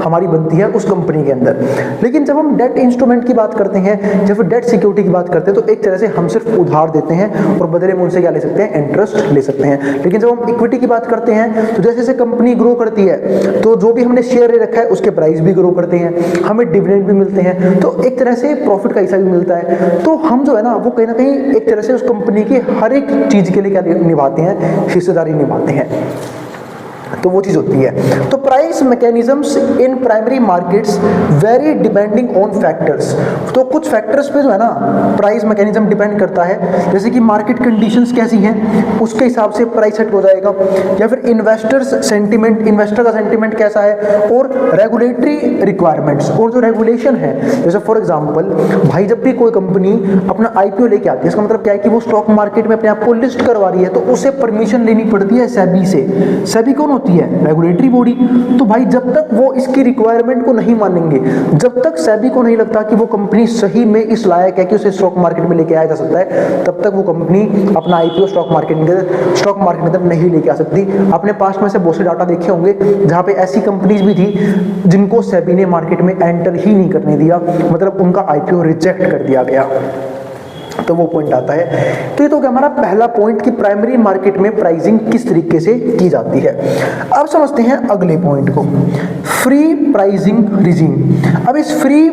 हमारी बनती है उस कंपनी के अंदर। लेकिन जब हम डेट इंस्ट्रूमेंट की बात करते हैं या फिर डेट सिक्योरिटी की बात करते हैं, तो एक तरह से हम सिर्फ उधार देते हैं और बदले में उनसे क्या ले सकते हैं, इंटरेस्ट ले सकते हैं। लेकिन जब हम इक्विटी की बात करते हैं, तो जैसे जैसे कंपनी ग्रो करती है तो जो भी हमने शेयर ले रखा है उसके प्राइस भी ग्रो करते हैं, हमें डिविडेंड भी मिलते हैं, तो एक तरह से प्रॉफिट का हिस्सा भी मिलता है। तो हम जो है ना वो कहीं ना कहीं एक तरह से उस कंपनी की हर एक चीज के लिए क्या निभाते हैं, हिस्सेदारी निभाते हैं। तो वो चीज होती है। तो price mechanisms in primary markets very depending on factors, तो कुछ फैक्टर्स पे जो है ना प्राइस मैकेनिज्म डिपेंड करता है, जैसे कि मार्केट कंडीशंस कैसी हैं उसके हिसाब से प्राइस सेट हो जाएगा, या फिर इन्वेस्टर्स सेंटीमेंट, इन्वेस्टर का सेंटीमेंट कैसा है, और रेगुलेटरी रिक्वायरमेंट्स, और जो रेगुलेशन है। जैसे फॉर एग्जांपल भाई जब भी कोई कंपनी अपना आईपीओ लेके आती है, इसका मतलब क्या है कि वो स्टॉक मार्केट में अपने आप को लिस्ट करवा रही है, तो उसे परमिशन लेनी पड़ती है सेबी से। सेबी कौन होती है, रेगुलेटरी बॉडी। तो भाई जब तक वो इसकी रिक्वायरमेंट को नहीं मानेंगे, जब तक सेबी को नहीं लगता कि वो कंपनी सही में इस लायक है कि उसे स्टॉक मार्केट में लेके आया जा सकता है, तब तक वो कंपनी अपना आईपीओ स्टॉक मार्केट में अंदर नहीं लेके आ सकती। आपने पास्ट में से बहुत से डाटा देखे होंगे जहां पे ऐसी कंपनीज भी थी जिनको सेबी ने मार्केट में एंटर ही नहीं करने दिया, मतलब उनका आईपीओ रिजेक्ट कर दिया गया। तो वो पॉइंट आता है। तो ये तो क्या हमारा पहला पॉइंट कि प्राइमरी मार्केट में प्राइसिंग किस तरीके से की जाती है। अब समझते हैं अगले पॉइंट को, फ्री प्राइसिंग रिजीम। अब इस फ्री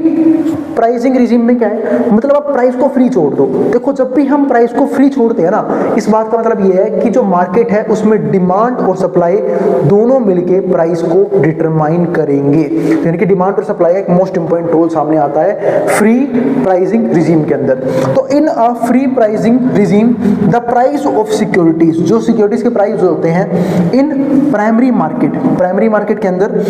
प्राइसिंग रिजीम में क्या है, मतलब आप प्राइस को फ्री छोड़ दो। देखो जब भी हम प्राइस को फ्री छोड़ते हैं ना, इस बात का मतलब ये है कि जो मार्केट है उसमें डिमांड और सप्लाई दोनों मिलके प्राइस को डिटरमाइन करेंगे। यानी कि डिमांड और सप्लाई का एक मोस्ट इंपोर्टेंट रोल सामने आता है फ्री प्राइसिंग रिजीम के अंदर। तो in a free pricing regime the price of securities, जो सिक्योरिटीज के प्राइस होते हैं इन प्राइमरी मार्केट के अंदर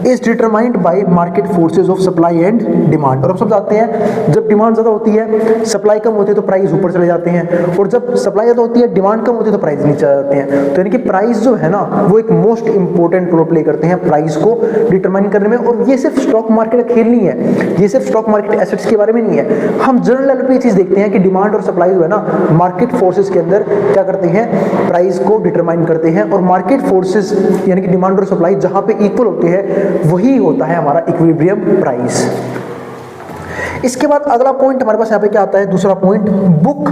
is determined by market forces of supply and demand. और हम सब जानते हैं जब डिमांड ज्यादा होती है, सप्लाई कम होती है तो प्राइस ऊपर चले जाते हैं, और जब सप्लाई ज्यादा होती है, डिमांड कम होती है तो प्राइस नीचे आ जाते हैं। तो यानी कि प्राइस जो है ना वो एक मोस्ट इंपोर्टेंट रोल प्ले करते हैं प्राइस को डिटरमाइन करने में। और ये सिर्फ स्टॉक मार्केट का खेल नहीं है, ये सिर्फ स्टॉक मार्केट एसेट्स के बारे में नहीं है। हम जनरल लेवल पे ये चीज देखते हैं कि डिमांड और सप्लाई जो है ना मार्केट फोर्सेस के अंदर क्या करते हैं, प्राइस को डिटरमाइन करते हैं। और मार्केट फोर्सेस यानी कि डिमांड और सप्लाई जहां पे इक्वल होते हैं वही होता है हमारा इक्विलिब्रियम प्राइस। इसके बाद अगला पॉइंट हमारे पास यहाँ पे क्या आता है, दूसरा पॉइंट बुक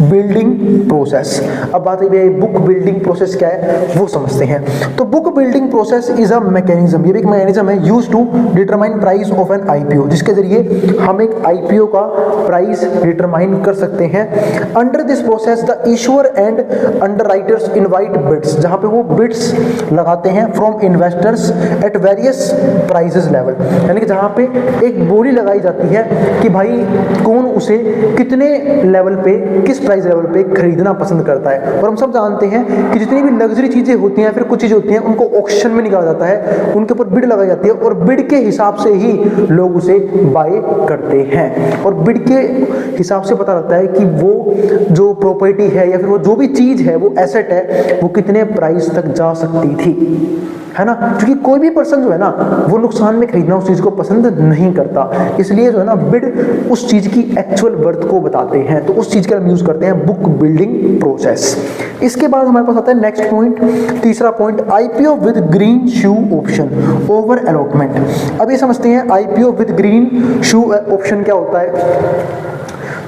बिल्डिंग प्रोसेस। अब बात है बुक बिल्डिंग प्रोसेस क्या है वो समझते हैं। तो book building process is a mechanism, ये भी एक मैकेनिज्म है used to determine price of an IPO, जिसके जरिए हम एक आईपीओ का प्राइस डिटरमाइन कर सकते हैं। Under this process the issuer and underwriters invite bids, जहां पे वो बिड्स लगाते हैं from investors at various prices level, यानी कि जहां पे एक बोली लगाई जाती है कि भाई कौन उसे कितने लेवल पे, किस प्राइस लेवल पे खरीदना पसंद करता है। और हम सब जानते हैं कि जितनी भी लग्जरी चीज़ें होती हैं, फिर कुछ चीज़ें होती हैं, उनको ऑक्शन में निकाला जाता है, उनके ऊपर बिड लगाई जाती है और बिड के हिसाब से ही लोग उसे बाय करते हैं। और बिड के हिसाब से पता लगता है कि वो जो प्रॉपर्टी है या फिर वो जो भी चीज़ है, वो एसेट है, वो कितने प्राइस तक जा सकती थी, है ना। क्योंकि कोई भी पर्सन जो है ना, वो नुकसान में खरीदना उस चीज़ को पसंद नहीं करता, इसलिए जो है ना बिड उस चीज़ की एक्चुअल वर्थ को बताते हैं। तो उस चीज़ का हम यूज़ करते हैं बुक बिल्डिंग प्रोसेस। इसके बाद हमारे पास आता है नेक्स्ट पॉइंट, तीसरा point, IPO with green shoe option over allotment. अब ये समझते हैं IPO with green shoe option क्या होता है।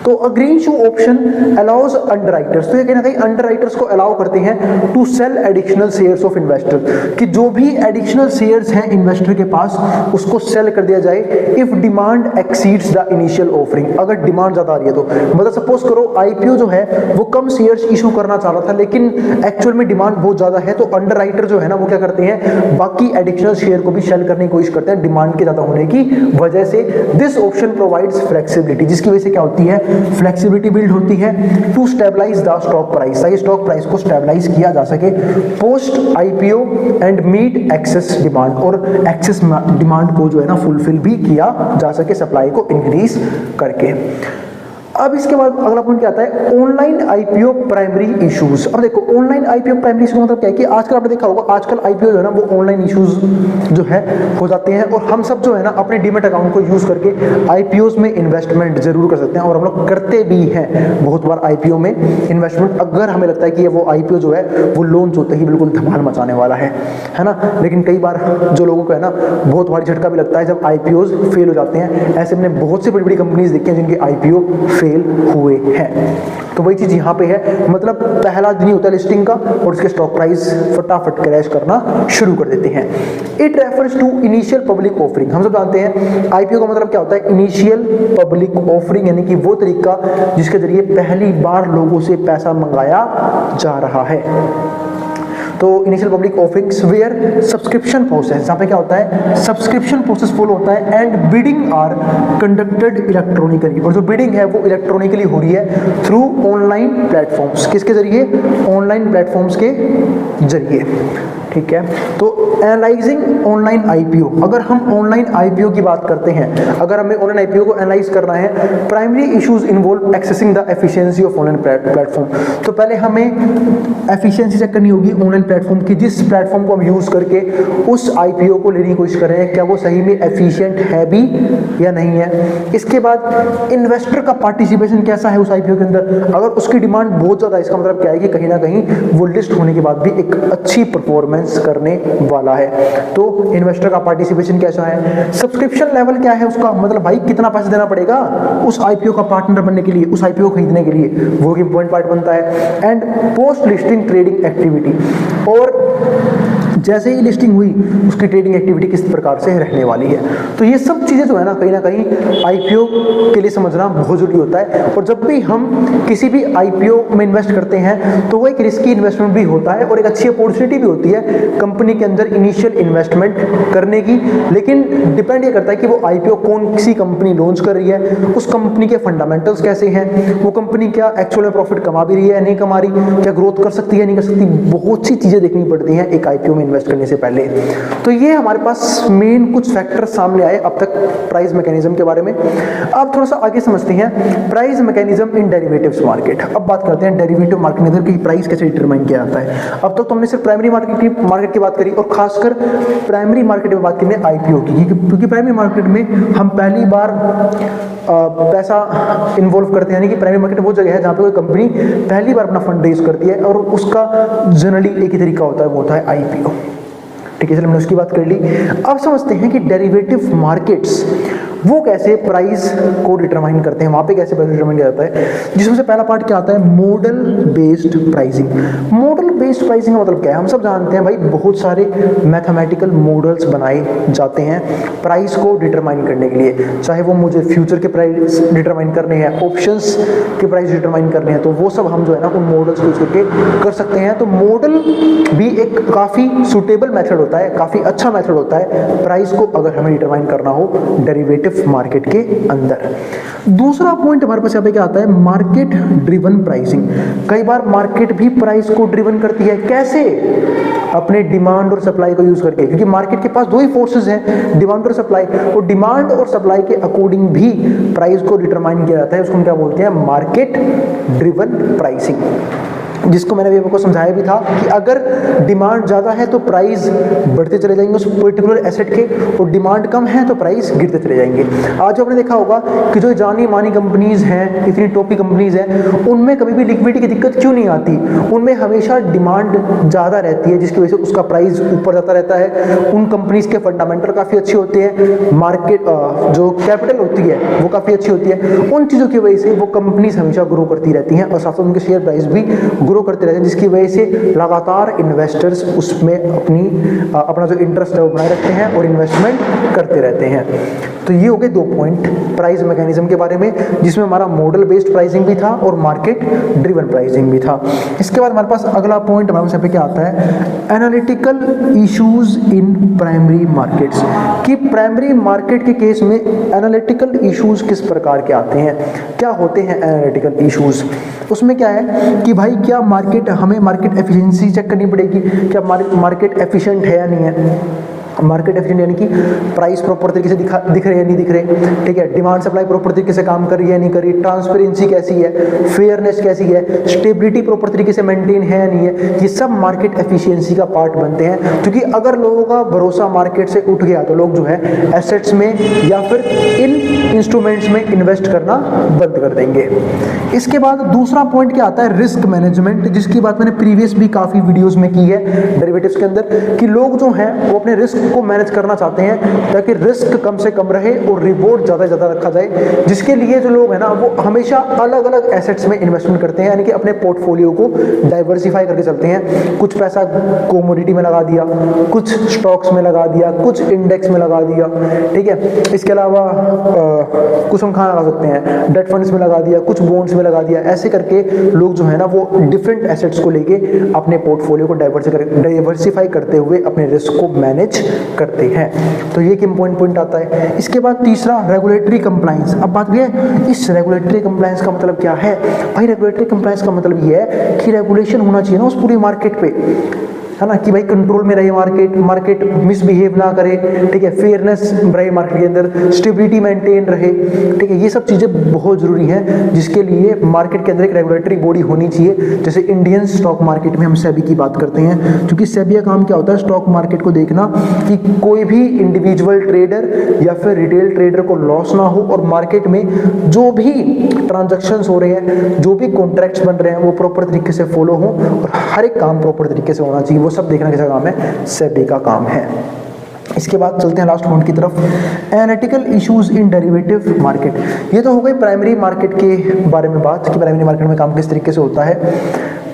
तो अ ग्रीन शू ऑप्शन अलाउज अंडरराइटर्स, तो ये कहीं ना कहीं अंडरराइटर्स को अलाउ करते हैं to sell additional shares of investor, कि जो भी एडिशनल शेयर्स हैं इन्वेस्टर के पास उसको सेल कर दिया जाए if demand exceeds the initial offering. अगर डिमांड ज्यादा आ रही है तो, मतलब सपोज करो आईपीओ जो है वो कम शेयर्स इशू करना चाह रहा था, लेकिन एक्चुअल में डिमांड बहुत ज्यादा है, तो अंडरराइटर जो है ना वो क्या करते हैं, बाकी एडिशनल शेयर को भी सेल करने की कोशिश करते हैं डिमांड के ज्यादा होने की वजह से। दिस ऑप्शन प्रोवाइड्स फ्लेक्सिबिलिटी, जिसकी वजह से क्या होती है, फ्लेक्सिबिलिटी बिल्ड होती है to stabilize the stock price, ताकि स्टॉक प्राइस को स्टेबलाइज किया जा सके post IPO and meet excess demand, और एक्सेस डिमांड को जो है ना फुलफिल भी किया जा सके सप्लाई को इंक्रीज करके। अब इसके बाद अगला पॉइंट क्या आता है, ऑनलाइन आईपीओ प्राइमरी इश्यूज। अब देखो ऑनलाइन आईपीओ प्राइमरी इश्यूज मतलब क्या है कि आजकल आपने देखा होगा, आजकल आईपीओ जो है ना वो ऑनलाइन इश्यूज जो है हो जाते हैं, और हम सब जो है ना अपने डीमेट अकाउंट को यूज करके आईपीओज में इन्वेस्टमेंट जरूर कर सकते हैं, और हम लोग करते भी हैं बहुत बार आईपीओ में इन्वेस्टमेंट, अगर हमें लगता है कि वो आईपीओ जो है वो लॉन्च होते ही बिल्कुल धमाल मचाने वाला है ना। लेकिन कई बार जो लोगों को है ना बहुत भारी झटका भी लगता है जब आईपीओज फेल हो जाते हैं। ऐसे हमने बहुत सी बड़ी बड़ी कंपनीज देखी हैं जिनके आईपीओ फेल हुए हैं। तो वही चीज यहां पे है, मतलब पहला दिन ही होता है लिस्टिंग का और उसके स्टॉक प्राइस फटाफट क्रैश करना शुरू कर देते हैं। It refers to initial public offering. हम सब जानते हैं आईपीओ का मतलब क्या होता है, इनिशियल पब्लिक ऑफरिंग, यानी कि वो तरीका जिसके जरिए पहली बार लोगों से पैसा मंगाया जा रहा है। तो initial public offerings where subscription process, जहाँ पे क्या होता है, सब्सक्रिप्शन प्रोसेस फॉलो होता है and bidding are conducted electronically, और जो बिडिंग है वो इलेक्ट्रॉनिकली हो रही है थ्रू ऑनलाइन प्लेटफॉर्म्स। किसके जरिए, ऑनलाइन प्लेटफॉर्म्स के जरिए, ठीक है। तो एनालाइजिंग ऑनलाइन आईपीओ, अगर हम ऑनलाइन आईपीओ की बात करते हैं, अगर हमें ऑनलाइन आईपीओ को एनालाइज करना है, primary issues involve accessing the efficiency of online platform. तो पहले हमें एफिशिएंसी चेक करनी होगी ऑनलाइन प्लेटफॉर्म की, जिस प्लेटफॉर्म को हम यूज करके उस आईपीओ को लेने की कोशिश कर रहे हैं, क्या वो सही में एफिशिएंट है भी या नहीं है। इसके बाद इन्वेस्टर का पार्टिसिपेशन कैसा है उस आईपीओ के अंदर, अगर उसकी डिमांड बहुत ज्यादा है, इसका मतलब क्या है कि कहीं ना कहीं वो लिस्ट होने के बाद भी एक अच्छी परफॉर्मेंस करने वाला है। तो इन्वेस्टर का पार्टिसिपेशन कैसा है, सब्सक्रिप्शन लेवल क्या है उसका, मतलब भाई कितना पैसा देना पड़ेगा उस आईपीओ का पार्टनर बनने के लिए, उस आईपीओ खरीदने के लिए, वो एक इंपॉर्टेंट पार्ट बनता है। And post listing trading activity, और जैसे ही लिस्टिंग हुई उसकी ट्रेडिंग एक्टिविटी किस प्रकार से रहने वाली है। तो ये सब चीज़ें जो है ना कहीं आईपीओ के लिए समझना बहुत जरूरी होता है। और जब भी हम किसी भी आईपीओ में इन्वेस्ट करते हैं तो वो एक रिस्की इन्वेस्टमेंट भी होता है और एक अच्छी अपॉर्चुनिटी भी होती है कंपनी के अंदर इनिशियल इन्वेस्टमेंट करने की। लेकिन डिपेंड ये करता है कि वो आईपीओ कौन सी कंपनी लॉन्च कर रही है, उस कंपनी के फंडामेंटल्स कैसे हैं, वो कंपनी क्या एक्चुअल में प्रॉफिट कमा भी रही है नहीं कमा रही, क्या ग्रोथ कर सकती है नहीं कर सकती, बहुत सी चीज़ें देखनी पड़ती हैं एक आईपीओ में इन्वेस्ट करने से पहले। तो ये हमारे पास मेन कुछ फैक्टर सामने आए अब तक प्राइस मैकेनिज्म के बारे में। अब थोड़ा सा आगे समझते हैं price mechanism in derivatives market. अब बात करते हैं डेरिवेटिव मार्केट में की प्राइस कैसे डिटरमाइन किया जाता है। अब तक तो हमने सिर्फ प्राइमरी मार्केट की बात करी और खासकर प्राइमरी मार्केट में बात करें आईपीओ की, क्योंकि प्राइमरी मार्केट में हम पहली बार पैसा इन्वॉल्व करते हैं, यानी कि प्राइमरी मार्केट वो जगह है जहाँ पे कोई कंपनी पहली बार अपना फंड रेज करती है और उसका जनरली एक ही तरीका होता है, वो होता है आईपीओ। ठीक है, चलिए हमने उसकी बात कर ली। अब समझते हैं कि डेरिवेटिव मार्केट्स वो कैसे प्राइस को डिटरमाइन करते हैं, वहाँ पे कैसे प्राइस डिटरमाइन किया जाता है, जिसमें से पहला पार्ट क्या आता है, model based pricing. Model based pricing का मतलब क्या है, हम सब जानते हैं भाई बहुत सारे मैथमेटिकल मॉडल्स बनाए जाते हैं प्राइस को डिटरमाइन करने के लिए, चाहे वो मुझे फ्यूचर के प्राइस डिटरमाइन करने हैं, ऑप्शंस के प्राइस डिटरमाइन करने हैं, तो वो सब हम जो है ना उन मॉडल्स को यूज करके कर सकते हैं। तो मॉडल भी एक काफ़ी सुटेबल मेथड होता है, काफ़ी अच्छा मेथड होता है प्राइस को अगर हमें डिटरमाइन करना हो डेरिवेटिव डेरिवेटिव मार्केट के अंदर। दूसरा पॉइंट हमारे पास यहाँ पे क्या आता है, मार्केट ड्रिवन प्राइसिंग। कई बार मार्केट भी प्राइस को ड्रिवन करती है, कैसे? अपने डिमांड और सप्लाई को यूज करके, क्योंकि मार्केट के पास दो ही फोर्सेस हैं, डिमांड और सप्लाई, और डिमांड और सप्लाई के अकॉर्डिंग भी प्राइस को डिटरमाइन किया जाता है। उसको हम क्या बोलते हैं, मार्केट ड्रिवन प्राइसिंग, जिसको मैंने अभी आपको समझाया भी था कि अगर डिमांड ज़्यादा है तो प्राइस बढ़ते चले जाएंगे उस पर्टिकुलर एसेट के, और डिमांड कम है तो प्राइस गिरते चले जाएंगे। आज आपने देखा होगा कि जो जानी मानी कंपनीज हैं, इतनी टॉप की कंपनीज हैं, उनमें कभी भी लिक्विडिटी की दिक्कत क्यों नहीं आती? उनमें हमेशा डिमांड ज़्यादा रहती है, जिसकी वजह से उसका प्राइस ऊपर जाता रहता है। उन कंपनीज के फंडामेंटल काफ़ी अच्छे होते हैं, मार्केट जो कैपिटल होती है वो काफ़ी अच्छी होती है। उन चीज़ों की वजह से वो कंपनीज हमेशा ग्रो करती रहती हैं और साथ साथ उनके शेयर प्राइस भी ग्रो करते रहते हैं, जिसकी वजह से लगातार इन्वेस्टर्स उसमें अपना जो इंटरेस्ट है वो बनाए रखते हैं और इन्वेस्टमेंट करते रहते हैं। तो ये हो गए दो पॉइंट प्राइस मैकेनिज्म के बारे में, जिसमें हमारा मॉडल बेस्ड प्राइसिंग भी था और मार्केट ड्रिवन प्राइसिंग भी था। इसके बाद हमारे पास अगला पॉइंट हमारे यहाँ पे क्या आता है, analytical issues in primary markets. कि प्राइमरी मार्केट के केस में एनालिटिकल इश्यूज किस प्रकार के आते हैं, क्या होते हैं एनालिटिकल इश्यूज? उसमें क्या है कि भाई क्या मार्केट, हमें मार्केट एफिशिएंसी चेक करनी पड़ेगी, क्या मार्केट एफिशिएंट है या नहीं है। मार्केट एफिशिएंट यानी कि प्राइस प्रॉपर तरीके से दिख रहे हैं नहीं दिख रहे, ठीक है, डिमांड सप्लाई प्रॉपर तरीके से काम कर रही है नहीं कर रही, ट्रांसपेरेंसी कैसी है, फेयरनेस कैसी है, स्टेबिलिटी प्रॉपर तरीके से मेंटेन है या नहीं है। ये सब मार्केट एफिशिएंसी का पार्ट बनते हैं, क्योंकि अगर लोगों का भरोसा मार्केट से उठ गया तो लोग जो है एसेट्स में या फिर इन इंस्ट्रूमेंट्स में इन्वेस्ट करना बंद कर देंगे। इसके बाद दूसरा पॉइंट क्या आता है, रिस्क मैनेजमेंट, जिसकी बात मैंने प्रीवियस भी काफ़ी वीडियोस में की है डेरिवेटिव्स के अंदर, कि लोग जो हैं वो अपने रिस्क को मैनेज करना चाहते हैं ताकि रिस्क कम से कम रहे और रिवॉर्ड ज़्यादा से ज़्यादा रखा जाए, जिसके लिए जो लोग हैं ना वो हमेशा अलग अलग एसेट्स में इन्वेस्टमेंट करते हैं, यानी कि अपने पोर्टफोलियो को डाइवर्सिफाई करके चलते हैं। कुछ पैसा कोमोडिटी में लगा दिया, कुछ स्टॉक्स में लगा दिया, कुछ इंडेक्स में लगा दिया, ठीक है। इसके अलावा कुछ हम कहाँ लगा सकते हैं, डेट फंड्स में लगा दिया, कुछ बॉन्ड्स में लगा दिया। ऐसे करके लोग जो है ना वो डिफरेंट एसेट्स को लेके अपने पोर्टफोलियो को डाइवर्सिफाई करते हुए अपने रिस्क को मैनेज करते हैं। तो ये एक इंपॉर्टेंट पॉइंट आता है। इसके बाद तीसरा, रेगुलेटरी कंप्लायंस। अब बात ये, इस रेगुलेटरी कंप्लायंस का मतलब क्या है भाई? रेगुलेटरी कंप्लायंस का मतलब ये है कि रेगुलेशन होना चाहिए ना उस पूरी मार्केट पे, है ना, कि भाई कंट्रोल में रहे मार्केट मिसबिहेव ना करे, ठीक है, फेयरनेस रहे मार्केट के अंदर, स्टेबिलिटी मेंटेन रहे, ठीक है। ये सब चीज़ें बहुत ज़रूरी हैं, जिसके लिए मार्केट के अंदर एक रेगुलेटरी बॉडी होनी चाहिए। जैसे इंडियन स्टॉक मार्केट में हम सेबी की बात करते हैं, क्योंकि सेबी का काम क्या होता है, स्टॉक मार्केट को देखना कि कोई भी इंडिविजुअल ट्रेडर या फिर रिटेल ट्रेडर को लॉस ना हो, और मार्केट में जो भी ट्रांजैक्शंस हो रहे हैं, जो भी कॉन्ट्रैक्ट्स बन रहे हैं, वो प्रॉपर तरीके से फॉलो हो और हर एक काम प्रॉपर तरीके से होना चाहिए। वो सब देखना किसका काम है, सेबी का काम है। इसके बाद चलते हैं लास्ट पॉइंट की तरफ, analytical issues in derivative market. ये तो हो गई प्राइमरी मार्केट के बारे में बात कि प्राइमरी मार्केट में काम किस तरीके से होता है,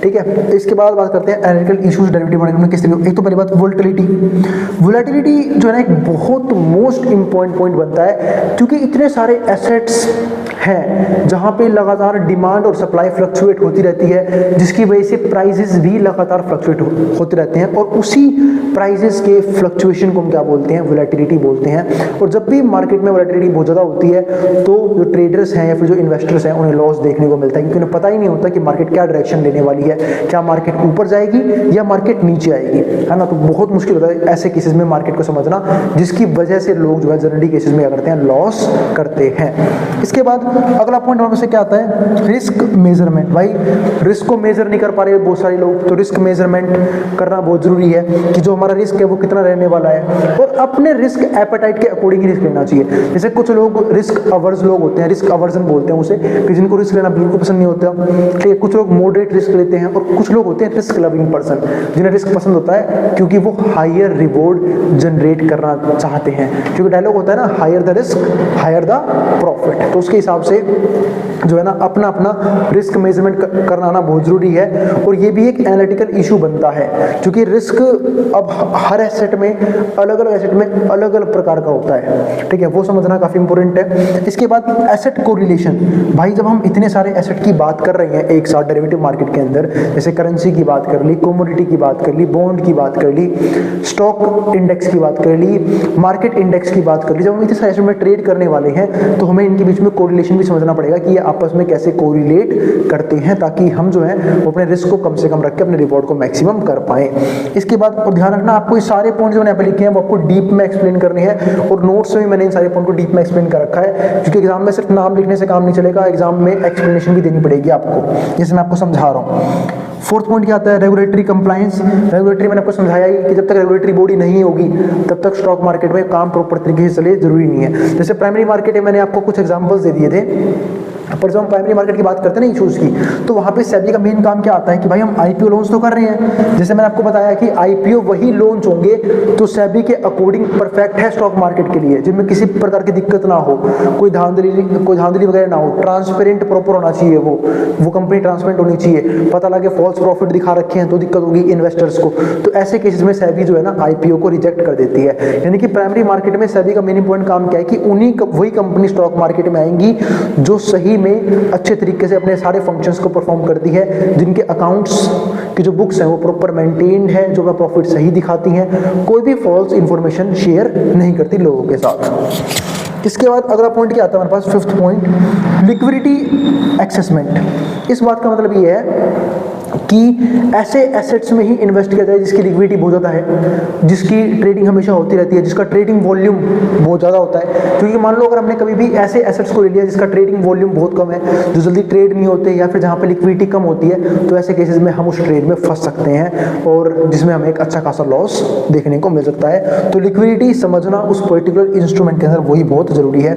ठीक है। इसके बाद बात करते हैं एनालिटिकल इश्यूज डेरिवेटिव मार्केट में किस तरीके। एक तो पहली बात वोलेटिलिटी जो है ना एक बहुत मोस्ट इंपॉर्टेंट पॉइंट बनता है, क्योंकि इतने सारे एसेट्स हैं जहां पे लगातार डिमांड और सप्लाई फ्लक्चुएट होती रहती है, जिसकी वजह से प्राइसेस भी लगातार फ्लक्चुएट होते रहते हैं, और उसी प्राइसेस के फ्लक्चुएशन को हम क्या बोलते हैं, वोलेटिलिटी बोलते हैं। और जब भी मार्केट में वोलेटिलिटी बहुत ज़्यादा होती है तो जो ट्रेडर्स हैं या फिर जो इन्वेस्टर्स हैं उन्हें लॉस देखने को मिलता है, क्योंकि उन्हें पता ही नहीं होता कि मार्केट क्या डायरेक्शन लेने वाली है, क्या मार्केट ऊपर जाएगी या मार्केट नीचे आएगी, है ना। तो बहुत मुश्किल होता है ऐसे केसेस में मार्केट को समझना, जिसकी वजह से लोग जो है जनरली केसेस में क्या करते हैं, लॉस करते हैं। इसके बाद अगला पॉइंट हमारे से क्या आता है, रिस्क मेजरमेंट। भाई रिस्क को मेजर नहीं कर पा रहे बहुत सारे लोग, तो रिस्क मेजरमेंट करना बहुत जरूरी है कि जो हमारा रिस्क है वो कितना रहने वाला है, और अपने रिस्क एपेटाइट के अकॉर्डिंग ही रिस्क लेना चाहिए। जैसे कुछ लोग रिस्क अवर्स लोग होते हैं, रिस्क अवर्जन बोलते हैं उसे, कि जिनको रिस्क लेना बिल्कुल पसंद नहीं होता, ठीक है। कुछ लोग मॉडरेट रिस्क लेते हैं, और कुछ लोग होते हैं रिस्क लविंग पर्सन, जिन्हें रिस्क पसंद होता है क्योंकि वो हायर रिवॉर्ड जनरेट करना चाहते हैं, क्योंकि डायलॉग होता है ना, higher the risk higher the profit. तो उसके हिसाब से जो है ना अपना अपना रिस्क मेजरमेंट करना आना बहुत जरूरी है। और ये भी एक एनालिटिकल इशू बनता है, क्योंकि रिस्क अब हर एसेट में अलग अलग एसेट में अलग अलग प्रकार का होता है, ठीक है, वो समझना काफी इंपॉर्टेंट है। इसके बाद एसेट कोरिलेशन। भाई जब हम इतने सारे एसेट की बात कर रहे हैं एक साथ डेरिवेटिव मार्केट के अंदर, अंदर, जैसे करेंसी की बात कर ली, कमोडिटी की बात कर ली, बॉन्ड की बात कर ली, स्टॉक इंडेक्स की बात कर ली, मार्केट इंडेक्स की बात कर ली। जब हम इतने सारे में ट्रेड करने वाले हैं तो हमें इनके बीच में कोरिलेशन भी समझना पड़ेगा कि ये आपस में कैसे कोरिलेट करते हैं, ताकि हम जो है वो अपने रिस्क को कम से कम रख के अपने रिवॉर्ड को मैक्सिमम कर पाएं। इसके बाद और ध्यान रखना, आपको ये सारे पॉइंट जो मैंने यहाँ पे लिखे हैं वो आपको डीप में एक्सप्लेन करने हैं, और नोट्स में भी मैंने इन सारे पॉइंट को डीप में एक्सप्लेन कर रखा है, क्योंकि एग्जाम में सिर्फ नाम लिखने से काम नहीं चलेगा, एग्जाम में एक्सप्लेनेशन भी देनी पड़ेगी आपको, जैसे मैं आपको समझा रहा हूँ। फोर्थ पॉइंट क्या आता है? Regulatory compliance. रेगुलेटरी मैंने आपको समझाया ही कि जब तक रेगुलेटरी बॉडी नहीं होगी तब तक स्टॉक मार्केट में काम प्रॉपर तरीके से चले जरूरी नहीं है। जैसे प्राइमरी मार्केट में मैंने आपको कुछ एग्जांपल्स दे दिए थे, पर जब हम प्राइमरी मार्केट की बात करते हैं ना इशूज़ की, तो वहाँ पे सेबी का मेन काम क्या आता है कि भाई हम आईपीओ लॉन्च तो कर रहे हैं, जैसे मैंने आपको बताया कि आईपीओ वही लॉन्च होंगे तो सेबी के अकॉर्डिंग परफेक्ट है स्टॉक मार्केट के लिए, जिनमें किसी प्रकार की दिक्कत ना हो, कोई धांधली वगैरह ना हो, ट्रांसपेरेंट प्रॉपर होना चाहिए, वो कंपनी ट्रांसपेरेंट होनी चाहिए। पता लगे फॉल्स प्रॉफिट दिखा रखे हैं तो दिक्कत होगी इन्वेस्टर्स को, तो ऐसे केसेस में सेबी जो है ना आईपीओ को रिजेक्ट कर देती है। यानी कि प्राइमरी मार्केट में सेबी का मेन इंपॉर्टेंट काम क्या है कि वही कंपनी स्टॉक मार्केट में आएंगी जो सही में अच्छे तरीके से अपने सारे फंक्शंस को परफॉर्म करती है, जिनके अकाउंट्स की जो बुक्स हैं वो प्रॉपर मेंटेन्ड है, जो प्रॉफिट सही दिखाती हैं, कोई भी फॉल्स इंफॉर्मेशन शेयर नहीं करती लोगों के साथ। इसके बाद अगला पॉइंट क्या आता है हमारे पास? Fifth point, liquidity assessment. इस बात का मतलब ये है कि ऐसे एसेट्स में ही इन्वेस्ट किया जाए जिसकी लिक्विडिटी बहुत ज़्यादा है, जिसकी ट्रेडिंग हमेशा होती रहती है, जिसका ट्रेडिंग वॉल्यूम बहुत ज़्यादा होता है। क्योंकि मान लो अगर हमने कभी भी ऐसे एसेट्स को ले लिया जिसका ट्रेडिंग वॉल्यूम बहुत कम है, जो जल्दी ट्रेड नहीं होते, या फिर जहाँ पे लिक्विडिटी कम होती है, तो ऐसे केसेस में हम उस ट्रेड में फंस सकते हैं और जिसमें हमें एक अच्छा खासा लॉस देखने को मिल सकता है। तो लिक्विडिटी समझना उस पर्टिकुलर इंस्ट्रूमेंट के अंदर वही बहुत ज़रूरी है।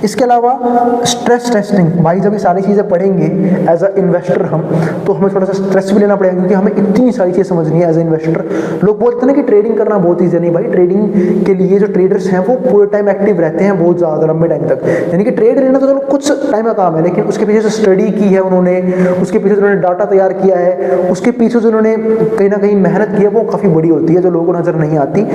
इसके अलावा स्ट्रेस टेस्टिंग, भाई जब ये सारी चीज़ें पढ़ेंगे एज अ इन्वेस्टर हम, तो हमें थोड़ा सा स्ट्रेस भी लेना पड़ेगा, क्योंकि हमें इतनी सारी चीज़ समझनी है एज ए इन्वेस्टर। लोग बोलते हैं ना कि ट्रेडिंग करना बहुत ईजी है, नहीं भाई, ट्रेडिंग के लिए जो ट्रेडर्स हैं वो पूरे टाइम एक्टिव रहते हैं, बहुत ज़्यादा लंबे टाइम तक। यानी कि ट्रेड लेना तो चलो कुछ टाइम का काम है, लेकिन उसके पीछे जो स्टडी की है उन्होंने, उसके पीछे जो उन्होंने डाटा तैयार किया है, उसके पीछे जो उन्होंने कहीं ना कहीं मेहनत की है, वो काफ़ी बड़ी होती है, जो लोगों को नज़र नहीं आती।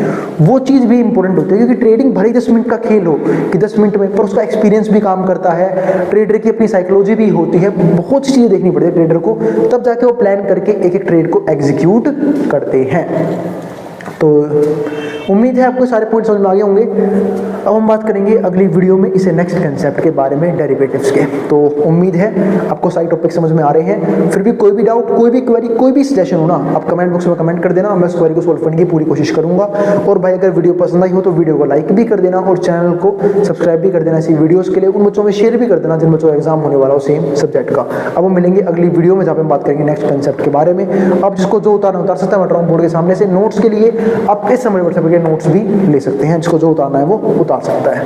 वो चीज़ भी इंपॉर्टेंट होती है, क्योंकि ट्रेडिंग भले ही 10 मिनट का खेल हो कि 10 मिनट में, पर उसका एक्सपीरियंस भी काम करता है, ट्रेडर की अपनी साइकोलॉजी भी होती है, बहुत सी चीज़ें देखनी पड़ती है ट्रेडर को, तब जाके वो प्लान करके एक एक ट्रेड को एग्जीक्यूट करते हैं। तो उम्मीद है आपको सारे पॉइंट समझ में आ गए होंगे। अब हम बात करेंगे अगली वीडियो में इसे नेक्स्ट कंसेप्ट के बारे में, डेरिवेटिव्स के। तो उम्मीद है आपको सारे टॉपिक समझ में आ रहे हैं। फिर भी कोई भी डाउट, कोई भी क्वेरी, कोई भी सजेशन हो ना, आप कमेंट बॉक्स में कमेंट कर देना, मैं उस क्वेरी को सोल्व करने की पूरी कोशिश करूंगा। और भाई अगर वीडियो पसंद आई हो तो वीडियो को लाइक भी कर देना और चैनल को सब्सक्राइब भी कर देना ऐसी वीडियोज़ के लिए। उन बच्चों में शेयर भी कर देना जिन बच्चों का एग्जाम होने वाला हो सेम सब्जेक्ट का। अब हम मिलेंगे अगली वीडियो में जहाँ पे हम बात करेंगे नेक्स्ट कंसेप्ट के बारे में। अब जिसको जो उतारना उतार सकता है, मैं ड्रॉइंग बोर्ड के सामने से नोट्स के लिए आप इस समय व्हाट्सएप के नोट्स भी ले सकते हैं, जिसको जो उतारना है वो उतार सकता है।